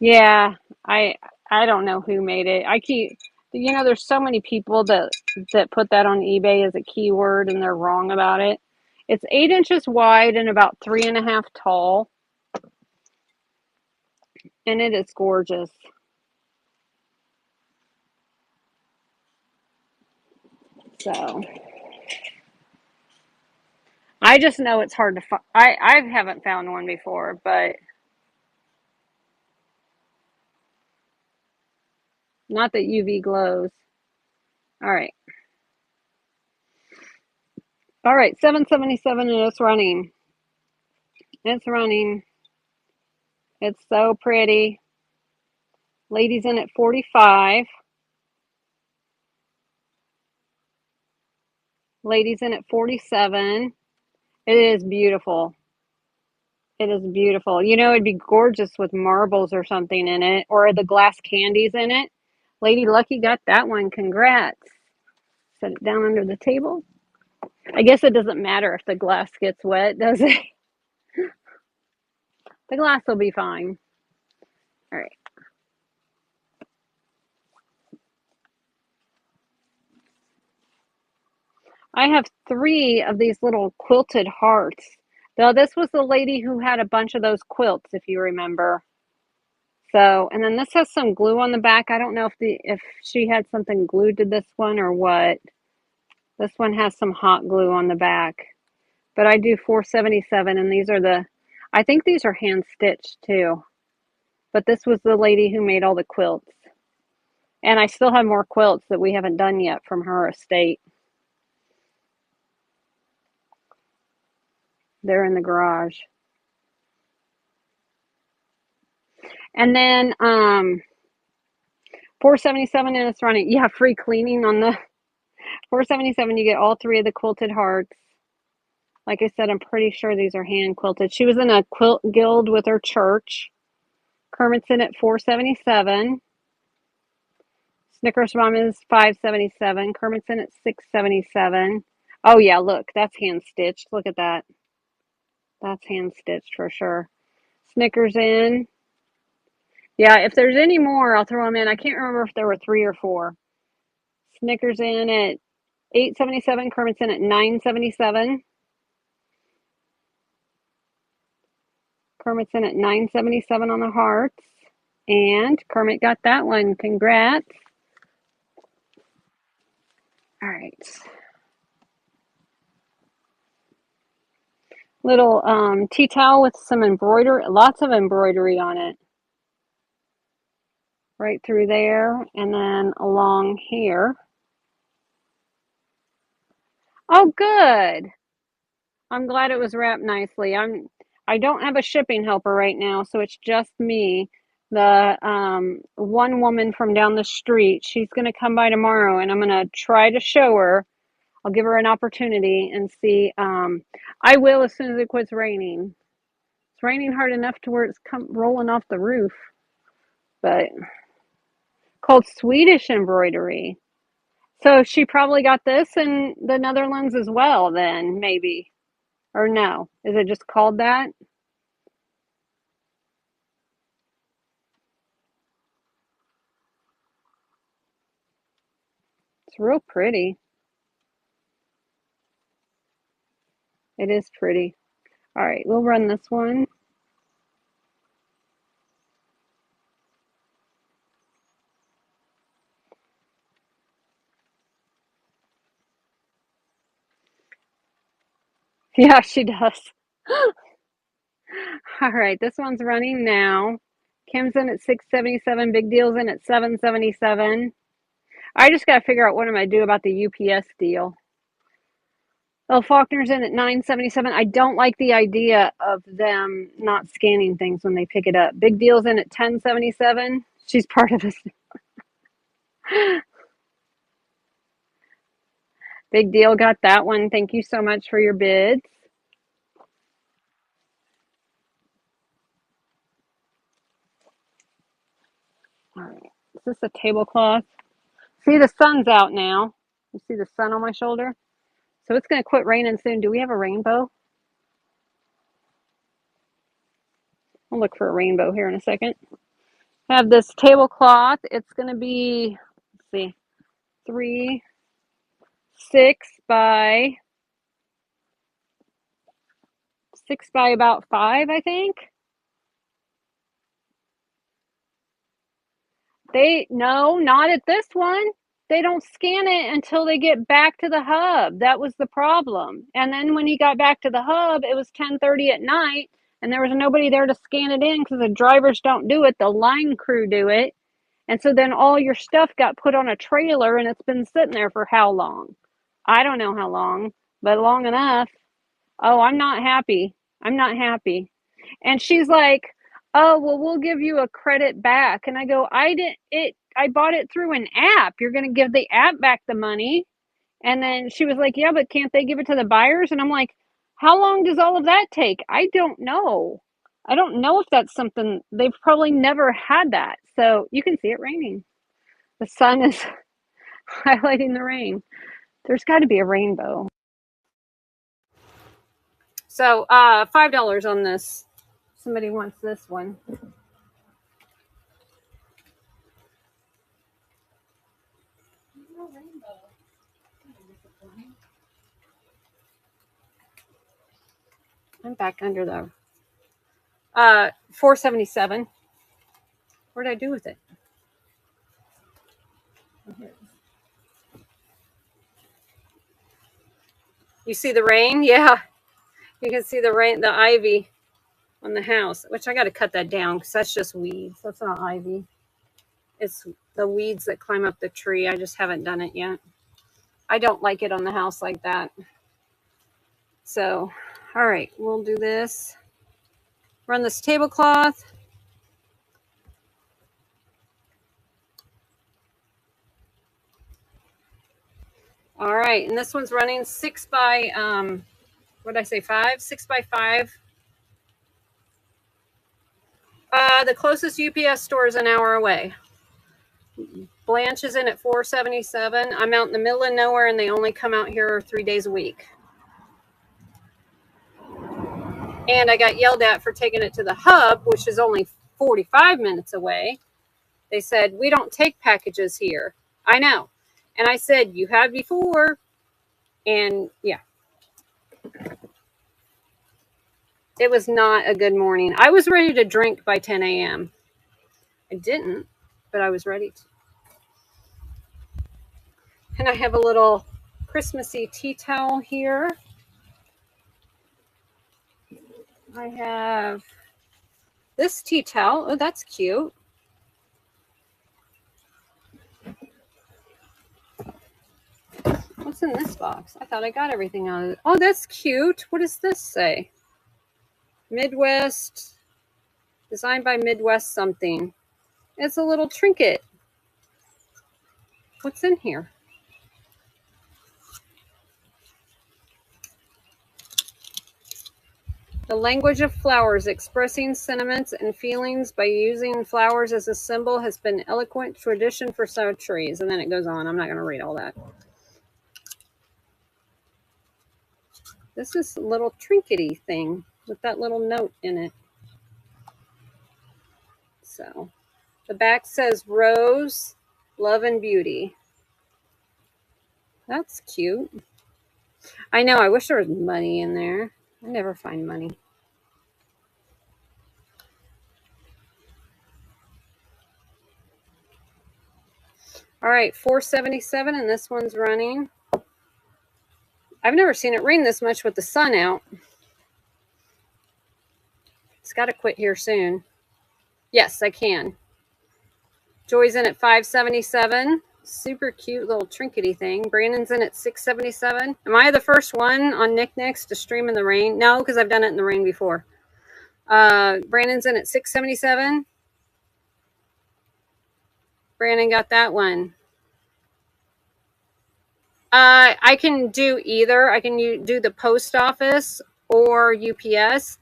Yeah, I I don't know who made it. There's so many people that put that on eBay as a keyword and they're wrong about it. It's 8 inches wide and about 3.5 tall, and it is gorgeous. So I just know it's hard to find. I haven't found one before, but not that UV glows. All right. All right, 777 and it's running. It's running. It's so pretty. Ladies in at 45. Ladies in at 47. It is beautiful. It is beautiful. It'd be gorgeous with marbles or something in it, or the glass candies in it. Lady Lucky got that one. Congrats. Set it down under the table. I guess it doesn't matter if the glass gets wet, does it? The glass will be fine. All right. I have 3 of these little quilted hearts. Now, this was the lady who had a bunch of those quilts, if you remember. So, and then this has some glue on the back. I don't know if she had something glued to this one or what. This one has some hot glue on the back. But I do 477, and these are I think these are hand stitched too. But this was the lady who made all the quilts. And I still have more quilts that we haven't done yet from her estate. They're in the garage. And then 477, and it's running. Yeah, free cleaning on the 477. You get all three of the quilted hearts. Like I said, I'm pretty sure these are hand quilted. She was in a quilt guild with her church. Kermit's in at 477. Snickers Mom is 577. Kermit's in at 677. Oh yeah, look, that's hand stitched. Look at that. That's hand stitched for sure. Snickers in. Yeah, if there's any more, I'll throw them in. I can't remember if there were 3 or 4. Snickers in at 877. Kermit's in at 977. Kermit's in at 977 on the hearts. And Kermit got that one. Congrats. All right. Little tea towel with some embroidery, lots of embroidery on it. Right through there and then along here. Oh, good. I'm glad it was wrapped nicely. I don't have a shipping helper right now, so it's just me. The one woman from down the street, she's going to come by tomorrow, and I'm going to try to show her. I'll give her an opportunity and see. I will as soon as it quits raining. It's raining hard enough to where it's rolling off the roof, but called Swedish embroidery. So she probably got this in the Netherlands as well, then maybe. Or no? Is it just called that? It's real pretty. It is pretty. All right, we'll run this one. Yeah, she does. All right, this one's running now. Kim's in at 677. Big Deal's in at 777. I just got to figure out what I'm going to do about the UPS deal. Oh, Faulkner's in at 977. I don't like the idea of them not scanning things when they pick it up. Big Deal's in at 1077. She's part of this. Big Deal got that one. Thank you so much for your bids. All right. Is this a tablecloth? See, the sun's out now. You see the sun on my shoulder? So it's going to quit raining soon. Do we have a rainbow? I'll look for a rainbow here in a second. I have this tablecloth. It's going to be, let's see, 6 by about 5, I think. No, not at this one. They don't scan it until they get back to the hub. That was the problem. And then when he got back to the hub, it was 10:30 at night, and there was nobody there to scan it in because the drivers don't do it. The line crew do it. And so then all your stuff got put on a trailer, and it's been sitting there for how long? I don't know how long, but long enough. Oh, I'm not happy. I'm not happy. And she's like, "Oh, well, we'll give you a credit back." And I go, I bought it through an app. You're going to give the app back the money. And then she was like, "Yeah, but can't they give it to the buyers?" And I'm like, "How long does all of that take?" I don't know. I don't know if that's something they've probably never had that. So you can see it raining. The sun is highlighting the rain. There's got to be a rainbow. So $5 on this. Somebody wants this one. I'm back under the 477. What did I do with it? You see the rain? Yeah. You can see the rain, the ivy on the house, which I got to cut that down because that's just weeds. That's not ivy. It's the weeds that climb up the tree. I just haven't done it yet. I don't like it on the house like that. So, all right, we'll do this. Run this tablecloth. All right, and this one's running 6 by, what did I say, 5? 6 by 5. The closest UPS store is an hour away. Blanche is in at 477. I'm out in the middle of nowhere, and they only come out here 3 days a week. And I got yelled at for taking it to the hub, which is only 45 minutes away. They said, we don't take packages here. I know. And I said, you have before. And yeah. It was not a good morning. I was ready to drink by 10 a.m. I didn't, but I was ready to. And I have a little Christmassy tea towel here. I have this tea towel. Oh, that's cute. What's in this box? I thought I got everything out of it. Oh, that's cute. What does this say? Midwest, designed by Midwest something. It's a little trinket. What's in here? The language of flowers, expressing sentiments and feelings by using flowers as a symbol, has been eloquent tradition for centuries. And then it goes on. I'm not going to read all that. This is a little trinkety thing with that little note in it. So the back says Rose, Love and Beauty. That's cute. I know. I wish there was money in there. I never find money. All right, 477, and this one's running. I've never seen it rain this much with the sun out. It's got to quit here soon. Yes, I can. Joy's in at 577. Super cute little trinkety thing. Brandon's in at 677. Am I the first one on Knickknacks to stream in the rain? No, because I've done it in the rain before. Brandon's in at 677. Brandon got that one. I can do either. I can do the post office or UPS.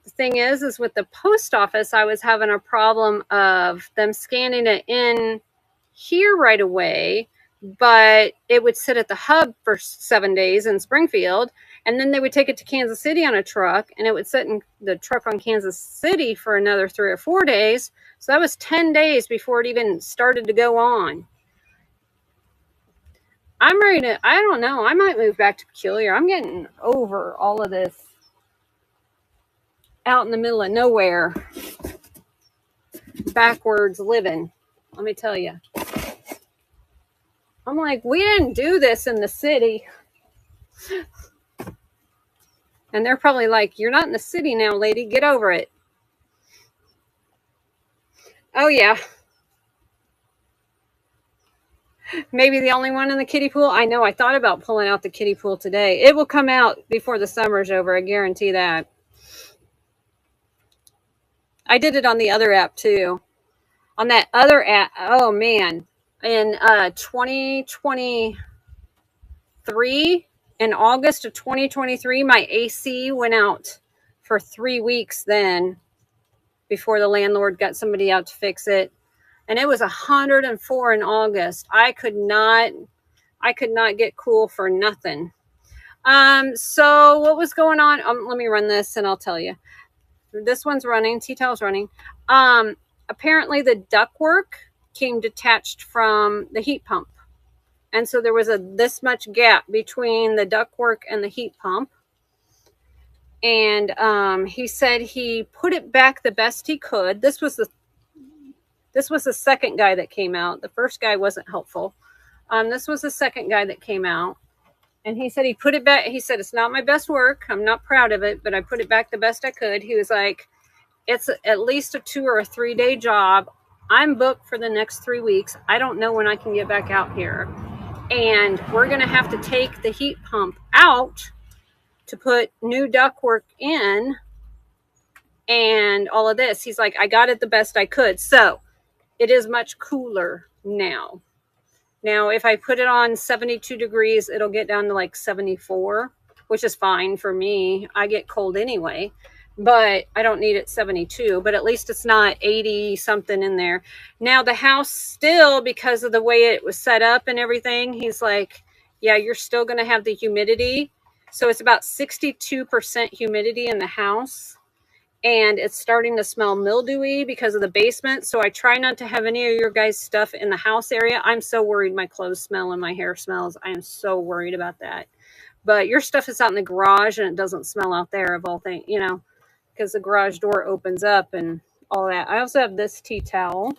The thing is with the post office, I was having a problem of them scanning it in here right away, but it would sit at the hub for 7 days in Springfield, and then they would take it to Kansas City on a truck, and it would sit in the truck on Kansas City for another 3 or 4 days. So that was 10 days before it even started to go on. I'm ready to, I don't know, I might move back to Peculiar. I'm getting over all of this out in the middle of nowhere, backwards living. Let me tell you. I'm like, we didn't do this in the city. And they're probably like, you're not in the city now, lady. Get over it. Oh, yeah. Maybe the only one in the kiddie pool. I know. I thought about pulling out the kiddie pool today. It will come out before the summer's over. I guarantee that. I did it on the other app, too. On that other app. Oh, man. In 2023, in August of 2023, my AC went out for 3 weeks then before the landlord got somebody out to fix it. And it was 104 in August. I could not get cool for nothing. So what was going on? Let me run this and I'll tell you. This one's running. T-Towel's running. Apparently the ductwork came detached from the heat pump. And so there was this much gap between the ductwork and the heat pump. And he said he put it back the best he could. This was This was the second guy that came out. The first guy wasn't helpful. This was the second guy that came out. And he said he put it back. He said, it's not my best work. I'm not proud of it, but I put it back the best I could. He was like, it's at least a 2 or 3 day job. I'm booked for the next 3 weeks. I don't know when I can get back out here. And we're going to have to take the heat pump out to put new ductwork in and all of this. He's like, I got it the best I could. So it is much cooler now. Now, if I put it on 72 degrees, it'll get down to like 74, which is fine for me. I get cold anyway, but I don't need it 72, but at least it's not 80 something in there. Now the house still, because of the way it was set up and everything, he's like, yeah, you're still going to have the humidity. So it's about 62% humidity in the house. And it's starting to smell mildewy because of the basement. So I try not to have any of your guys' stuff in the house area. I'm so worried my clothes smell and my hair smells. I am so worried about that. But your stuff is out in the garage and it doesn't smell out there of all things, you know, because the garage door opens up and all that. I also have this tea towel.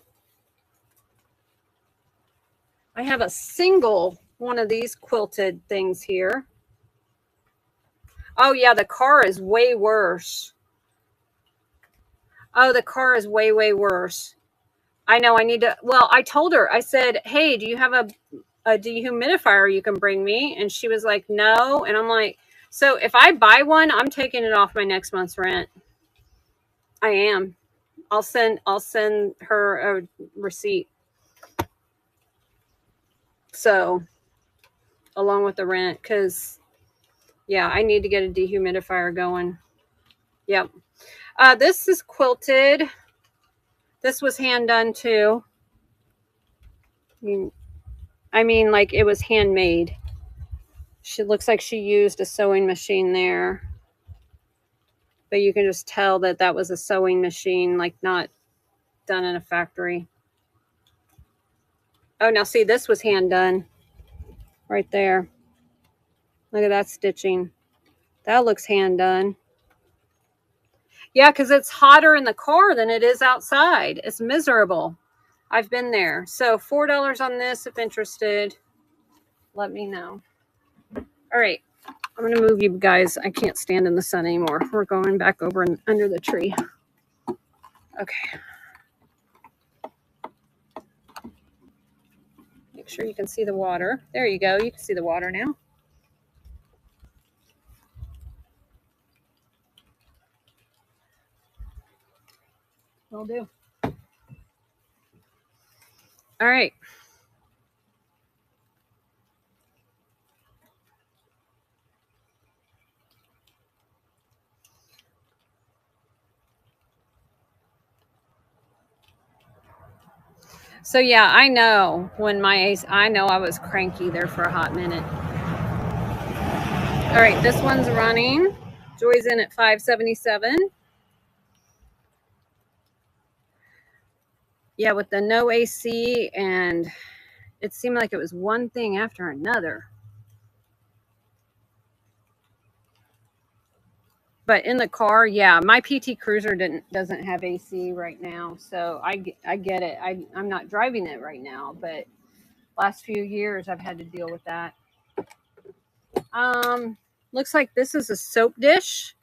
I have a single one of these quilted things here. Oh yeah, the car is way worse. Oh, the car is way, way worse. I know I need to, well, I told her, I said, hey, do you have a dehumidifier you can bring me? And she was like, no. And I'm like, so if I buy one, I'm taking it off my next month's rent. I am. I'll send her a receipt. So along with the rent, because yeah, I need to get a dehumidifier going. Yep. This is quilted. This was hand done too. I mean, like it was handmade. She looks like she used a sewing machine there. But you can just tell that that was a sewing machine, like not done in a factory. Oh, now see, this was hand done right there. Look at that stitching. That looks hand done. Yeah, because it's hotter in the car than it is outside. It's miserable. I've been there. So $4 on this. If interested, let me know. All right. I'm going to move you guys. I can't stand in the sun anymore. We're going back over and under the tree. Okay. Make sure you can see the water. There you go. You can see the water now. Will do. All right. So yeah, I know when I know I was cranky there for a hot minute. All right, this one's running. Joy's in at 577. Yeah, with the no AC, and it seemed like it was one thing after another. But in the car, yeah, my PT Cruiser doesn't have AC right now, so I get it. I'm not driving it right now, but last few years I've had to deal with that. Looks like this is a soap dish.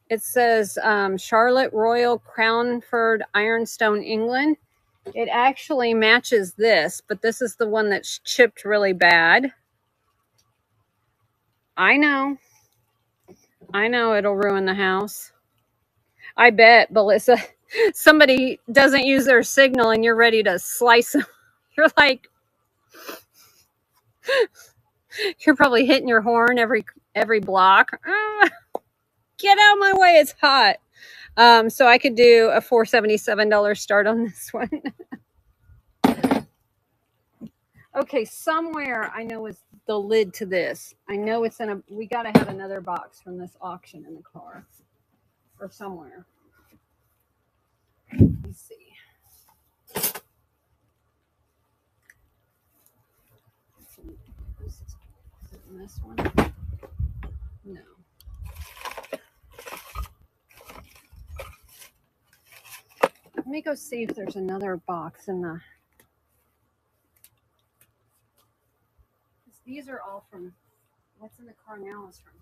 It says Charlotte Royal Crownford Ironstone, England. It actually matches this, but this is the one that's chipped really bad. I know it'll ruin the house. I bet, Melissa, somebody doesn't use their signal and you're ready to slice them. You're like, you're probably hitting your horn every block. Get out of my way, it's hot. So I could do a $477 start on this one. Okay, somewhere I know is the lid to this. I know it's in we got to have another box from this auction in the car or somewhere. Let me see. This one? No. Let me go see if there's another box in the. These are all from. What's in the car now is from.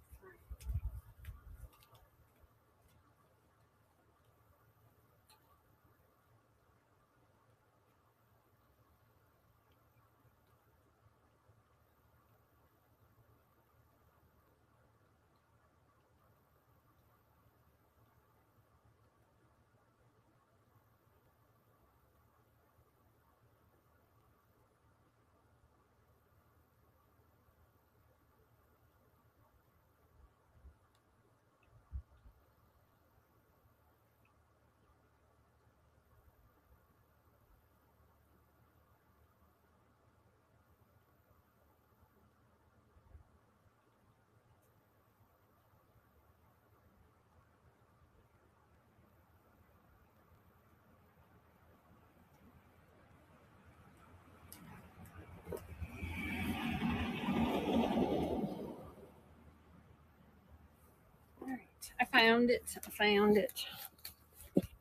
I found it. I found it.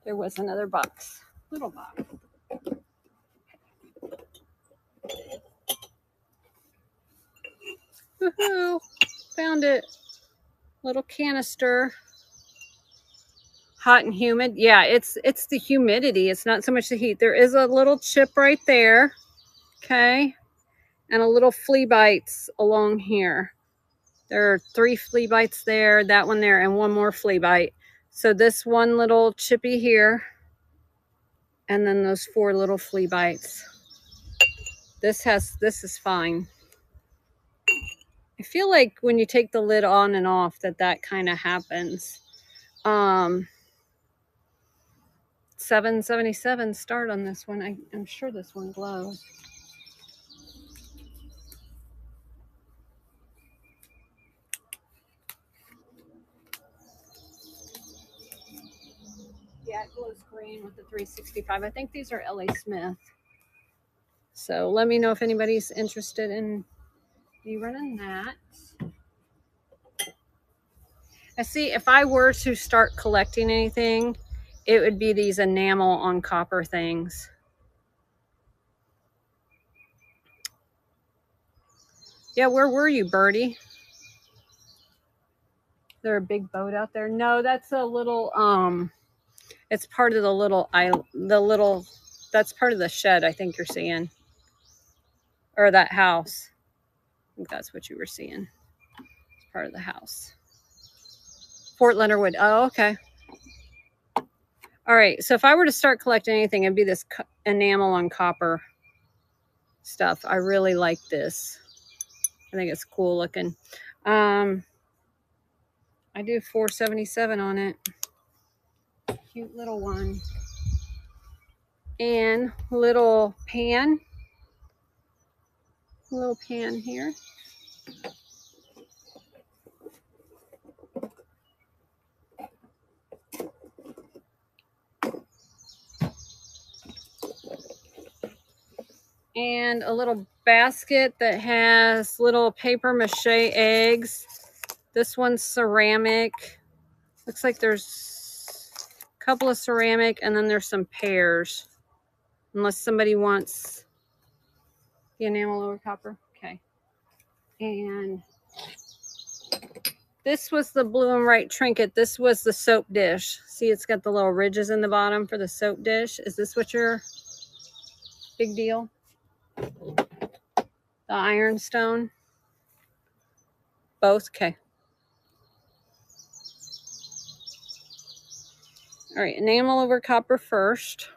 There was another box. Little box. Woohoo! Found it. Little canister. Hot and humid. Yeah, it's the humidity. It's not so much the heat. There is a little chip right there. Okay. And a little flea bites along here. There are 3 flea bites there, that one there, and one more flea bite. So this one little chippy here, and then those 4 little flea bites. This is fine. I feel like when you take the lid on and off that kind of happens. $7.77 start on this one. I'm sure this one glows. Yeah, it glows green with the 365. I think these are L.A. Smith. So let me know if anybody's interested in me running that. I see if I were to start collecting anything, it would be these enamel on copper things. Yeah, where were you, Birdie? Is there a big boat out there? No, that's a little, it's part of the little, that's part of the shed I think you're seeing. Or that house. I think that's what you were seeing. It's part of the house. Fort Leonard Wood. Oh, okay. All right, so if I were to start collecting anything, it'd be this enamel on copper stuff. I really like this. I think it's cool looking. I do $4.77 on it. Cute little one. And little pan. Little pan here. And a little basket that has little paper mache eggs. This one's ceramic. Looks like there's a couple of ceramic and then there's some pears. Unless somebody wants the enamel over copper. Okay. And this was the Blue and Right trinket. This was the soap dish. See, it's got the little ridges in the bottom for the soap dish. Is this what your big deal? The ironstone? Both? Okay. All right, enamel over copper first.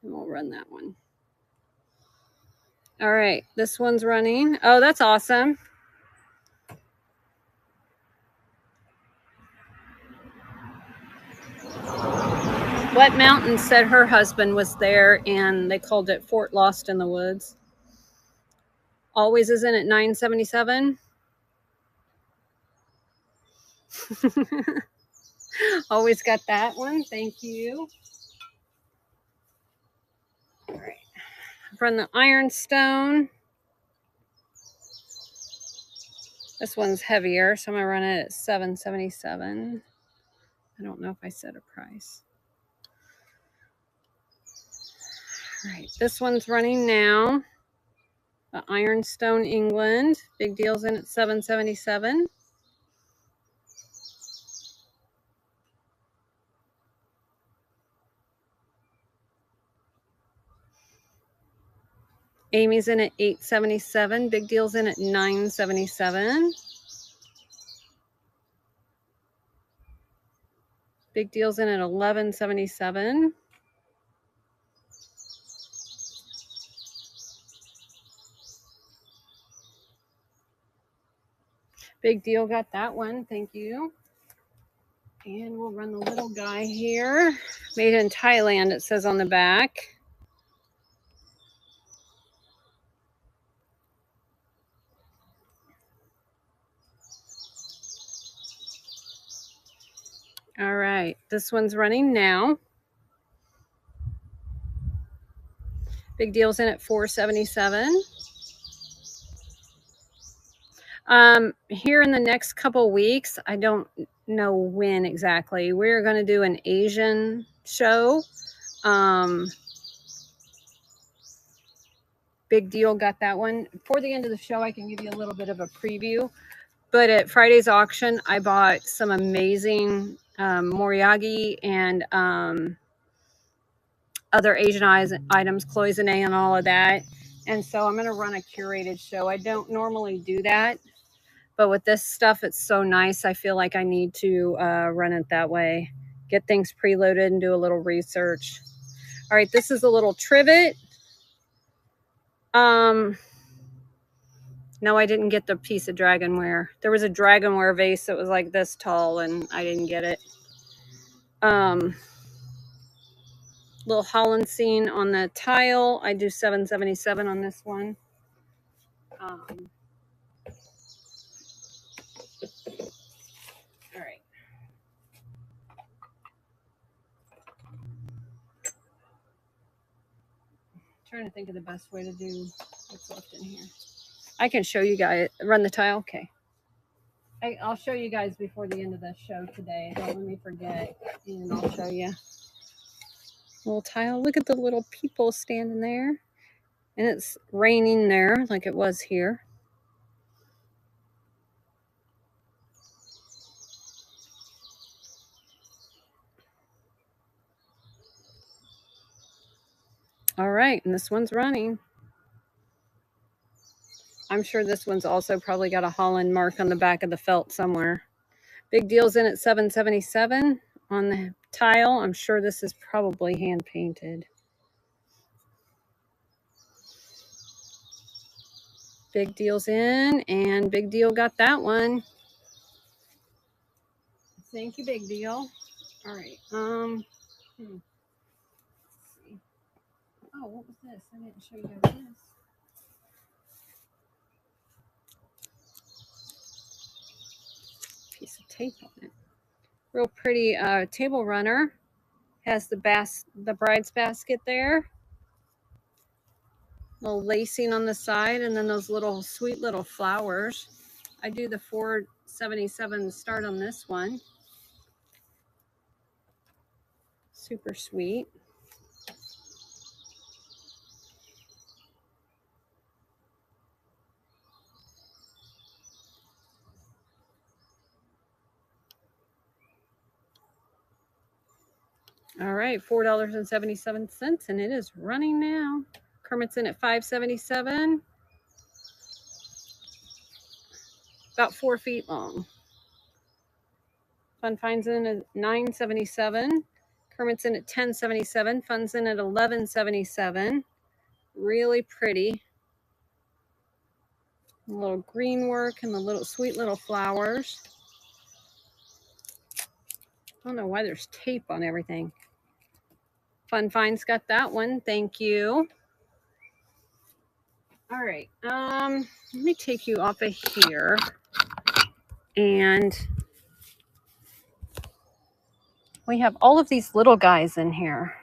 And we'll run that one. All right, this one's running. Oh, that's awesome. Wet Mountain said her husband was there and they called it Fort Lost in the Woods. Always is in at $9.77. Always got that one. Thank you. All right. Run the ironstone. This one's heavier, so I'm going to run it at $7.77. I don't know if I set a price. All right, this one's running now. The Ironstone England. Big deal's in at $7.77. Amy's in at $8.77. Big deal's in at $9.77. Big deal's in at $11.77. Big deal got that one. Thank you. And we'll run the little guy here. Made in Thailand, it says on the back. All right, this one's running now. Big deal's in at $4.77. Here in the next couple weeks, I don't know when exactly, we're going to do an Asian show. Big deal got that one. For the end of the show, I can give you a little bit of a preview. But at Friday's auction, I bought some amazing Moriarty and other Asian items, cloisonne and all of that. And so I'm going to run a curated show. I don't normally do that. But with this stuff, it's so nice. I feel like I need to run it that way. Get things preloaded and do a little research. All right, this is a little trivet. No, I didn't get the piece of dragonware. There was a dragonware vase that was like this tall, and I didn't get it. Little Holland scene on the tile. I do $7.77 on this one. All right. Trying to think of the best way to do what's left in here. I can show you guys. Run the tile. Okay. I'll show you guys before the end of the show today. Don't let me forget. And I'll show you. Little tile. Look at the little people standing there. And it's raining there like it was here. All right. And this one's running. I'm sure this one's also probably got a Holland mark on the back of the felt somewhere. Big deal's in at $7.77 on the tile. I'm sure this is probably hand painted. Big deal's in, and Big Deal got that one. Thank you, Big Deal. All right. Let's see. Oh, what was this? I didn't show you guys this. Piece of tape on it. Real pretty table runner. Has the bride's basket there. Little lacing on the side, and then those little sweet little flowers. I do the $4.77 start on this one. Super sweet. All right, $4.77, and it is running now. Kermit's in at $5.77. About 4 feet long. Fun Finds in at $9.77. Kermit's in at $10.77. Fun's in at $11.77. Really pretty. A little green work and the little sweet little flowers. I don't know why there's tape on everything. Fun Finds got that one. Thank you. All right. Let me take you off of here. And we have all of these little guys in here.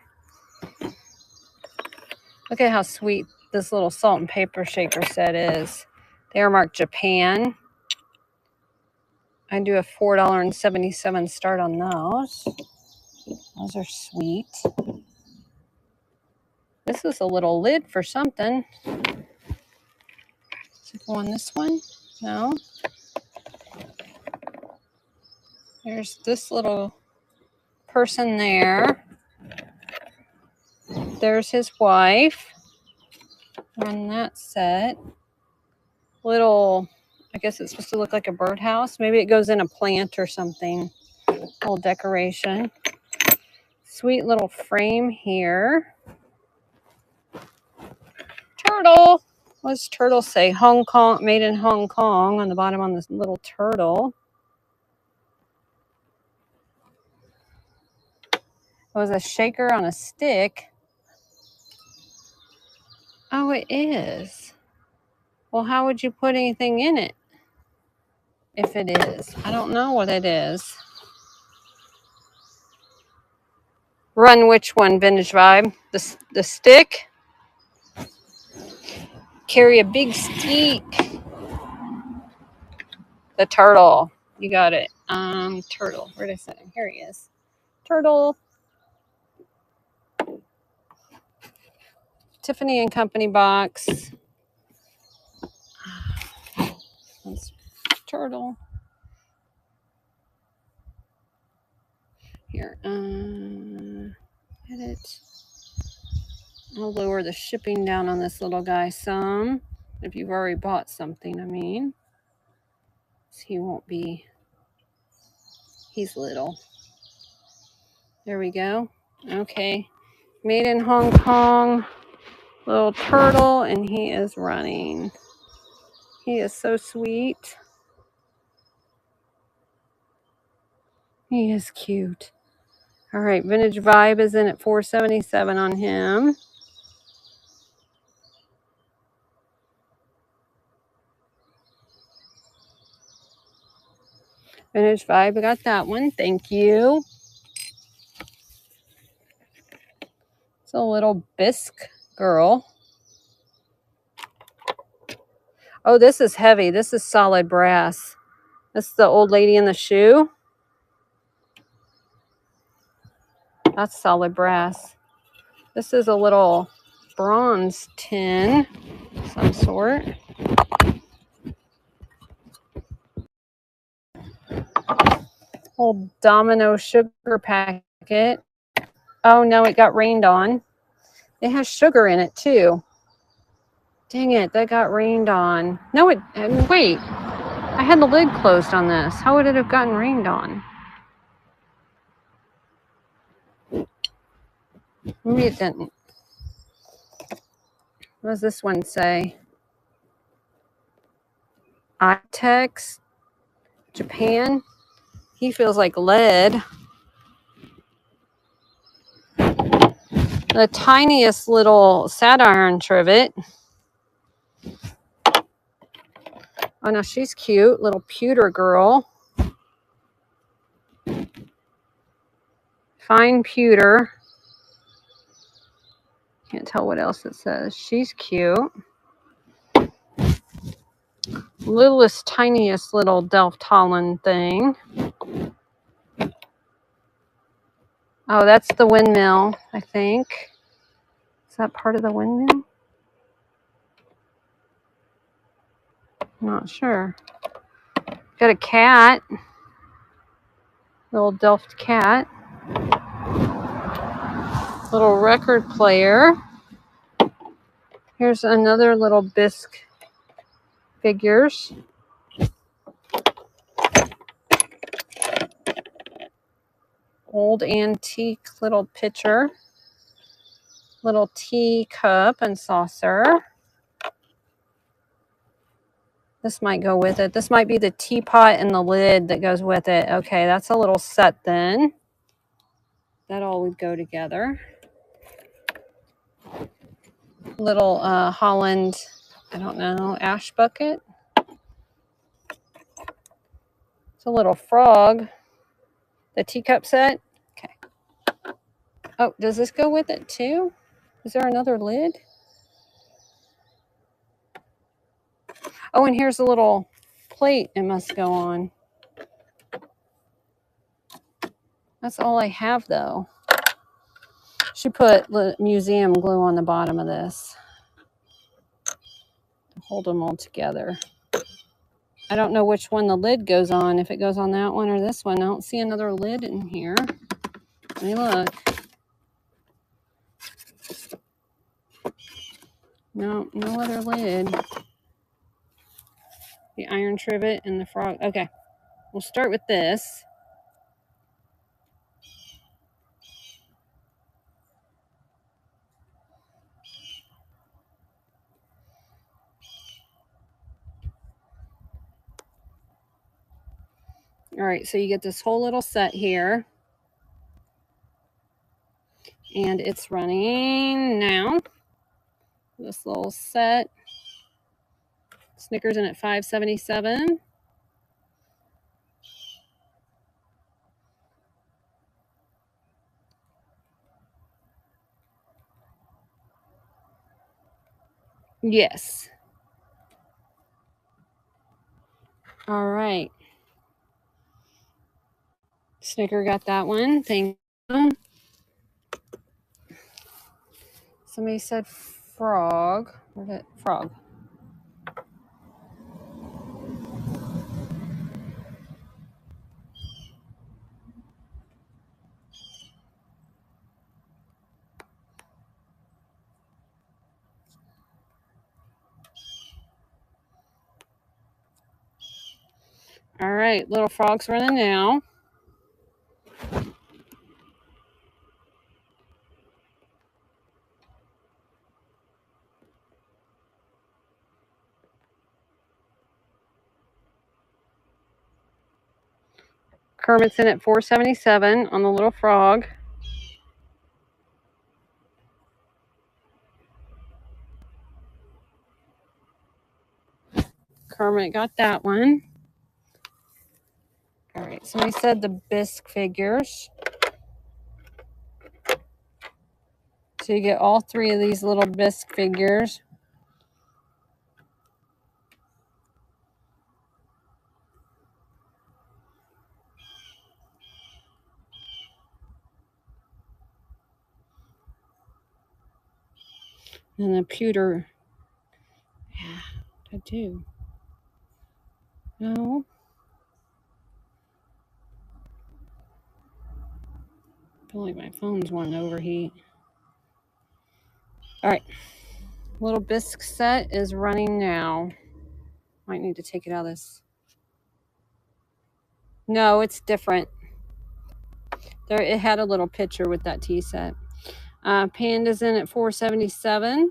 Look at how sweet this little salt and pepper shaker set is. They are marked Japan. I do a $4.77 start on those. Those are sweet. This is a little lid for something. Is it on this one? No. There's this little person there. There's his wife on that set. Little, I guess it's supposed to look like a birdhouse. Maybe it goes in a plant or something. Little decoration. Sweet little frame here. Turtle. What does turtle say? Hong Kong, made in Hong Kong on the bottom on this little turtle. It was a shaker on a stick. Oh, it is. Well, how would you put anything in it if it is? I don't know what it is. Run which one, Vintage Vibe? The stick? Carry a big stick. The turtle. You got it. Turtle. Where did I set him? Here he is. Turtle. Tiffany and Company box. That's turtle. Here. Edit. I'll lower the shipping down on this little guy some. If you've already bought something, I mean. So he won't be. He's little. There we go. Okay. Made in Hong Kong. Little turtle, and he is running. He is so sweet. He is cute. All right, Vintage Vibe is in at $477 on him. Vintage Vibe, I got that one. Thank you. It's a little bisque girl. Oh, this is heavy. This is solid brass. This is the old lady in the shoe. That's solid brass. This is a little bronze tin, some sort. Old Domino sugar packet. Oh no, it got rained on. It has sugar in it too. Dang it, that got rained on. No, wait. I had the lid closed on this. How would it have gotten rained on? Maybe it didn't. What does this one say? Itex, Japan. He feels like lead. The tiniest little Satiron trivet. Oh no, she's cute. Little pewter girl. Fine pewter. Can't tell what else it says. She's cute. Littlest, tiniest little Delft Holland thing. Oh, that's the windmill, I think. Is that part of the windmill? I'm not sure. Got a cat. Little Delft cat. Little record player. Here's another little bisque figures. Old antique little pitcher. Little teacup and saucer. This might go with it. This might be the teapot and the lid that goes with it. Okay, that's a little set then. That all would go together. Little Holland, I don't know, ash bucket. It's a little frog. The teacup set. Okay. Oh, does this go with it too? Is there another lid? Oh, and here's a little plate it must go on. That's all I have though. She put museum glue on the bottom of this to hold them all together. I don't know which one the lid goes on, if it goes on that one or this one. I don't see another lid in here. Let me look. No, no other lid. The iron trivet and the frog. Okay, we'll start with this. All right, so you get this whole little set here. And it's running now. This little set. Snickers in at $5.77. Yes. All right. Snicker got that one. Thank you. Somebody said frog. Where's it? Frog. All right, little frog's running now. Kermit's in at $4.77 on the little frog. Kermit got that one. All right, somebody said the bisque figures. So you get all three of these little bisque figures. And the pewter. Yeah, I do. No. I feel like my phone's wanting to overheat. All right. Little bisque set is running now. Might need to take it out of this. No, it's different. There, it had a little picture with that tea set. Panda's in at $4.77.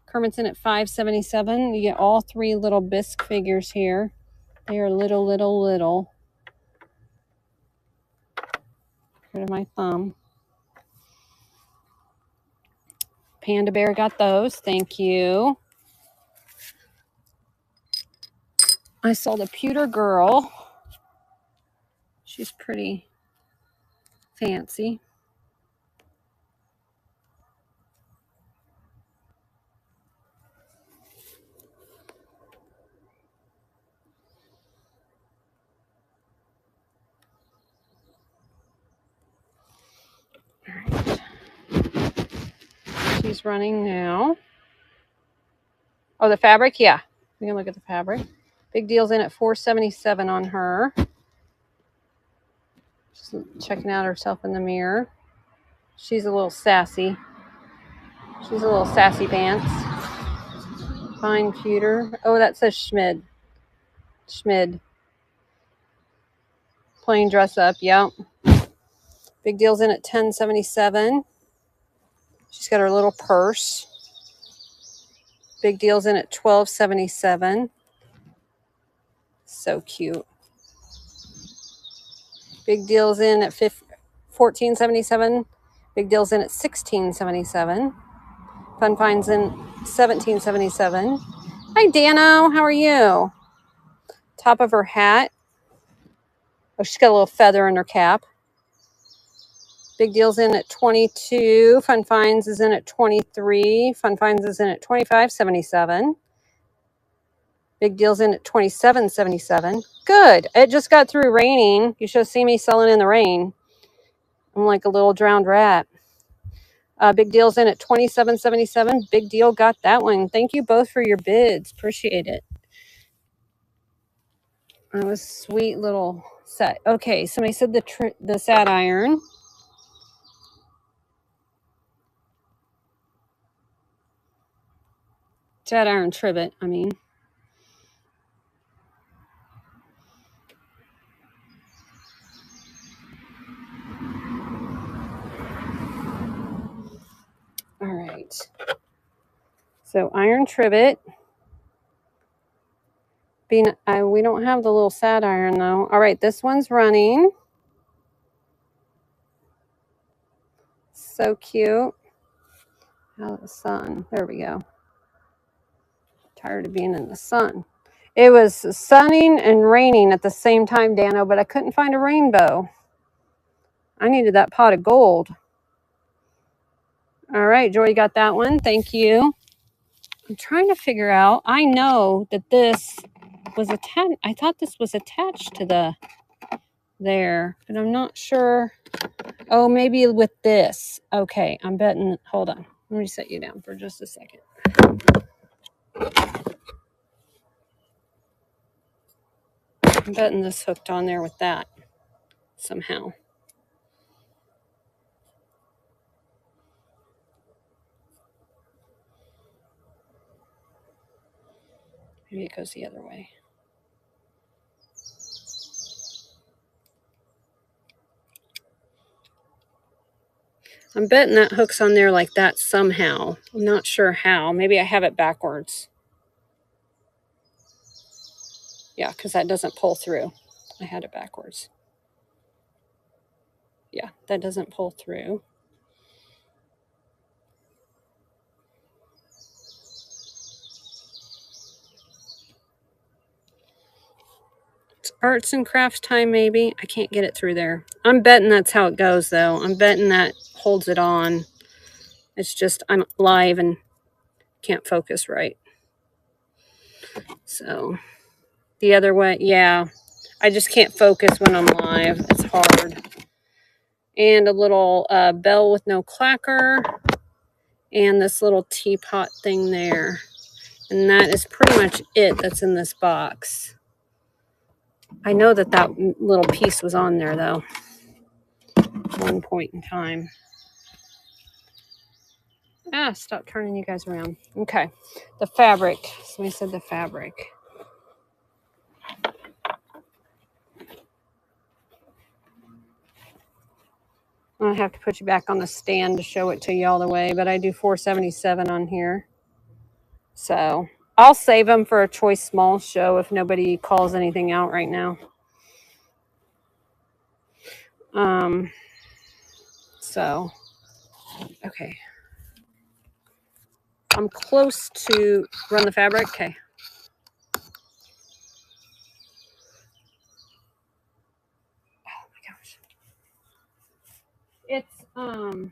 Kermit's in at $5.77. You get all three little bisque figures here. They are little. Rid of my thumb. Panda Bear got those. Thank you. I saw the pewter girl. She's pretty fancy. All right. She's running now. Oh, the fabric? Yeah. We can look at the fabric. Big Deal's in at $4.77 on her. Just checking out herself in the mirror. She's a little sassy. She's a little sassy pants. Fine pewter. Oh, that says Schmid. Schmid. Plain dress up. Yep. Big Deal's in at $10.77. She's got her little purse. Big Deal's in at $12.77. So cute. Big Deal's in at $14.77. Big Deal's in at $16.77. Fun Finds in $17.77. Hi, Dano. How are you? Top of her hat. Oh, she's got a little feather in her cap. Big Deal's in at $22. Fun Finds is in at $23. Fun Finds is in at $25.77. Big Deal's in at $27.77. Good. It just got through raining. You should have seen me selling in the rain. I'm like a little drowned rat. Big Deal's in at $27.77. Big Deal got that one. Thank you both for your bids. Appreciate it. That was sweet little set. Okay, somebody said the Sad Iron. Sad Iron Trivet, I mean. All right. So iron trivet. We don't have the little Sad Iron though. All right, this one's running. So cute. Out of the sun. There we go. Tired of being in the sun. It was sunning and raining at the same time, Dano, but I couldn't find a rainbow. I needed that pot of gold. All right, Joy got that one. Thank you. I'm trying to figure out. I know that this was attached. I thought this was attached to the there, but I'm not sure. Oh, maybe with this. Okay, I'm betting. Hold on. Let me set you down for just a second. I'm betting this hooked on there with that somehow. Maybe it goes the other way. I'm betting that hook's on there like that somehow. I'm not sure how. Maybe I have it backwards. Yeah, because that doesn't pull through. I had it backwards. Yeah, that doesn't pull through. It's arts and crafts time, maybe. I can't get it through there. I'm betting that's how it goes, though. I'm betting that holds it on. It's just I'm live and can't focus right. So the other way, yeah. I just can't focus when I'm live. It's hard. And a little bell with no clacker. And this little teapot thing there. And that is pretty much it that's in this box. I know that little piece was on there, though, at one point in time. Stop turning you guys around. Okay. The fabric. Somebody said the fabric. I have to put you back on the stand to show it to you all the way, but I do $4.77 on here. So I'll save them for a choice small show if nobody calls anything out right now. So, okay. I'm close to run the fabric. Okay. Oh my gosh. It's, oh,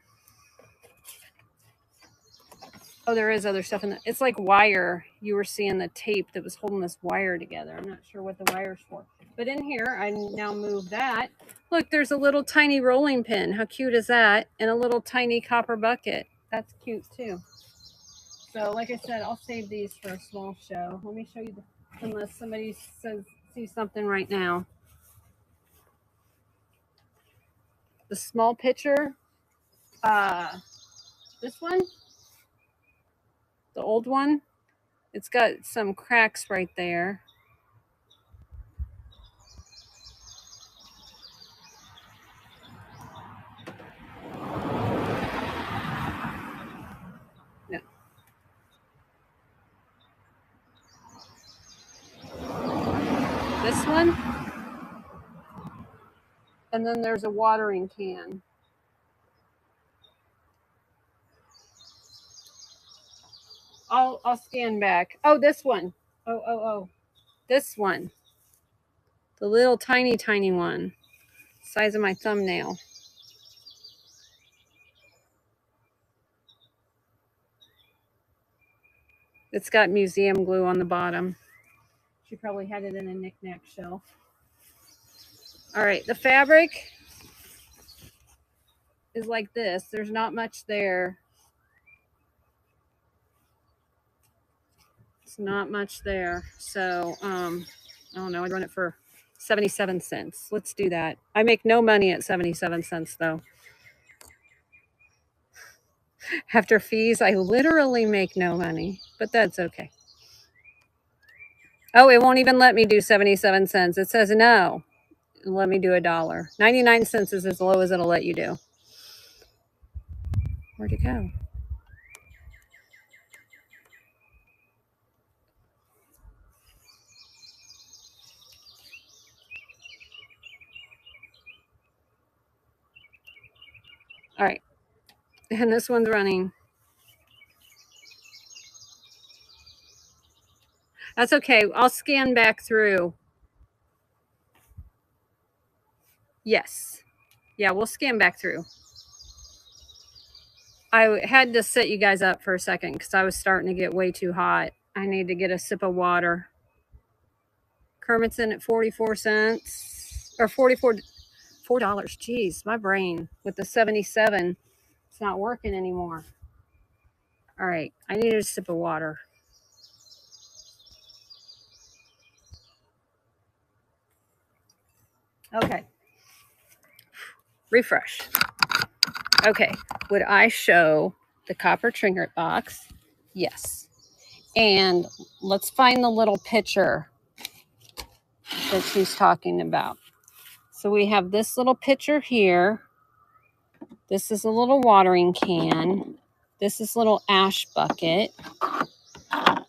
there is other stuff in that. It's like wire. You were seeing the tape that was holding this wire together. I'm not sure what the wire's for. But in here, I now move that. Look, there's a little tiny rolling pin. How cute is that? And a little tiny copper bucket. That's cute too. So like I said, I'll save these for a small show. Let me show you, unless somebody sees something right now. The small picture, this one, the old one, it's got some cracks right there. Yeah. This one, and then there's a watering can. I'll scan back. Oh, this one. Oh. This one. The little tiny one. Size of my thumbnail. It's got museum glue on the bottom. She probably had it in a knick-knack shelf. All right, the fabric. is like this. There's not much there. It's not much there. So, I don't know. I'd run it for 77 cents. Let's do that. I make no money at 77 cents though. After fees, I literally make no money, but that's okay. Oh, it won't even let me do 77 cents. It says no. Let me do $1. 99 cents is as low as it'll let you do. Where'd it go? All right. And this one's running. That's okay. I'll scan back through. Yes. Yeah, we'll scan back through. I had to set you guys up for a second because I was starting to get way too hot. I need to get a sip of water. Kermit's in at 44 cents or $4. Jeez, my brain with the 77, it's not working anymore. All right, I need a sip of water. Okay. Refresh. Okay, would I show the copper trinket box? Yes. And let's find the little pitcher that she's talking about. So we have this little pitcher here. This is a little watering can. This is a little ash bucket.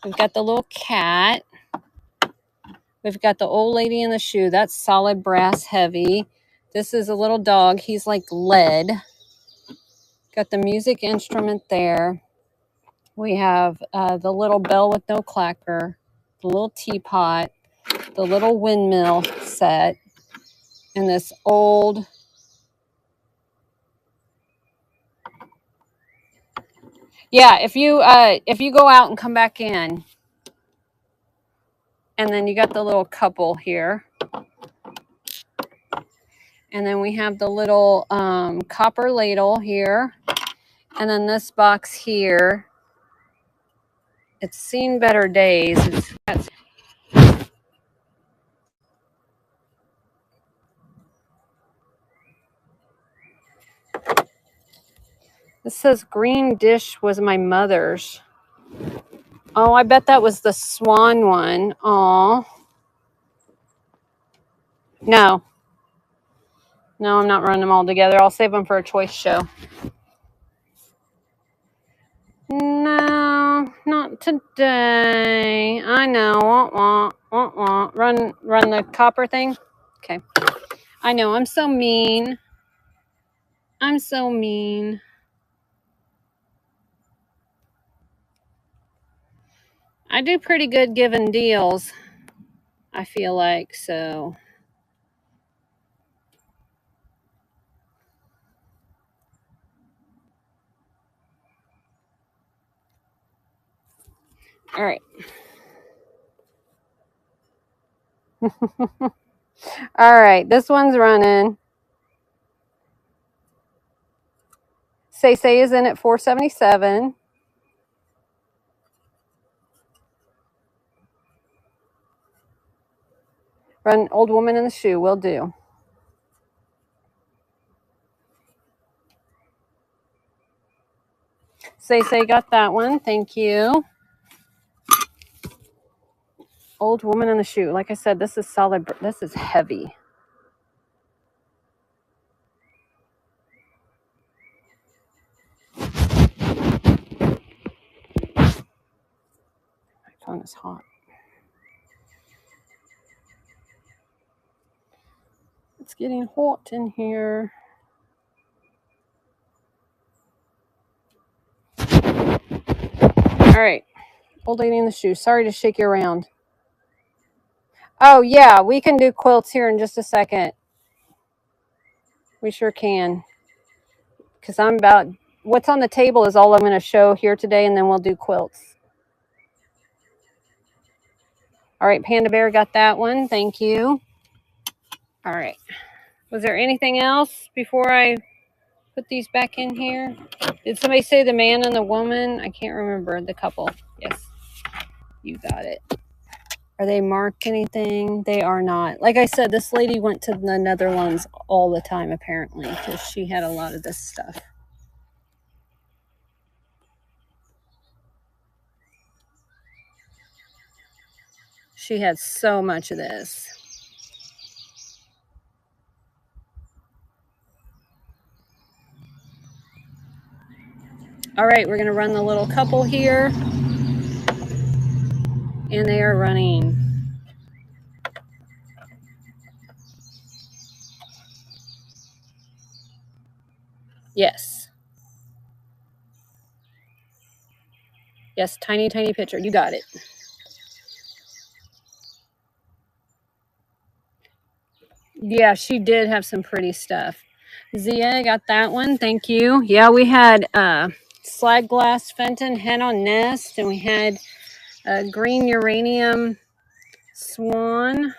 We've got the little cat. We've got the old lady in the shoe. That's solid brass heavy. This is a little dog. He's like lead. Got the music instrument there. We have the little bell with no clacker, the little teapot, the little windmill set, and this old... Yeah, if you go out and come back in, and then you got the little couple here. And then we have the little copper ladle here. And then this box here, it's seen better days. This says green dish was my mother's. Oh, I bet that was the swan one. Aw. No, I'm not running them all together. I'll save them for a choice show. No, not today. I know. Run the copper thing. Okay. I know. I'm so mean. I'm so mean. I do pretty good giving deals, I feel like, so. All right. All right, this one's running. Say is in at 477. Run old woman in the shoe, will do. Say got that one, thank you. Old woman in the shoe. Like I said, this is solid. This is heavy. My phone is hot. It's getting hot in here. All right. Old lady in the shoe. Sorry to shake you around. Oh, yeah. We can do quilts here in just a second. We sure can. Because what's on the table is all I'm going to show here today, and then we'll do quilts. All right. Panda Bear got that one. Thank you. All right. Was there anything else before I put these back in here. Did somebody say the man and the woman? I can't remember. The couple. Yes, you got it. Are they marked anything? They are not. Like I said, this lady went to the Netherlands all the time, apparently, because she had a lot of this stuff. She had so much of this. All right, we're going to run the little couple here. And they are running. Yes. Yes, tiny, tiny picture. You got it. Yeah, she did have some pretty stuff. Zia, got that one. Thank you. Yeah, we had slag glass Fenton hen on nest, and we had green uranium swan.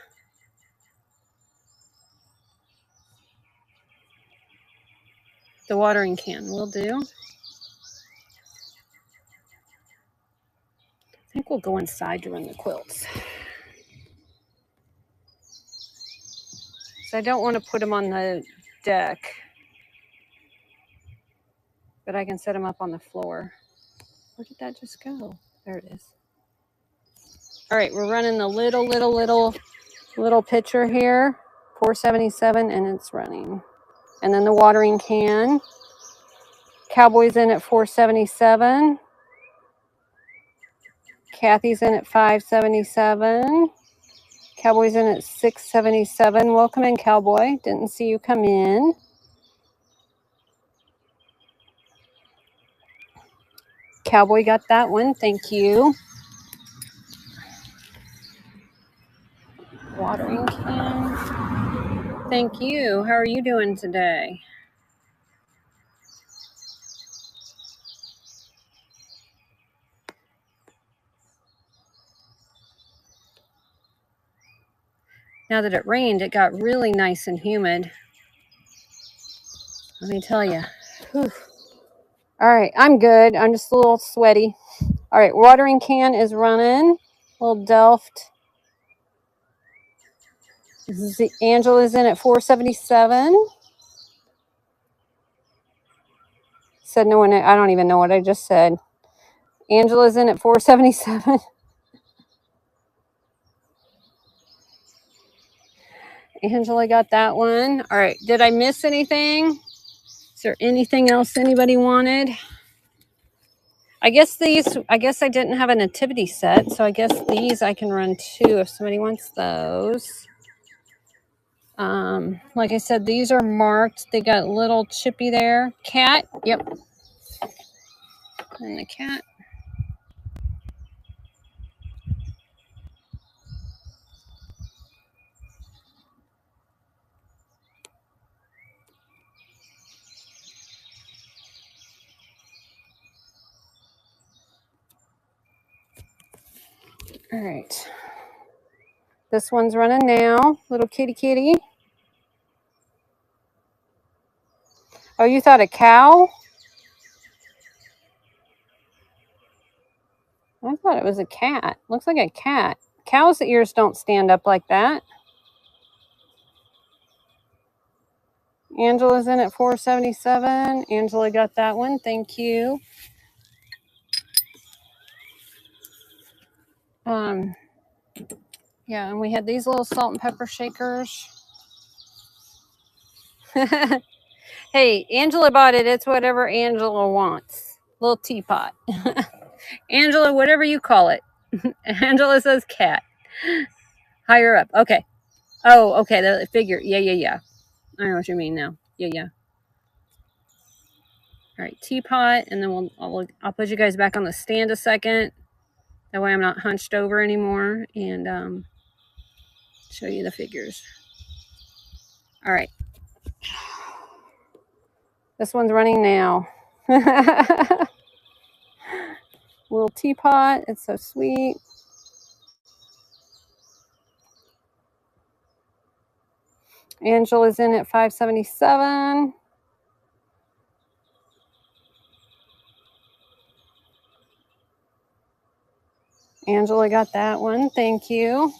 The watering can will do. I think we'll go inside to run the quilts. So I don't want to put them on the deck, but I can set them up on the floor. Where did that just go? There it is. All right, we're running the little pitcher here, 477, and it's running. And then the watering can. Cowboy's in at 477. Kathy's in at 577. Cowboy's in at 677. Welcome in, Cowboy. Didn't see you come in. Cowboy got that one. Thank you. Watering can. Thank you. How are you doing today? Now that it rained, it got really nice and humid. Let me tell you. Whew. All right, I'm good. I'm just a little sweaty. All right, watering can is running. Little Delft. Angela's in at 477. Said no one. I don't even know what I just said. Angela's in at 477. Angela got that one. All right. Did I miss anything? Is there anything else anybody wanted? I guess I didn't have a nativity set, so I guess these I can run too if somebody wants those. Like I said, these are marked. They got little chippy there. Cat. Yep. And the cat. All right. This one's running now. Little kitty kitty. Oh, you thought a cow? I thought it was a cat. Looks like a cat. Cows' ears don't stand up like that. Angela's in at 477. Angela got that one. Thank you. Yeah, and we had these little salt and pepper shakers. Hey, Angela bought it. It's whatever Angela wants. Little teapot. Angela, whatever you call it. Angela says cat. Higher up. Okay. Oh, okay. The figure. Yeah. I know what you mean now. Yeah. All right, teapot, and then I'll put you guys back on the stand a second. That way I'm not hunched over anymore, and show you the figures. All right. This one's running now. Little teapot. It's so sweet. Angela's in at 577. Angela got that one. Thank you. All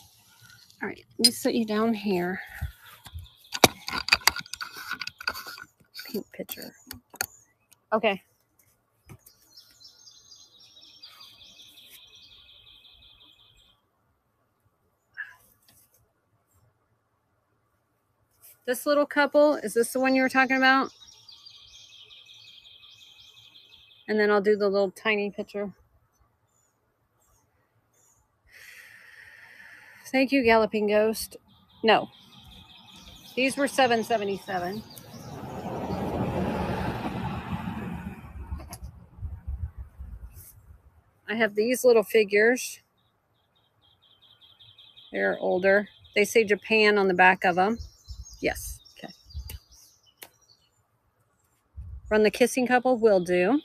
right, let me sit you down here. Pink picture. Okay. This little couple, is this the one you were talking about? And then I'll do the little tiny picture. Thank you, Galloping Ghost. No. These were $7.77. I have these little figures. They're older. They say Japan on the back of them. Yes. Okay. Run the kissing couple will do.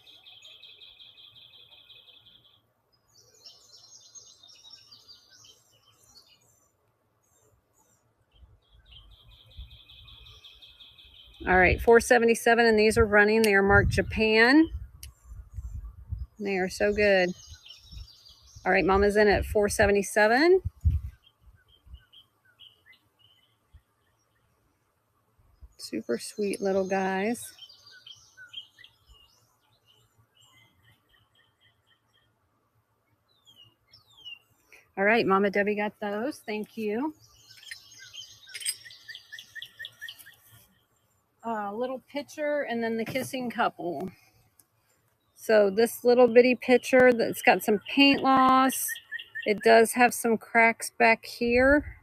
All right, $4.77, and these are running. They are marked Japan. They are so good. All right, Mama's in at $4.77. Super sweet little guys. All right, Mama Debbie got those. Thank you. Little picture and then the kissing couple. So this little bitty picture that's got some paint loss. It does have some cracks back here.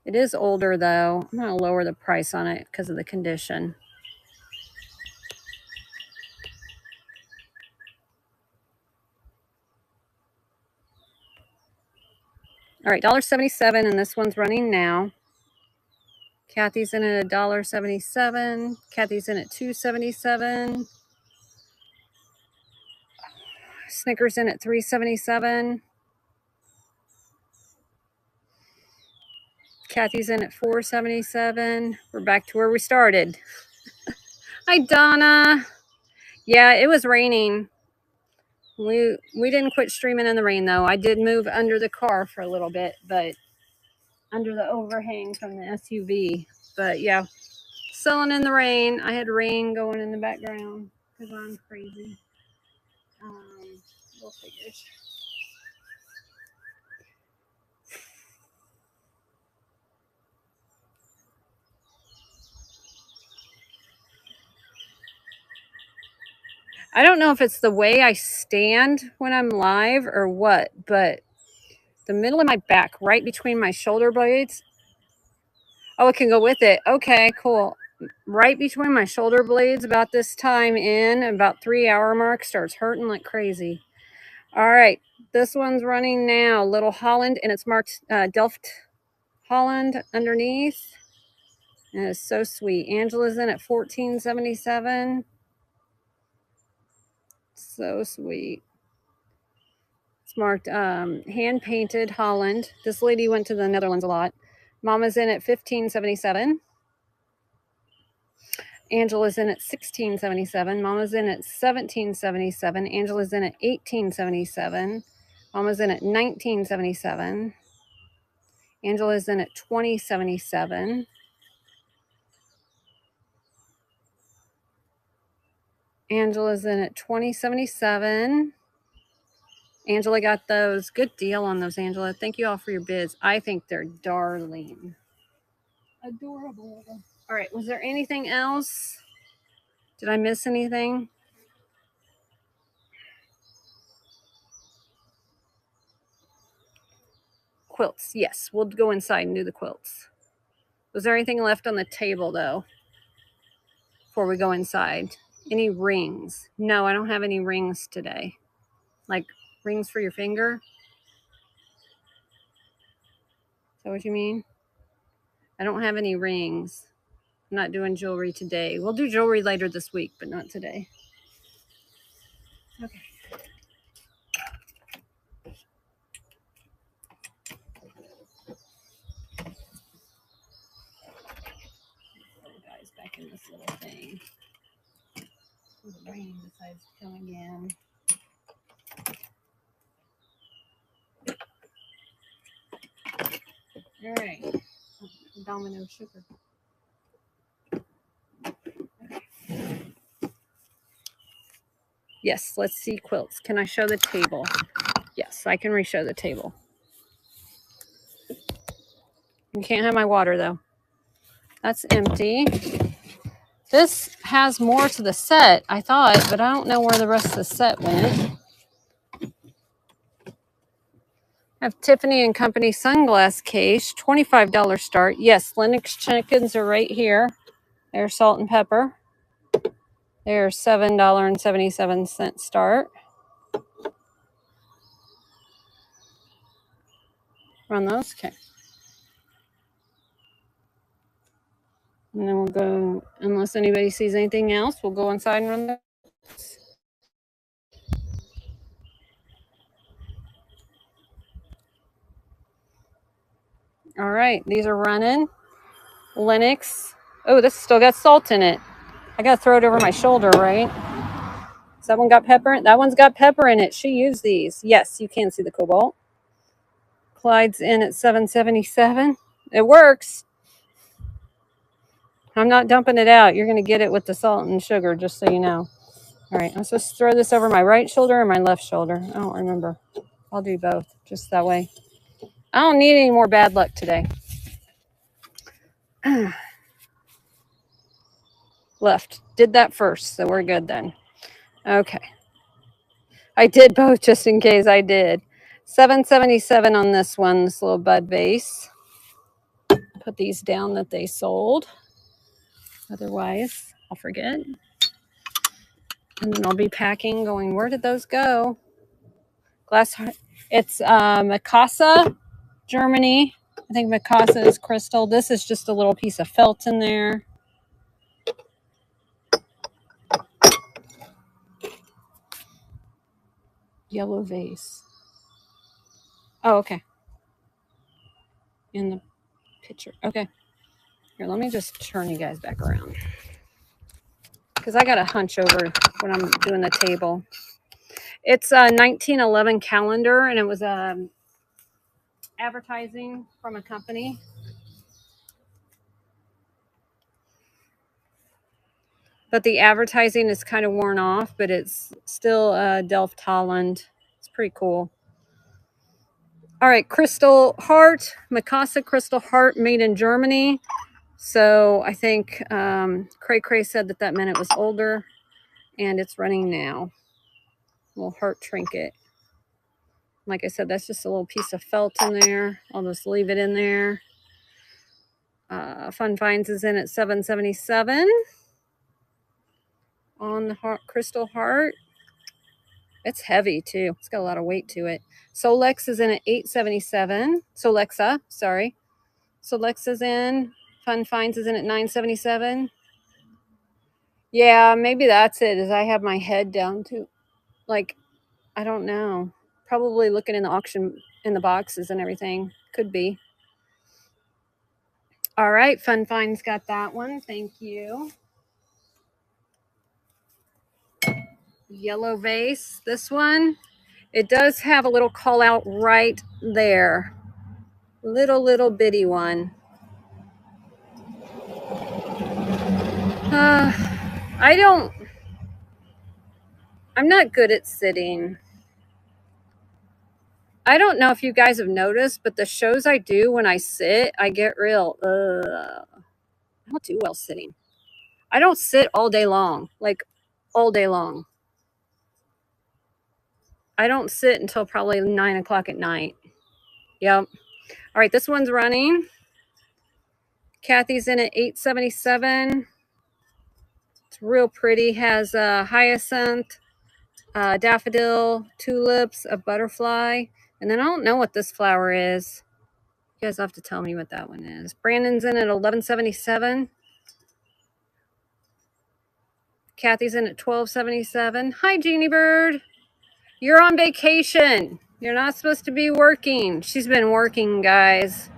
It is older though. I'm going to lower the price on it because of the condition. All right, $1.77, and this one's running now. Kathy's in at $1.77. Kathy's in at $2.77. Snickers in at $3.77. Kathy's in at $4.77. We're back to where we started. Hi, Donna. Yeah, it was raining. We didn't quit streaming in the rain, though. I did move under the car for a little bit, but under the overhang from the SUV. But yeah, selling in the rain. I had rain going in the background because I'm crazy. Little figures. I don't know if it's the way I stand when I'm live or what, but the middle of my back, right between my shoulder blades. Oh, it can go with it. Okay, cool. Right between my shoulder blades about this time in, about 3 hour mark, starts hurting like crazy. All right, this one's running now. Little Holland, and it's marked Delft Holland underneath. And it's so sweet. Angela's in at $14.77. So sweet. It's marked hand painted Holland. This lady went to the Netherlands a lot. Mama's in at $15.77. Angela's in at $16.77. Mama's in at $17.77. Angela's in at $18.77. Mama's in at $19.77. Angela's in at $20.77. Angela's in at $20.77. Angela got those. Good deal on those, Angela. Thank you all for your bids. I think they're darling. Adorable. All right, was there anything else? Did I miss anything? Quilts. Yes, we'll go inside and do the quilts. Was there anything left on the table, though, before we go inside? Any rings? No, I don't have any rings today. Like rings for your finger? Is that what you mean? I don't have any rings. I'm not doing jewelry today. We'll do jewelry later this week, but not today. Okay. Guys, back in this little thing. The rain decides to come again. All right, domino sugar. Yes, let's see quilts. Can I show the table? Yes, I can re-show the table. You can't have my water though. That's empty. This has more to the set, I thought, but I don't know where the rest of the set went. I have Tiffany & Company sunglass case, $25 start. Yes, Lennox chickens are right here. They're salt and pepper. They're $7.77 start. Run those, okay. And then we'll go, unless anybody sees anything else, we'll go inside and run those. All right, these are running. Lennox. Oh, this still got salt in it. I gotta throw it over my shoulder, right? Has that one got pepper in it? That one's got pepper in it. She used these. Yes, you can see the cobalt. Clyde's in at $7.77. It works. I'm not dumping it out. You're gonna get it with the salt and sugar, just so you know. All right, I'm supposed to throw this over my right shoulder or my left shoulder. I don't remember. I'll do both, just that way. I don't need any more bad luck today. Left. Did that first, so we're good then. Okay. I did both just in case I did. $7.77 on this one, this little bud vase. Put these down that they sold. Otherwise, I'll forget. And then I'll be packing, going, where did those go? Glass. It's Mikasa, Germany. I think Mikasa is crystal. This is just a little piece of felt in there. Yellow vase. Oh, okay. In the picture. Okay. Here, let me just turn you guys back around. Because I got to hunch over when I'm doing the table. It's a 1911 calendar, and it was advertising from a company. But the advertising is kind of worn off, but it's still Delft Holland. It's pretty cool. All right, Crystal Heart, Mikasa Crystal Heart, made in Germany. So I think Cray Cray said that meant it was older, and it's running now. Little heart trinket. Like I said, that's just a little piece of felt in there. I'll just leave it in there. Fun Finds is in at $7.77 on the Crystal Heart. It's heavy too. It's got a lot of weight to it. Solex is in at $8.77. Solexa, sorry. Solexa's in. Fun Finds is in at $9.77. Yeah, maybe that's it. Is I have my head down to, like, I don't know. Probably looking in the auction in the boxes and everything. Could be. All right, Fun Finds got that one. Thank you. Yellow vase. This one, it does have a little call out right there. Little bitty one. I'm not good at sitting. I don't know if you guys have noticed, but the shows I do when I sit, I get real, I don't do well sitting. I don't sit all day long, like all day long. I don't sit until probably 9 o'clock at night. Yep. All right, this one's running. Kathy's in at $8.77. It's real pretty. Has hyacinth, daffodil, tulips, a butterfly, and then I don't know what this flower is. You guys have to tell me what that one is. Brandon's in at $11.77. Kathy's in at $12.77. Hi, Jeannie Bird. You're on vacation. You're not supposed to be working. She's been working, guys.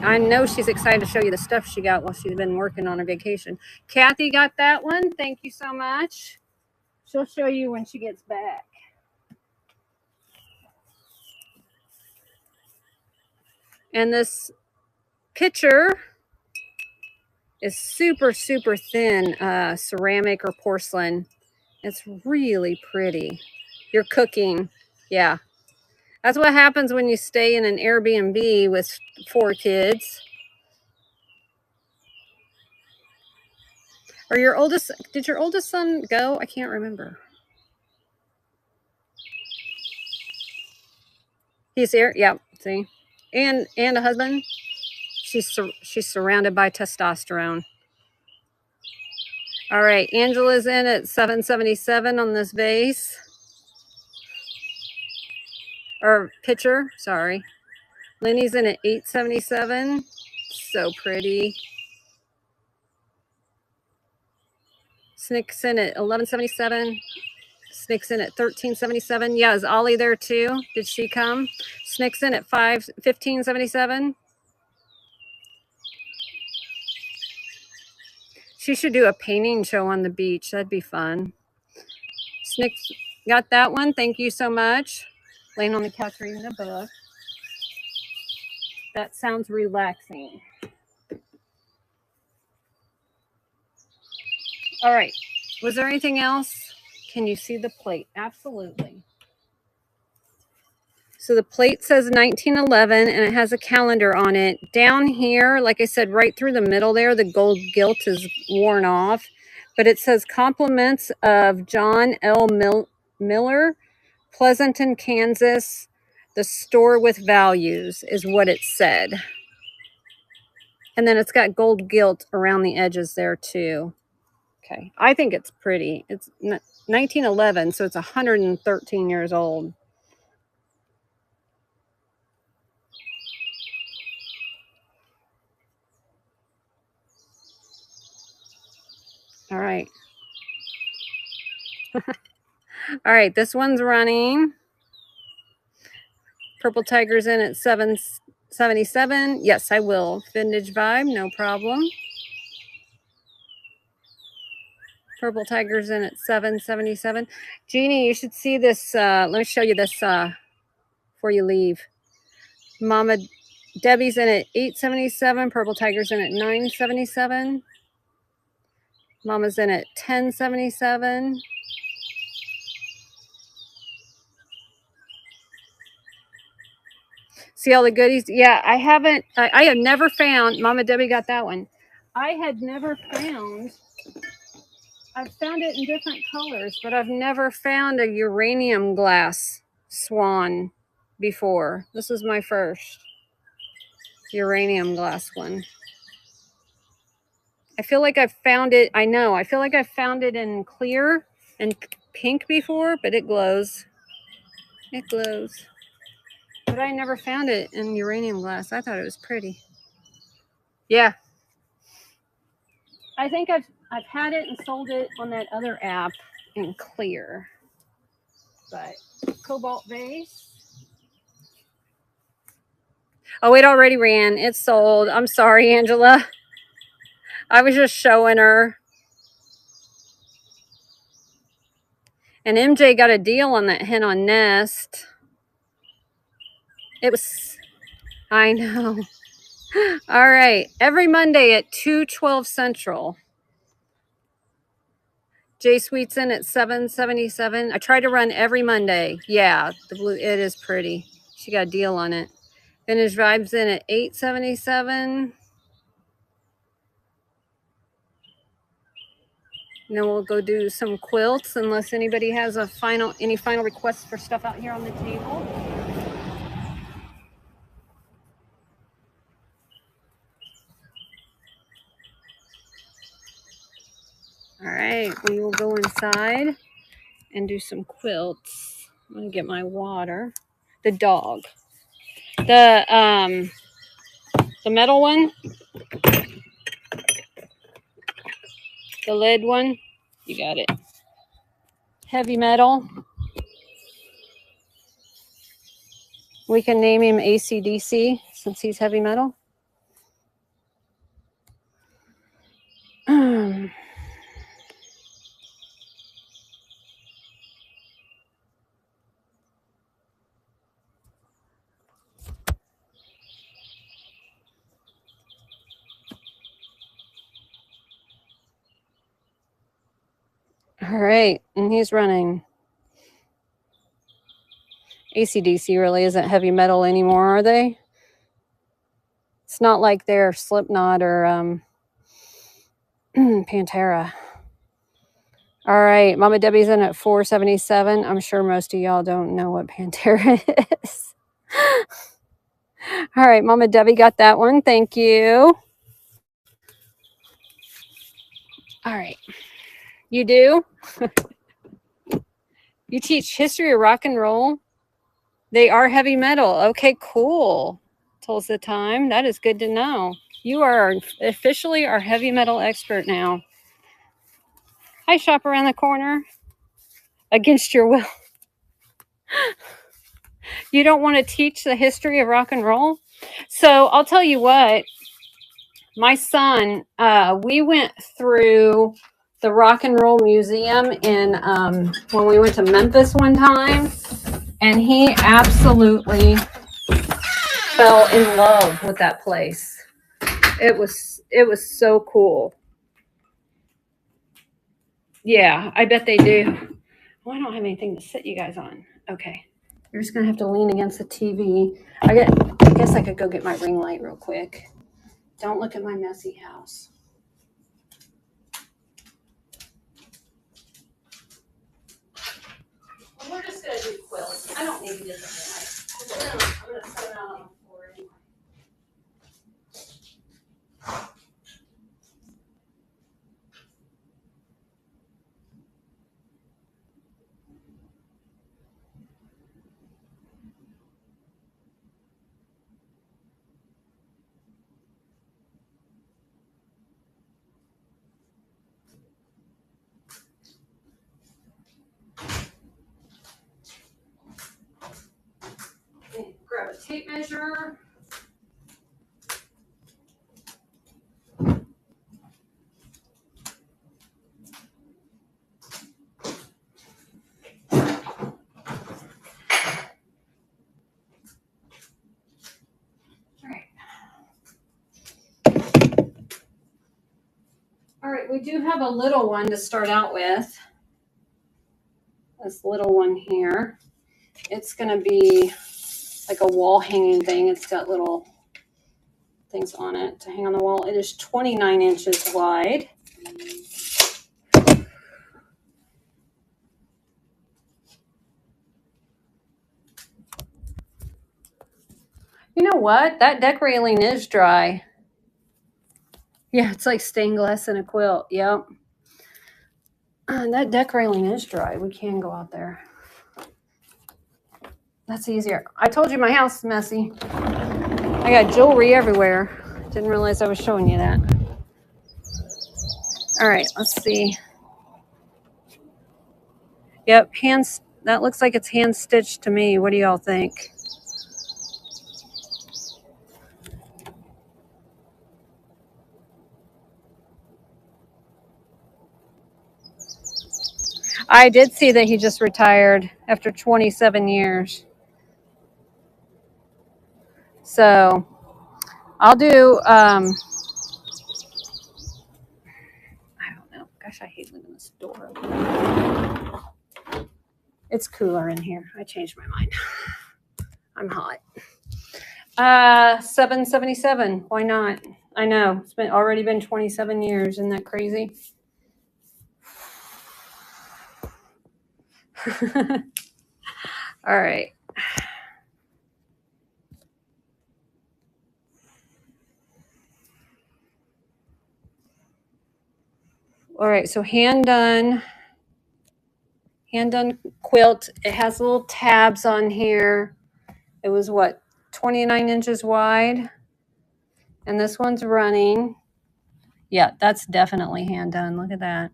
I know she's excited to show you the stuff she got while she's been working on her vacation. Kathy got that one. Thank you so much. She'll show you when she gets back. And this pitcher is super, super thin ceramic or porcelain. It's really pretty. You're cooking. Yeah. That's what happens when you stay in an Airbnb with 4 kids. Or did your oldest son go? I can't remember. He's here. Yeah, see. And a husband. She's surrounded by testosterone. All right, Angela's in at 777 on this vase. Or pitcher, sorry. Lenny's in at 877. So pretty. Snick's in at 1177. Snick's in at 1377. Yeah, is Ollie there too? Did she come? Snick's in at 1577. She should do a painting show on the beach. That'd be fun. Snick's got that one. Thank you so much. Laying on the couch reading a book. That sounds relaxing. All right. Was there anything else? Can you see the plate? Absolutely. So the plate says 1911 and it has a calendar on it. Down here, like I said, right through the middle there, the gold gilt is worn off. But it says compliments of John L. Miller, Pleasanton, Kansas. The store with values is what it said. And then it's got gold gilt around the edges there too. Okay. I think it's pretty. It's 1911, so it's 113 years old. All right. All right, this one's running. Purple Tiger's in at 777. Yes, I will. Vintage Vibe, no problem. Purple Tiger's in at 777. Jeannie, you should see this. Let me show you this before you leave. Mama Debbie's in at 877. Purple Tiger's in at 977. Mama's in at 1077. See all the goodies? Yeah, I haven't. I have never found. Mama Debbie got that one. I had never found. I've found it in different colors, but I've never found a uranium glass swan before. This is my first uranium glass one. I feel like I've found it. I know. I feel like I've found it in clear and pink before, but it glows. It glows. But I never found it in uranium glass. I thought it was pretty. Yeah. I think I've had it and sold it on that other app in clear. But cobalt vase. Oh, it already ran. It's sold. I'm sorry, Angela. I was just showing her. And MJ got a deal on that hen on Nest. It was, I know. All right. Every Monday at 2:12 Central. J Sweet's in at 777. I try to run every Monday. Yeah, the blue, it is pretty. She got a deal on it. Vintage Vibes in at 877. And then we'll go do some quilts unless anybody has any final requests for stuff out here on the table. All right, we will go inside and do some quilts. I'm gonna get my water. The dog. The metal one. The lead one. You got it. Heavy metal. We can name him AC/DC since he's heavy metal. All right, and he's running. AC/DC really isn't heavy metal anymore, are they? It's not like they're Slipknot or Pantera. All right, Mama Debbie's in at 477. I'm sure most of y'all don't know what Pantera is. All right, Mama Debbie got that one. Thank you. All right. You do? You teach history of rock and roll? They are heavy metal. Okay, cool. Tells the time. That is good to know. You are officially our heavy metal expert now. Hi, shop around the corner. Against your will. You don't want to teach the history of rock and roll? So I'll tell you what. My son, we went through the Rock and Roll Museum in when we went to Memphis one time, and he absolutely fell in love with that place. It was so cool. Yeah, I bet they do. Well, I don't have anything to sit you guys on. Okay. You're just gonna have to lean against the TV. I guess I could go get my ring light real quick. Don't look at my messy house. Well, we're just gonna do quilts. I don't need to get the ring light. I'm gonna set it out on the floor anyway. Grab a tape measure. All right, we do have a little one to start out with. This little one here. It's going to be like a wall hanging thing. It's got little things on it to hang on the wall. It is 29 inches wide. You know what? That deck railing is dry. Yeah, it's like stained glass in a quilt. Yep. That deck railing is dry. We can go out there. That's easier. I told you my house is messy. I got jewelry everywhere. Didn't realize I was showing you that. All right, let's see. Yep, that looks like it's hand stitched to me. What do y'all think? I did see that he just retired after 27 years. So I'll do, I don't know. Gosh, I hate leaving this door open. It's cooler in here. I changed my mind. I'm hot. 777. Why not? I know. It's already been 27 years. Isn't that crazy? All right. All right, so hand done quilt. It has little tabs on here. It was what, 29 inches wide? And this one's running. Yeah, that's definitely hand done. Look at that.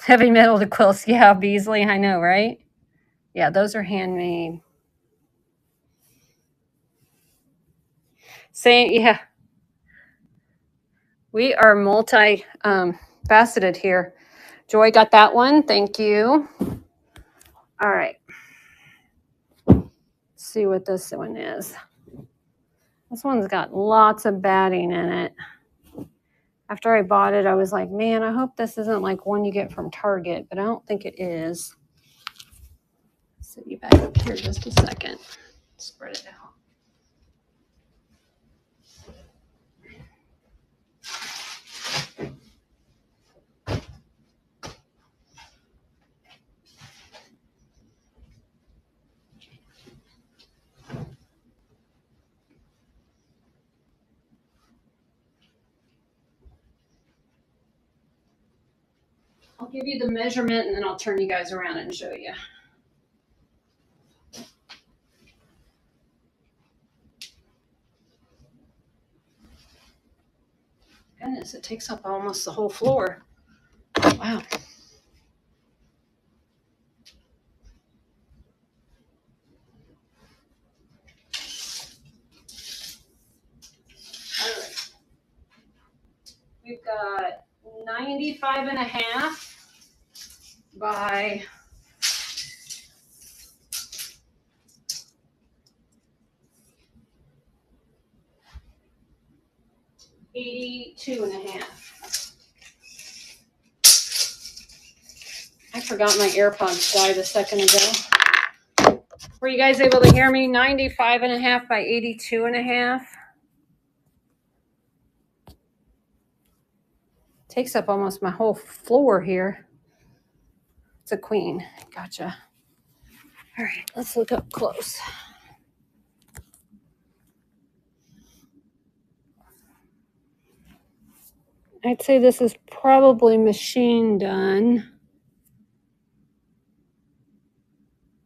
Heavy metal to quilts. Yeah, Beasley, I know, right? Yeah, those are handmade. Same, yeah. We are multi-faceted here. Joy got that one. Thank you. All right. Let's see what this one is. This one's got lots of batting in it. After I bought it, I was like, man, I hope this isn't like one you get from Target, but I don't think it is. Set you back up here just a second. Spread it out. I'll give you the measurement and then I'll turn you guys around and show you. Goodness, it takes up almost the whole floor. Wow. All right. We've got 95.5 by 82.5. I forgot my AirPods died a second ago. Were you guys able to hear me? 95.5 by 82.5. Takes up almost my whole floor here. It's a queen. Gotcha. All right, let's look up close. I'd say this is probably machine done.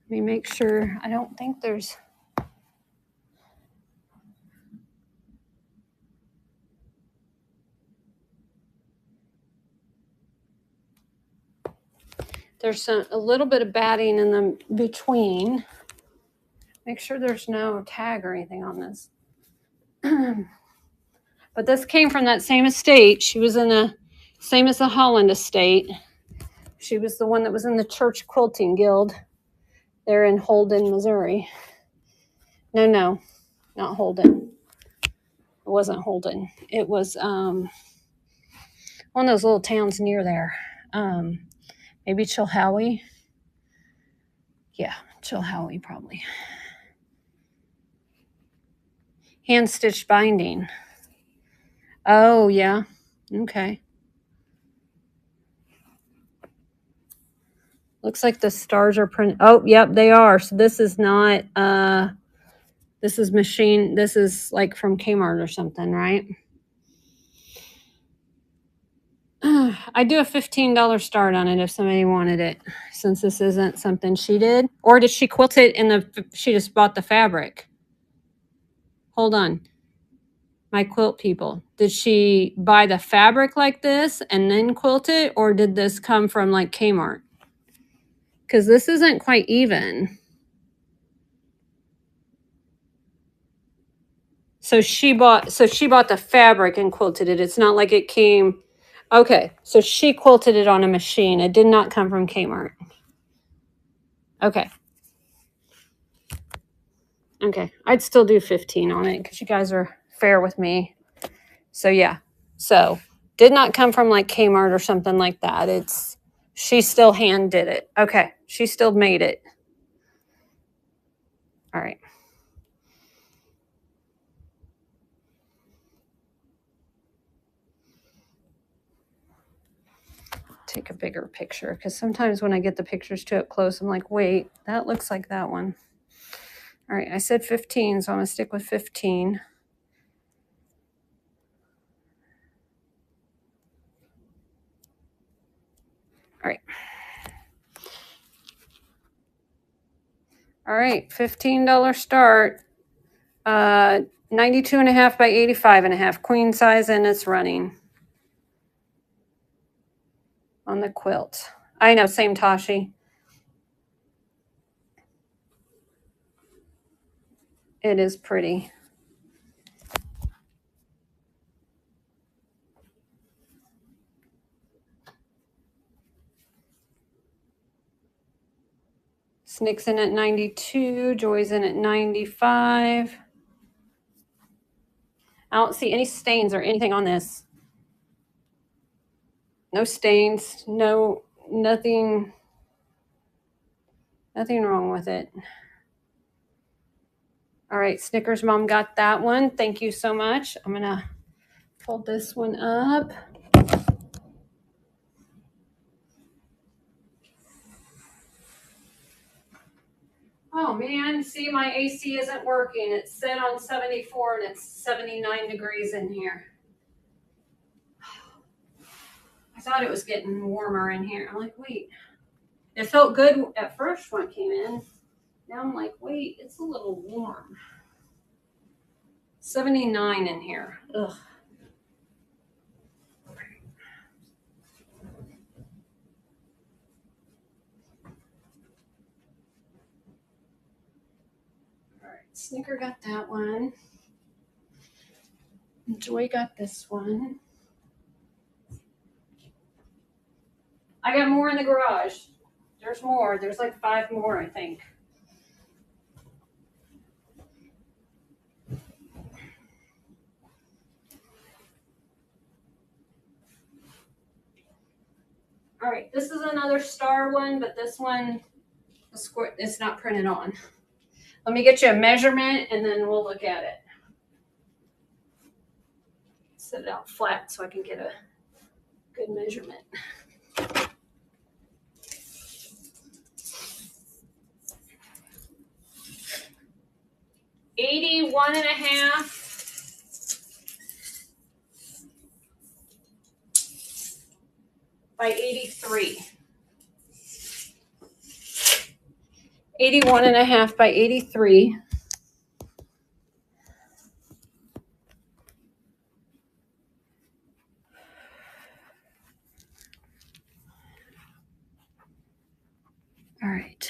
Let me make sure. I don't think there's... There's a little bit of batting in the between. Make sure there's no tag or anything on this. But this came from that same estate. She was in the same as the Holland estate. She was the one that was in the Church Quilting Guild. They're in Holden, Missouri. No, not Holden. It wasn't Holden. It was one of those little towns near there. Maybe Chilhowie. Yeah, Chilhowie probably. Hand stitched binding. Oh, yeah. Okay. Looks like the stars are printed. Oh, yep, they are. So this is not, this is machine. This is like from Kmart or something, right? I do a $15 start on it if somebody wanted it, since this isn't something she did. Or did she quilt it in the, she just bought the fabric? Hold on. My quilt people, did she buy the fabric like this and then quilt it, or did this come from like Kmart? Because this isn't quite even. So she bought the fabric and quilted it. It's not like it came. Okay, so she quilted it on a machine. It did not come from Kmart. Okay. Okay, I'd still do 15 on it because you guys are fair with me. So yeah, so did not come from like Kmart or something like that. It's, she still hand did it. Okay, she still made it. All right. Take a bigger picture because sometimes when I get the pictures too up close, I'm like, wait, that looks like that one. All right, I said 15, so I'm going to stick with 15. All right. All right, $15 start. 92.5 by 85.5, queen size, and it's running on the quilt. I know, same Tashi. It is pretty. Snick's in at 92, Joy's in at 95. I don't see any stains or anything on this. No stains, nothing wrong with it. All right, Snickers Mom got that one. Thank you so much. I'm gonna fold this one up. Oh man, see, my AC isn't working. It's set on 74 and it's 79 degrees in here. I thought it was getting warmer in here. I'm like, wait. It felt good at first when it came in. Now I'm like, wait, it's a little warm. 79 in here. Ugh. All right, Snicker got that one. Joy got this one. I got more in the garage. There's more. There's like 5 more, I think. All right, this is another star one, but this one, the square, it's not printed on. Let me get you a measurement and then we'll look at it. Set it out flat so I can get a good measurement. 81.5 by 83. 81.5 by 83. All right.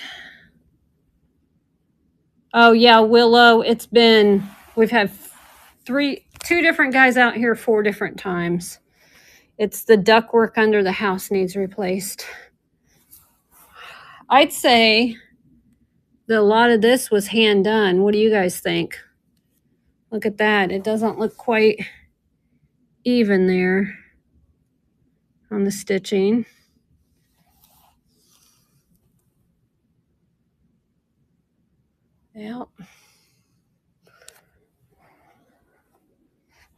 Oh yeah, Willow, we've had 2 different guys out here 4 different times. It's the ductwork under the house needs replaced. I'd say that a lot of this was hand done. What do you guys think? Look at that. It doesn't look quite even there on the stitching. Yep.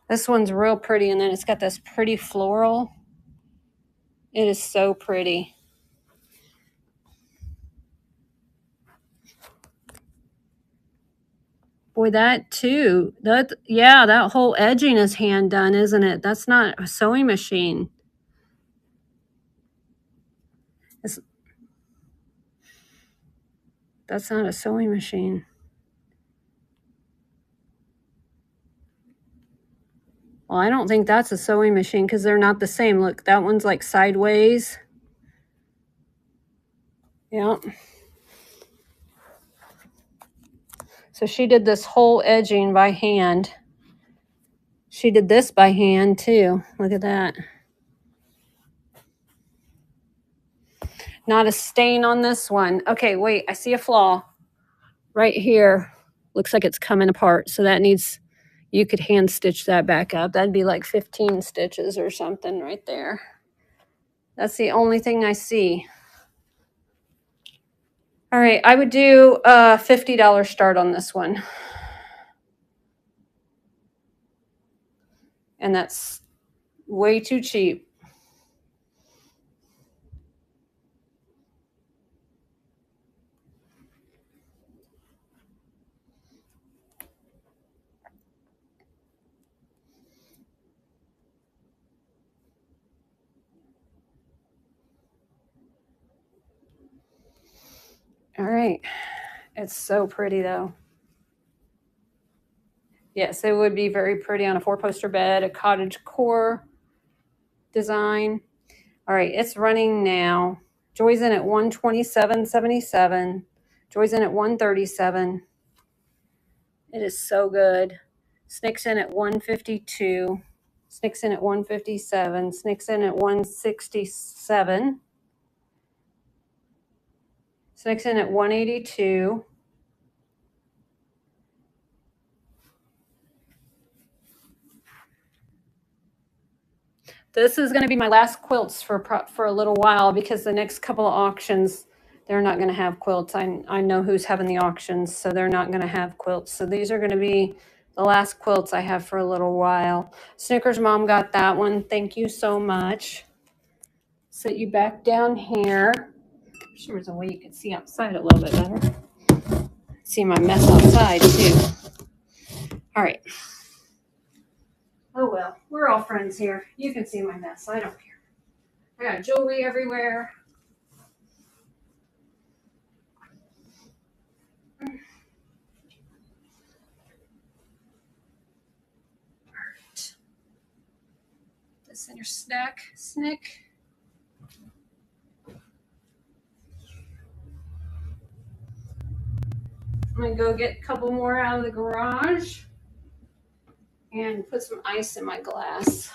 This one's real pretty, and then it's got this pretty floral. It is so pretty. Boy, that too. That whole edging is hand done, isn't it? That's not a sewing machine. That's not a sewing machine. Well, I don't think that's a sewing machine because they're not the same. Look, that one's like sideways. Yep. So she did this whole edging by hand. She did this by hand too. Look at that. Not a stain on this one. Okay, wait, I see a flaw right here. Looks like it's coming apart. So that needs, you could hand stitch that back up. That'd be like 15 stitches or something right there. That's the only thing I see. All right, I would do a $50 start on this one. And that's way too cheap. All right. It's so pretty though. Yes, it would be very pretty on a 4-poster bed, a cottage core design. All right, it's running now. Joy's in at 127.77. Joy's in at 137. It is so good. Snick's in at 152. Snick's in at 157. Snick's in at 167. Snick's in at 182. This is going to be my last quilts for a little while because the next couple of auctions, they're not going to have quilts. I know who's having the auctions, so they're not going to have quilts. So these are going to be the last quilts I have for a little while. Snickers Mom got that one. Thank you so much. Sit you back down here. Sure, there's a way you can see outside a little bit better. See my mess outside too. All right. Oh well, we're all friends here. You can see my mess. I don't care. I got jewelry everywhere. All right. This in your snick. I'm gonna go get a couple more out of the garage and put some ice in my glass.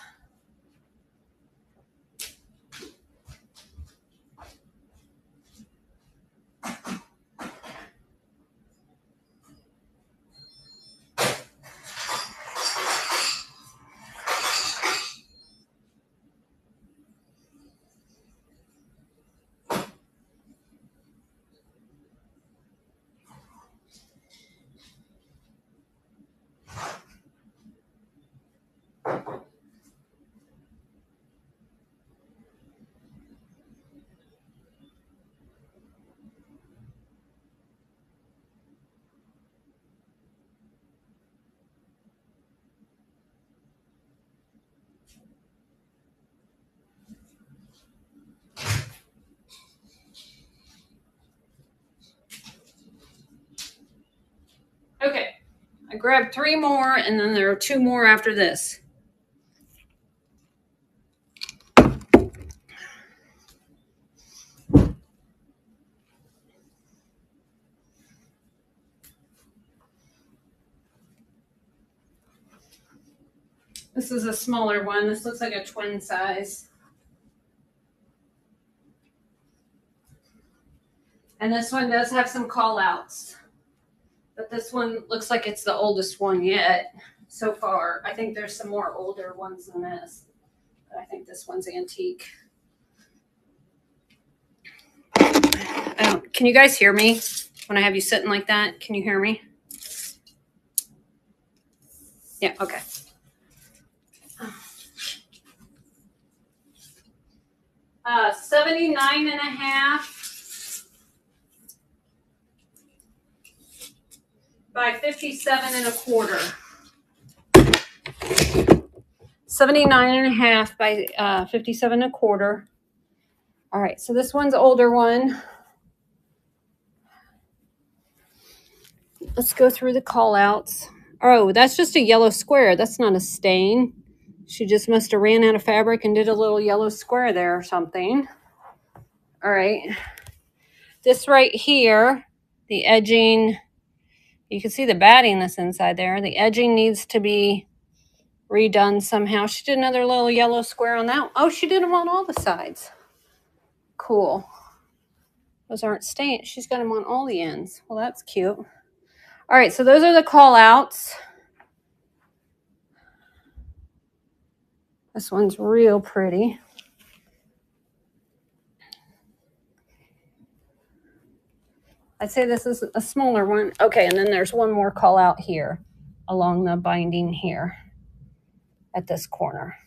Okay, I grabbed 3 more and then there are 2 more after this. This is a smaller one. This looks like a twin size. And this one does have some call outs. But this one looks like it's the oldest one yet so far. I think there's some more older ones than this. But I think this one's antique. Can you guys hear me when I have you sitting like that? Can you hear me? Yeah, okay. 79 and a half by 57 and a quarter. 79 and a half by 57 and a quarter. All right, so this one's older one. Let's go through the call outs. Oh, that's just a yellow square. That's not a stain. She just must have ran out of fabric and did a little yellow square there or something. All right. This right here, the edging, you can see the batting that's inside there. The edging needs to be redone somehow. She did another little yellow square on that. Oh, she did them on all the sides. Cool. Those aren't stained. She's got them on all the ends. Well, that's cute. All right, so those are the call outs. This one's real pretty. I'd say this is a smaller one. Okay, and then there's one more call out here along the binding here at this corner.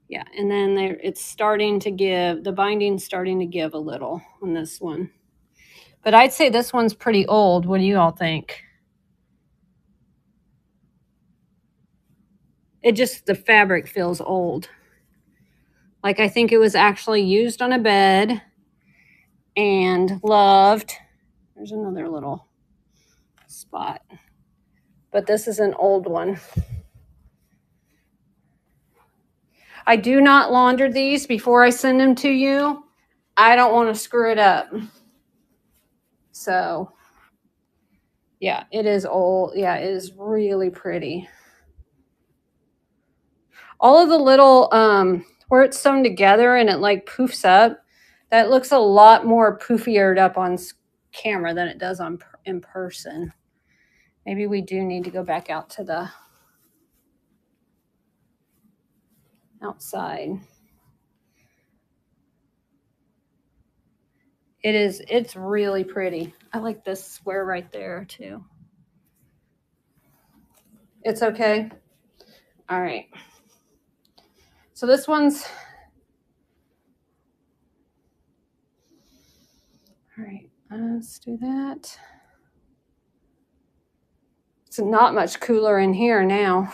Yeah, and then there, it's starting to give, the binding's starting to give a little on this one. But I'd say this one's pretty old. What do you all think? It just, the fabric feels old. Like I think it was actually used on a bed and loved. There's another little spot. But this is an old one. I do not launder these before I send them to you. I don't want to screw it up. So, yeah, it is old. Yeah, it is really pretty. All of the little, where it's sewn together and it like poofs up, that looks a lot more poofier up on camera than it does in person. Maybe we do need to go back out to the outside. It's really pretty. I like this square right there too. It's okay. All right. So this one's, all right, let's do that. It's not much cooler in here now.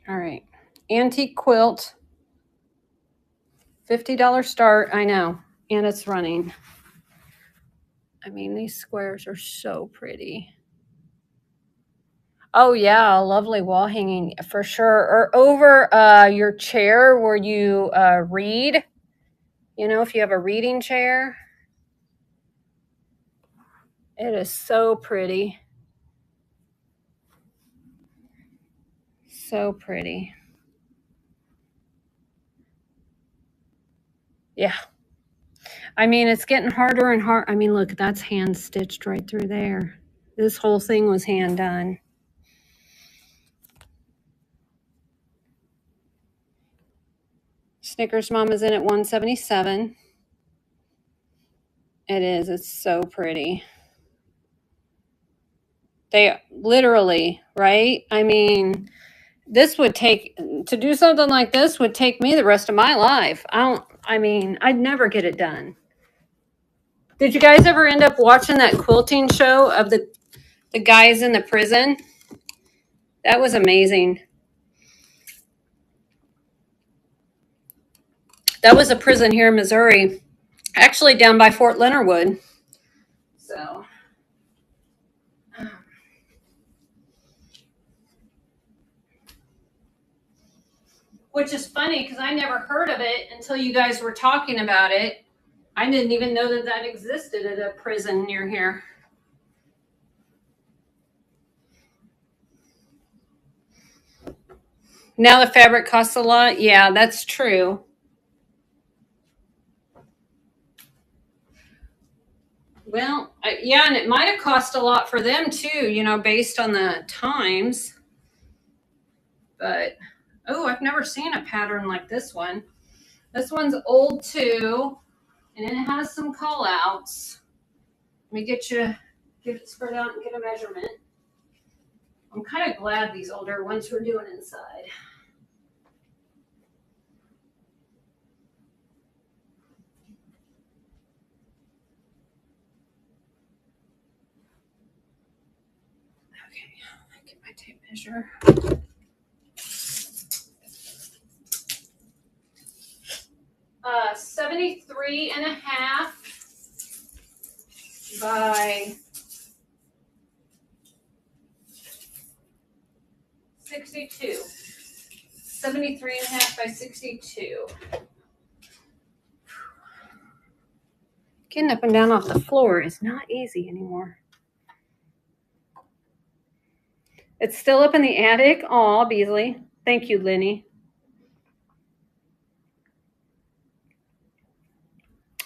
All right. Antique quilt. $50 start. I know. And it's running. I mean, these squares are so pretty. Oh, yeah. Lovely wall hanging for sure. Or over your chair where you read. You know, if you have a reading chair. It is so pretty. So pretty. Yeah. I mean, it's getting harder and harder. I mean, look, that's hand stitched right through there. This whole thing was hand done. Snickers Mama's in at $177. It is. It's so pretty. They literally, right? I mean, this would take, to do something like this would take me the rest of my life. I'd never get it done. Did you guys ever end up watching that quilting show of the guys in the prison? That was amazing. That was a prison here in Missouri, actually down by Fort Leonard Wood. So, which is funny because I never heard of it until you guys were talking about it. I didn't even know that that existed at a prison near here. Now the fabric costs a lot. Yeah, that's true. Well, yeah, and it might have cost a lot for them too, you know, based on the times. But, oh, I've never seen a pattern like this one. This one's old too, and it has some call outs. Let me get it spread out and get a measurement. I'm kind of glad these older ones were doing inside. Okay, get my tape measure. 73 and a half by 62. 73 and a half by 62. Getting up and down off the floor is not easy anymore. It's still up in the attic. Aw, Beasley. Thank you, Lenny.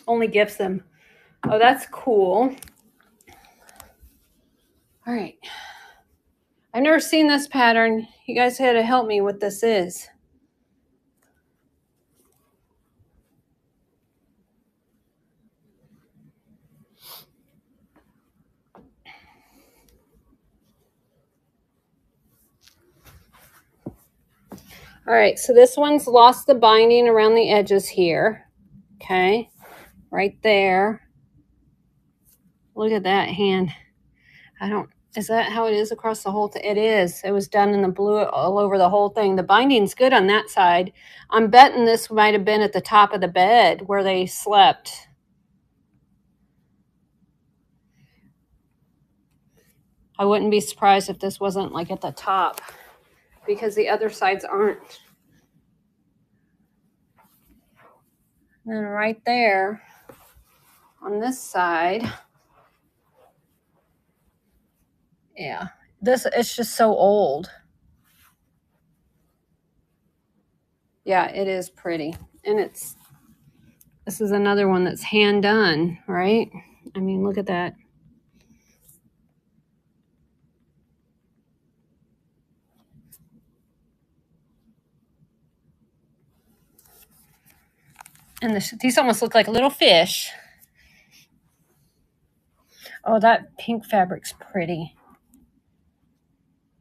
Only gifts them. Oh, that's cool. All right. I've never seen this pattern. You guys had to help me what this is. All right, so this one's lost the binding around the edges here. Okay, right there. Look at that hand. Is that how it is across the whole thing? It is. It was done in the blue all over the whole thing. The binding's good on that side. I'm betting this might have been at the top of the bed where they slept. I wouldn't be surprised if this wasn't like at the top because the other sides aren't. And then right there on this side, yeah, it's just so old. Yeah, it is pretty. And this is another one that's hand done, right? I mean, look at that. And these almost look like little fish. Oh, that pink fabric's pretty.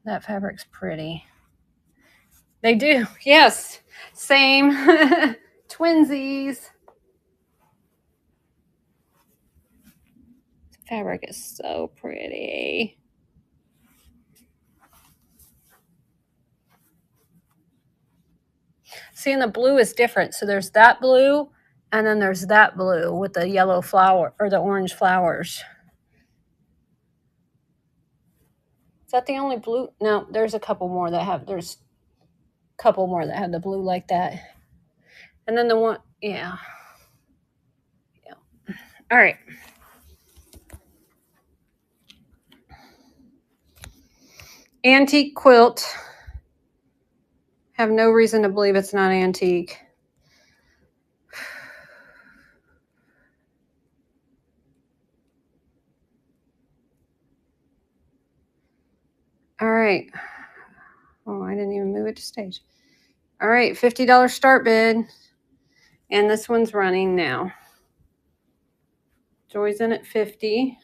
That fabric's pretty. They do. Yes. Same. Twinsies. Fabric is so pretty. See, and the blue is different. So there's that blue, and then there's that blue with the yellow flower or the orange flowers. Is that the only blue? No, there's a couple more that have, there's a couple more that have the blue like that. And then the one, yeah. All right. Antique quilt. Have no reason to believe it's not antique. All right. Oh, I didn't even move it to stage. All right, $50 start bid. And this one's running now. Joy's in at 50.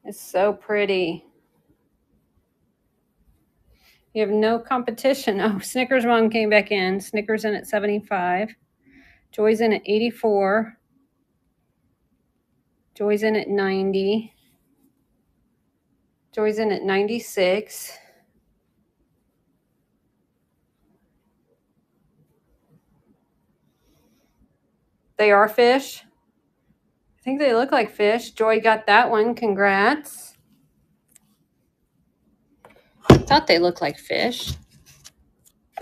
It's so pretty. You have no competition. Oh, Snickers Mom came back in. Snickers in at 75. Joy's in at 84. Joy's in at 90. Joy's in at 96. They are fish. I think they look like fish. Joy got that one. Congrats. I thought they looked like fish.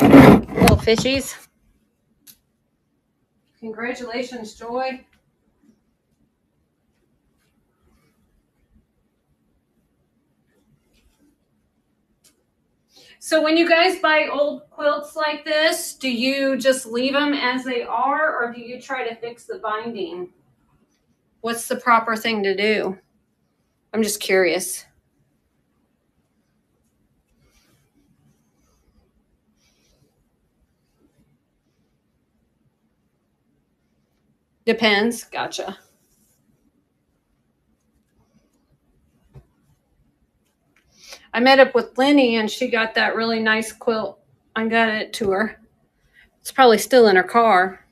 Little fishies. Congratulations, Joy. So when you guys buy old quilts like this, do you just leave them as they are, or do you try to fix the binding? What's the proper thing to do? I'm just curious. Depends. Gotcha. I met up with Lenny and she got that really nice quilt. I got it to her. It's probably still in her car.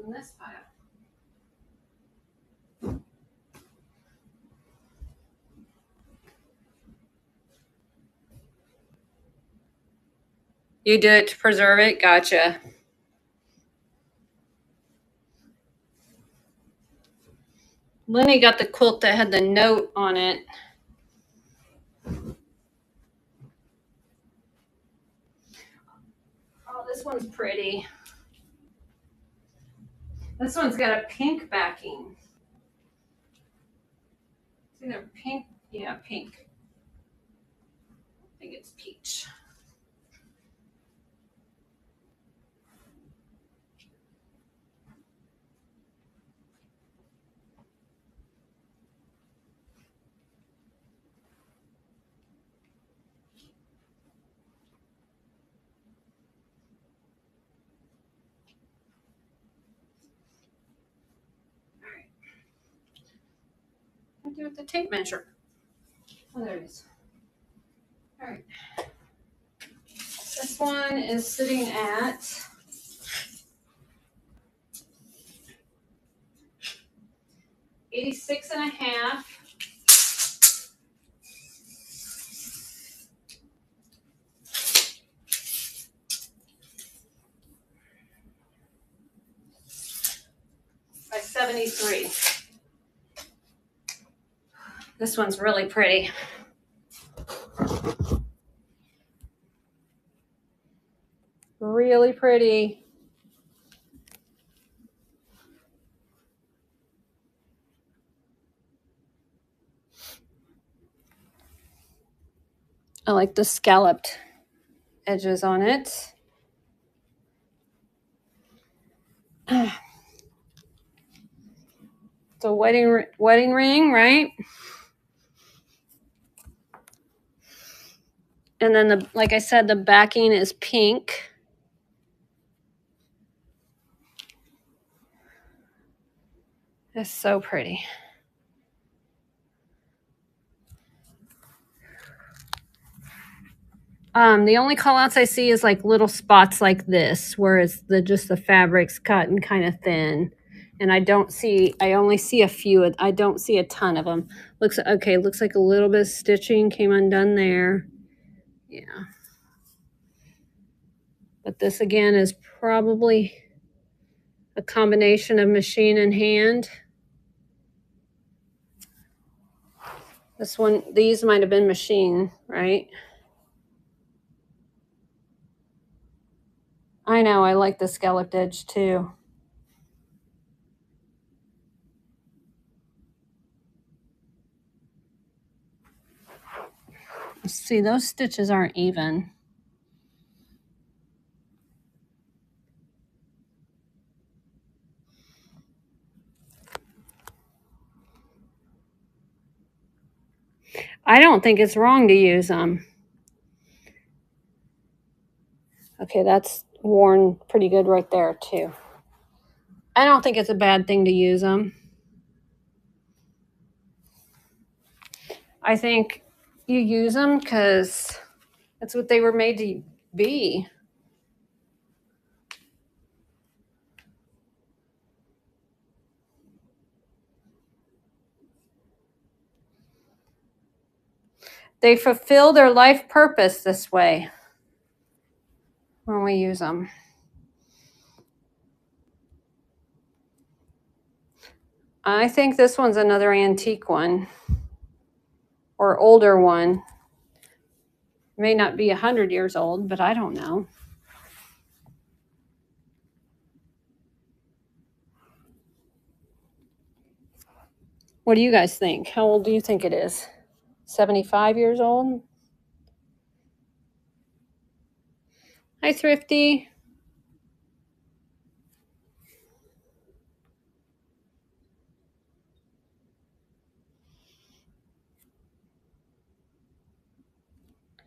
In this pile. You do it to preserve it? Gotcha. Lenny got the quilt that had the note on it. Oh, this one's pretty. This one's got a pink backing. It's either pink, yeah, pink. I think it's peach. What do with the tape measure? Oh, there it is. All right. This one is sitting at 86.5. By 73. This one's really pretty. Really pretty. I like the scalloped edges on it. It's a wedding ring, right? And then like I said, the backing is pink. It's so pretty. The only call outs I see is like little spots like this, where it's just the fabric's cut and kind of thin. And I only see a few. I don't see a ton of them. Looks okay. Looks like a little bit of stitching came undone there. Yeah. But this again is probably a combination of machine and hand. These might have been machine, right? I know, I like the scalloped edge too. See, those stitches aren't even. I don't think it's wrong to use them. Okay, that's worn pretty good right there too. I don't think it's a bad thing to use them. I think you use them because that's what they were made to be. They fulfill their life purpose this way when we use them. I think this one's another antique one or older one. May not be 100 years old, but I don't know. What do you guys think? How old do you think it is? 75 years old? Hi, Thrifty.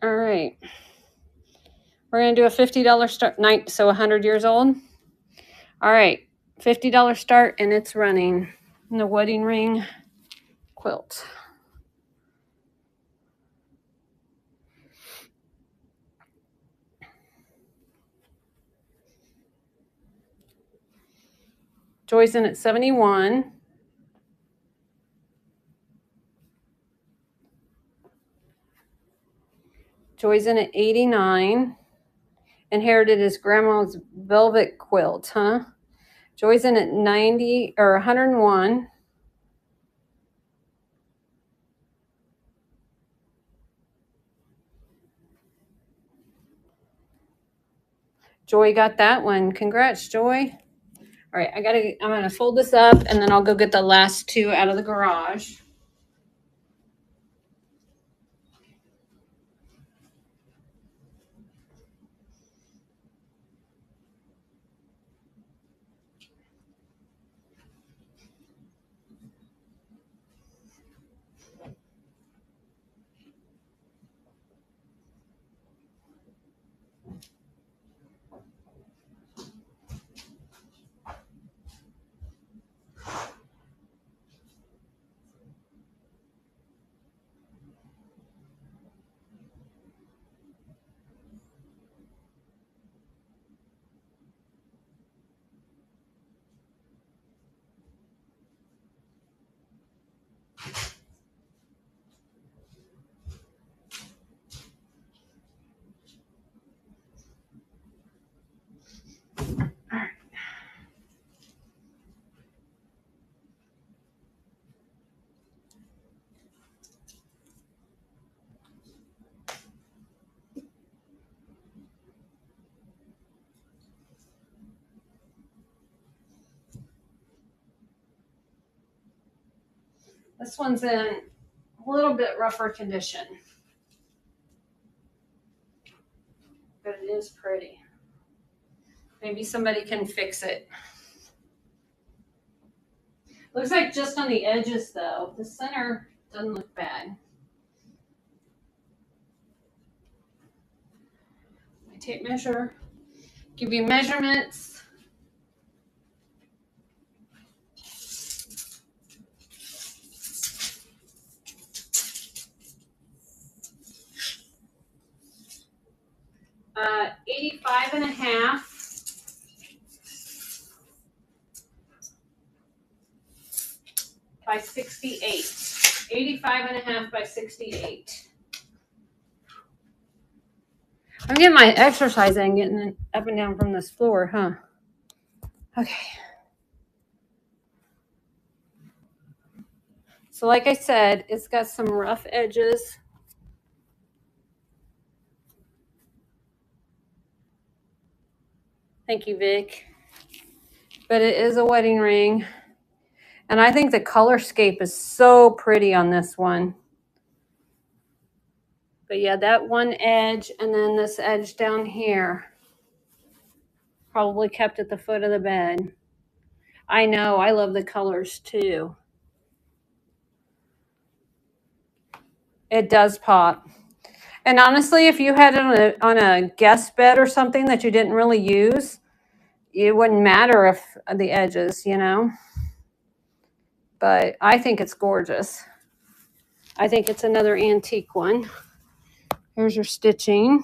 All right. We're going to do a $50 start night, so 100 years old. All right. $50 start, and it's running in the wedding ring quilt. Joy's in at 71. Joy's in at 89. Inherited his grandma's velvet quilt, huh? Joy's in at 90 or 101. Joy got that one. Congrats, Joy. All right, I'm gonna fold this up and then I'll go get the last two out of the garage. This one's in a little bit rougher condition, but it is pretty. Maybe somebody can fix it. Looks like just on the edges though. The center doesn't look bad. My tape measure. Give you measurements. Uh, 85.5 by 68. 85.5 by 68. I'm getting my exercise in, getting up and down from this floor, huh? Okay. So like I said, it's got some rough edges. Thank you, Vic. But it is a wedding ring. And I think the colorscape is so pretty on this one. But yeah, that one edge and then this edge down here probably kept at the foot of the bed. I know, I love the colors too. It does pop. And honestly, if you had it on a guest bed or something that you didn't really use, it wouldn't matter if the edges, you know. But I think it's gorgeous. I think it's another antique one. Here's your stitching.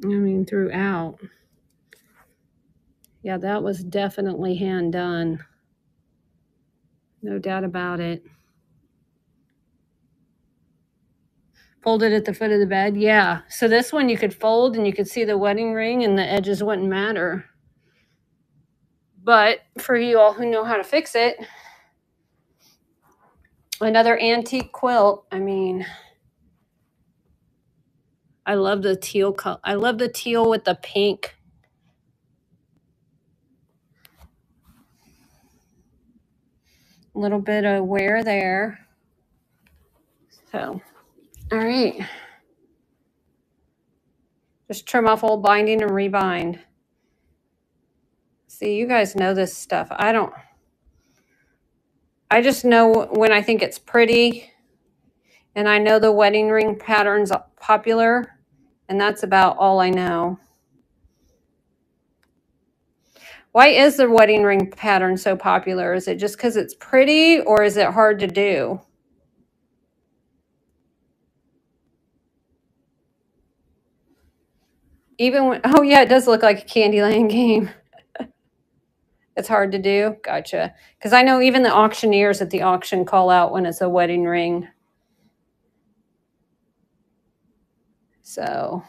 I mean, throughout. Yeah, that was definitely hand done. No doubt about it. Folded at the foot of the bed. Yeah. So this one you could fold and you could see the wedding ring and the edges wouldn't matter. But for you all who know how to fix it, another antique quilt. I mean, I love the teal color. I love the teal with the pink. A little bit of wear there. So, all right. Just trim off old binding and rebind. See, you guys know this stuff. I don't. I just know when I think it's pretty, and I know the wedding ring pattern's popular, and that's about all I know. Why is the wedding ring pattern so popular? Is it just because it's pretty, or is it hard to do? Even when, oh yeah, it does look like a Candyland game. It's hard to do. Gotcha. Because I know even the auctioneers at the auction call out when it's a wedding ring. So,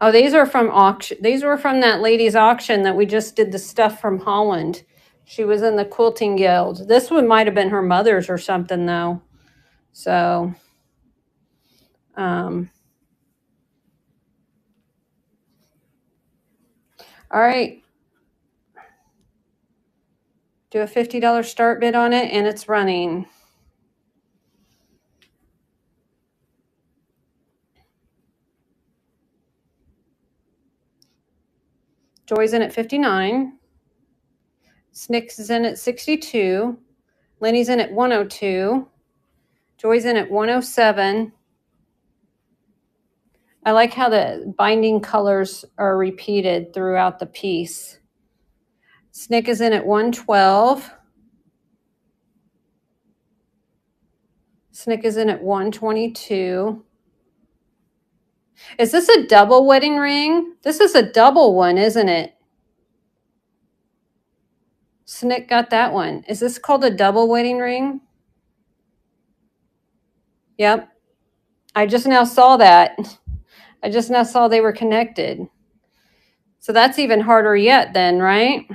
oh, these are from auction. These were from that lady's auction that we just did the stuff from Holland. She was in the quilting guild. This one might have been her mother's or something though. So, all right. Do a $50 start bid on it and it's running. Joy's in at 59. Snick's is in at 62. Lenny's in at 102. Joy's in at 107. I like how the binding colors are repeated throughout the piece. Snick is in at 112. Snick is in at 122. Is this a double wedding ring? This is a double one, isn't it? Snick got that one. Is this called a double wedding ring? Yep. I just now saw that. I just now saw they were connected. So that's even harder yet then, right?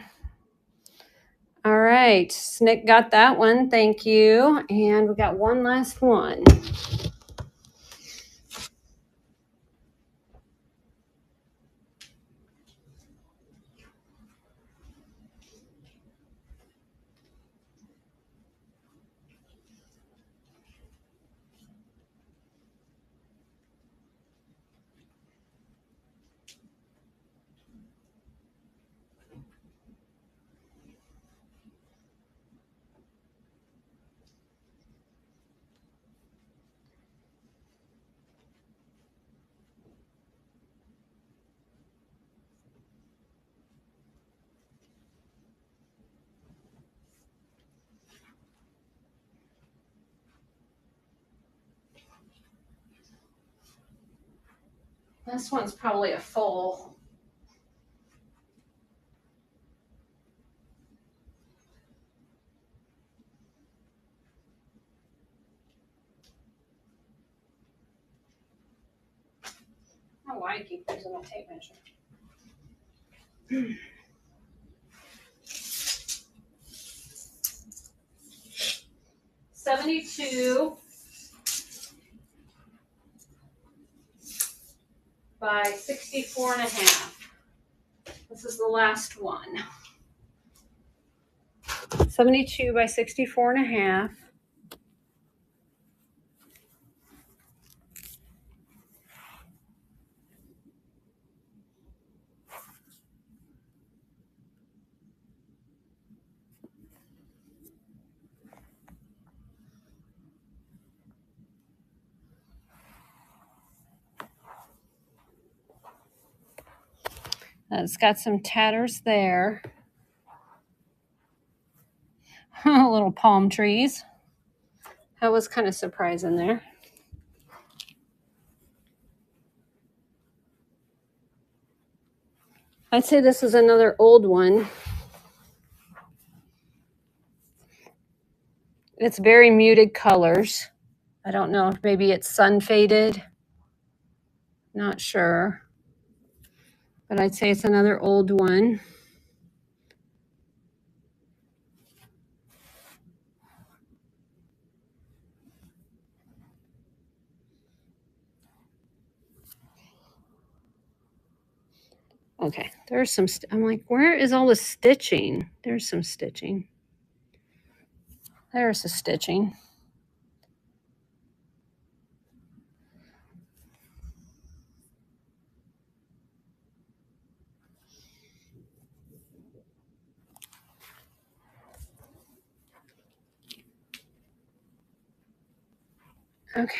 All right. Snick got that one. Thank you. And we got one last one. This one's probably a full. I don't know why I keep using a tape measure. 72 by 64 and a half. This is the last one. 72 by 64 and a half. It's got some tatters there. Little palm trees. That was kind of surprising there. I'd say this is another old one. It's very muted colors. I don't know if maybe it's sun faded. Not sure. But I'd say it's another old one. Okay, there's some, I'm like, where is all the stitching? There's some stitching. There's the stitching. Okay.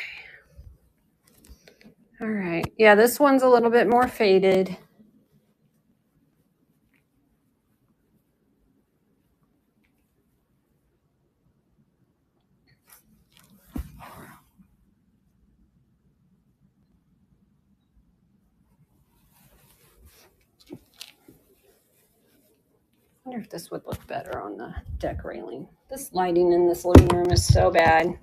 All right. Yeah, this one's a little bit more faded. I wonder if this would look better on the deck railing. This lighting in this living room is so bad.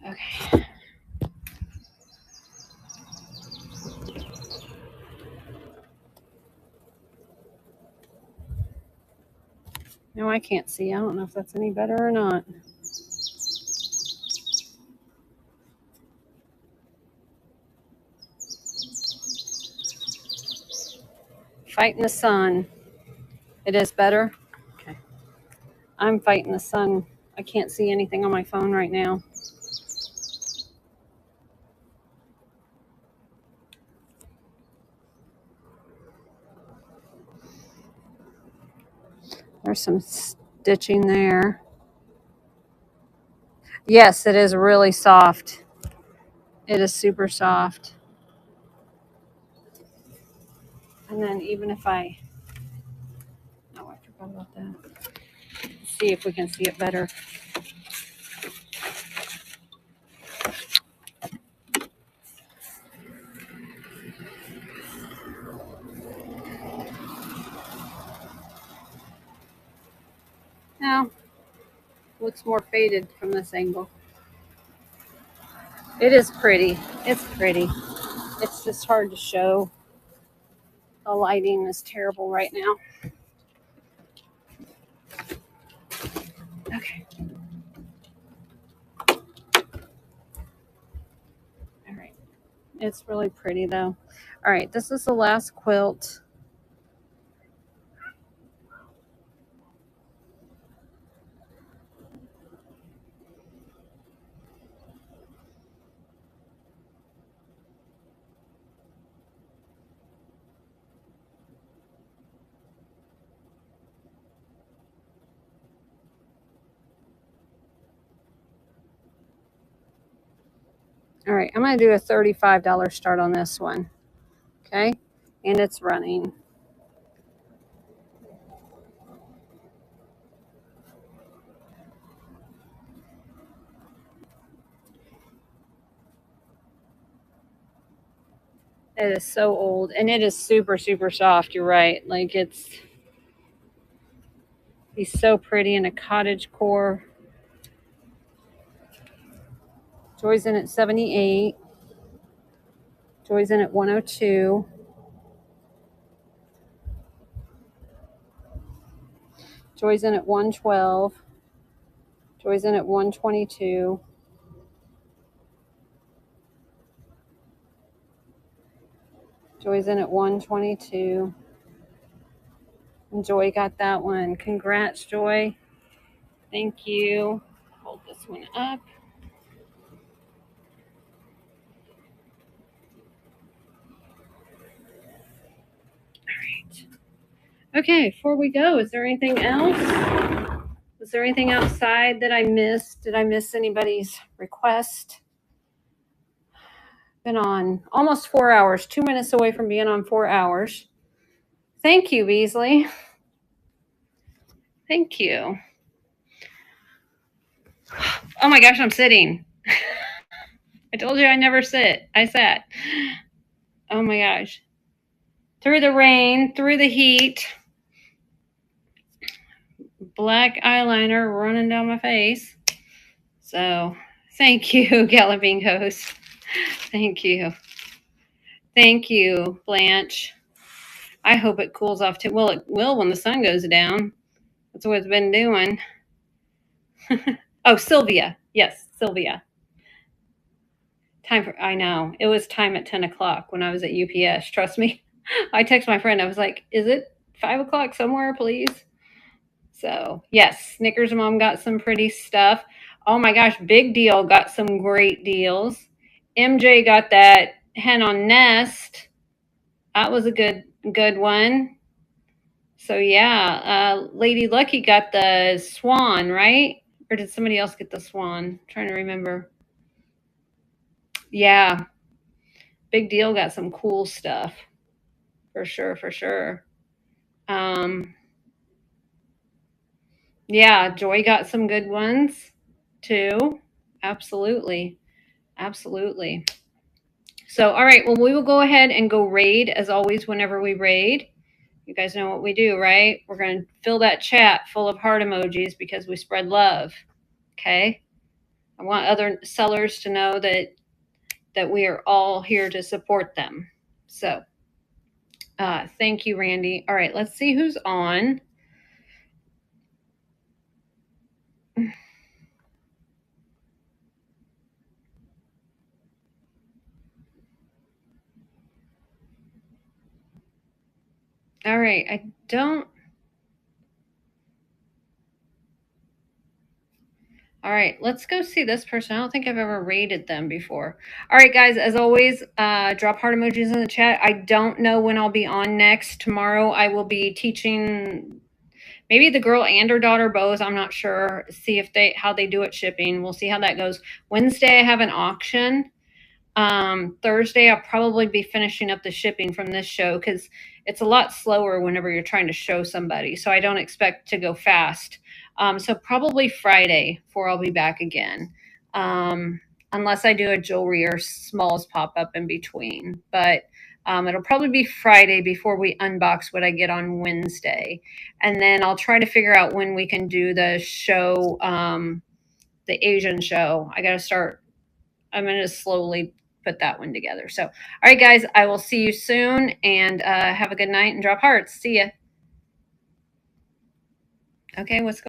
Okay. No, I can't see. I don't know if that's any better or not. Fighting the sun. It is better? Okay. I'm fighting the sun. I can't see anything on my phone right now. There's some stitching there. Yes, it is really soft. It is super soft. And then even if I, oh, I forgot about that. Let's see if we can see it better. Now, looks more faded from this angle. It is pretty. It's pretty. It's just hard to show. The lighting is terrible right now. Okay. All right. It's really pretty though. All right. This is the last quilt. All right, I'm going to do a $35 start on this one. Okay, and it's running. It is so old, and it is super, super soft. You're right. Like he's so pretty in a cottage core. Joy's in at 78. Joy's in at 102. Joy's in at 112. Joy's in at 122. Joy's in at 122. And Joy got that one. Congrats, Joy. Thank you. Hold this one up. All right. Okay, before we go, is there anything else? Was there anything outside that I missed? Did I miss anybody's request? Been on almost 4 hours, 2 minutes away from being on 4 hours. Thank you, Beasley. Thank you. Oh my gosh, I'm sitting. I told you I never sit. I sat. Oh my gosh. Through the rain, through the heat, black eyeliner running down my face. So thank you, Galloping Ghost. Thank you. Thank you, Blanche. I hope it cools off too. Well, it will when the sun goes down. That's what it's been doing. Oh, Sylvia. Yes, Sylvia. I know. It was time at 10 o'clock when I was at UPS. Trust me. I texted my friend. I was like, is it 5 o'clock somewhere, please? So, yes, Snickers Mom got some pretty stuff. Oh my gosh, Big Deal got some great deals. MJ got that hen on nest. That was a good one. So yeah, Lady Lucky got the swan, right? Or did somebody else get the swan? I'm trying to remember. Yeah. Big Deal got some cool stuff. For sure, for sure. Yeah, Joy got some good ones too. Absolutely. Absolutely. So, all right. Well, we will go ahead and go raid as always whenever we raid. You guys know what we do, right? We're going to fill that chat full of heart emojis because we spread love. Okay? I want other sellers to know that we are all here to support them. So, thank you, Randy. All right, let's see who's on. All right, I don't. All right, let's go see this person. I don't think I've ever rated them before. All right, guys, as always, drop heart emojis in the chat. I don't know when I'll be on next. Tomorrow I will be teaching maybe the girl and her daughter both. I'm not sure. See if how they do it shipping. We'll see how that goes. Wednesday I have an auction. Thursday I'll probably be finishing up the shipping from this show because it's a lot slower whenever you're trying to show somebody. So I don't expect to go fast. So probably Friday before I'll be back again. Unless I do a jewelry or smalls pop up in between. But it'll probably be Friday before we unbox what I get on Wednesday. And then I'll try to figure out when we can do the show, the Asian show. I got to start. I'm going to slowly put that one together. So, all right, guys, I will see you soon and have a good night and drop hearts. See ya. Okay, what's going on?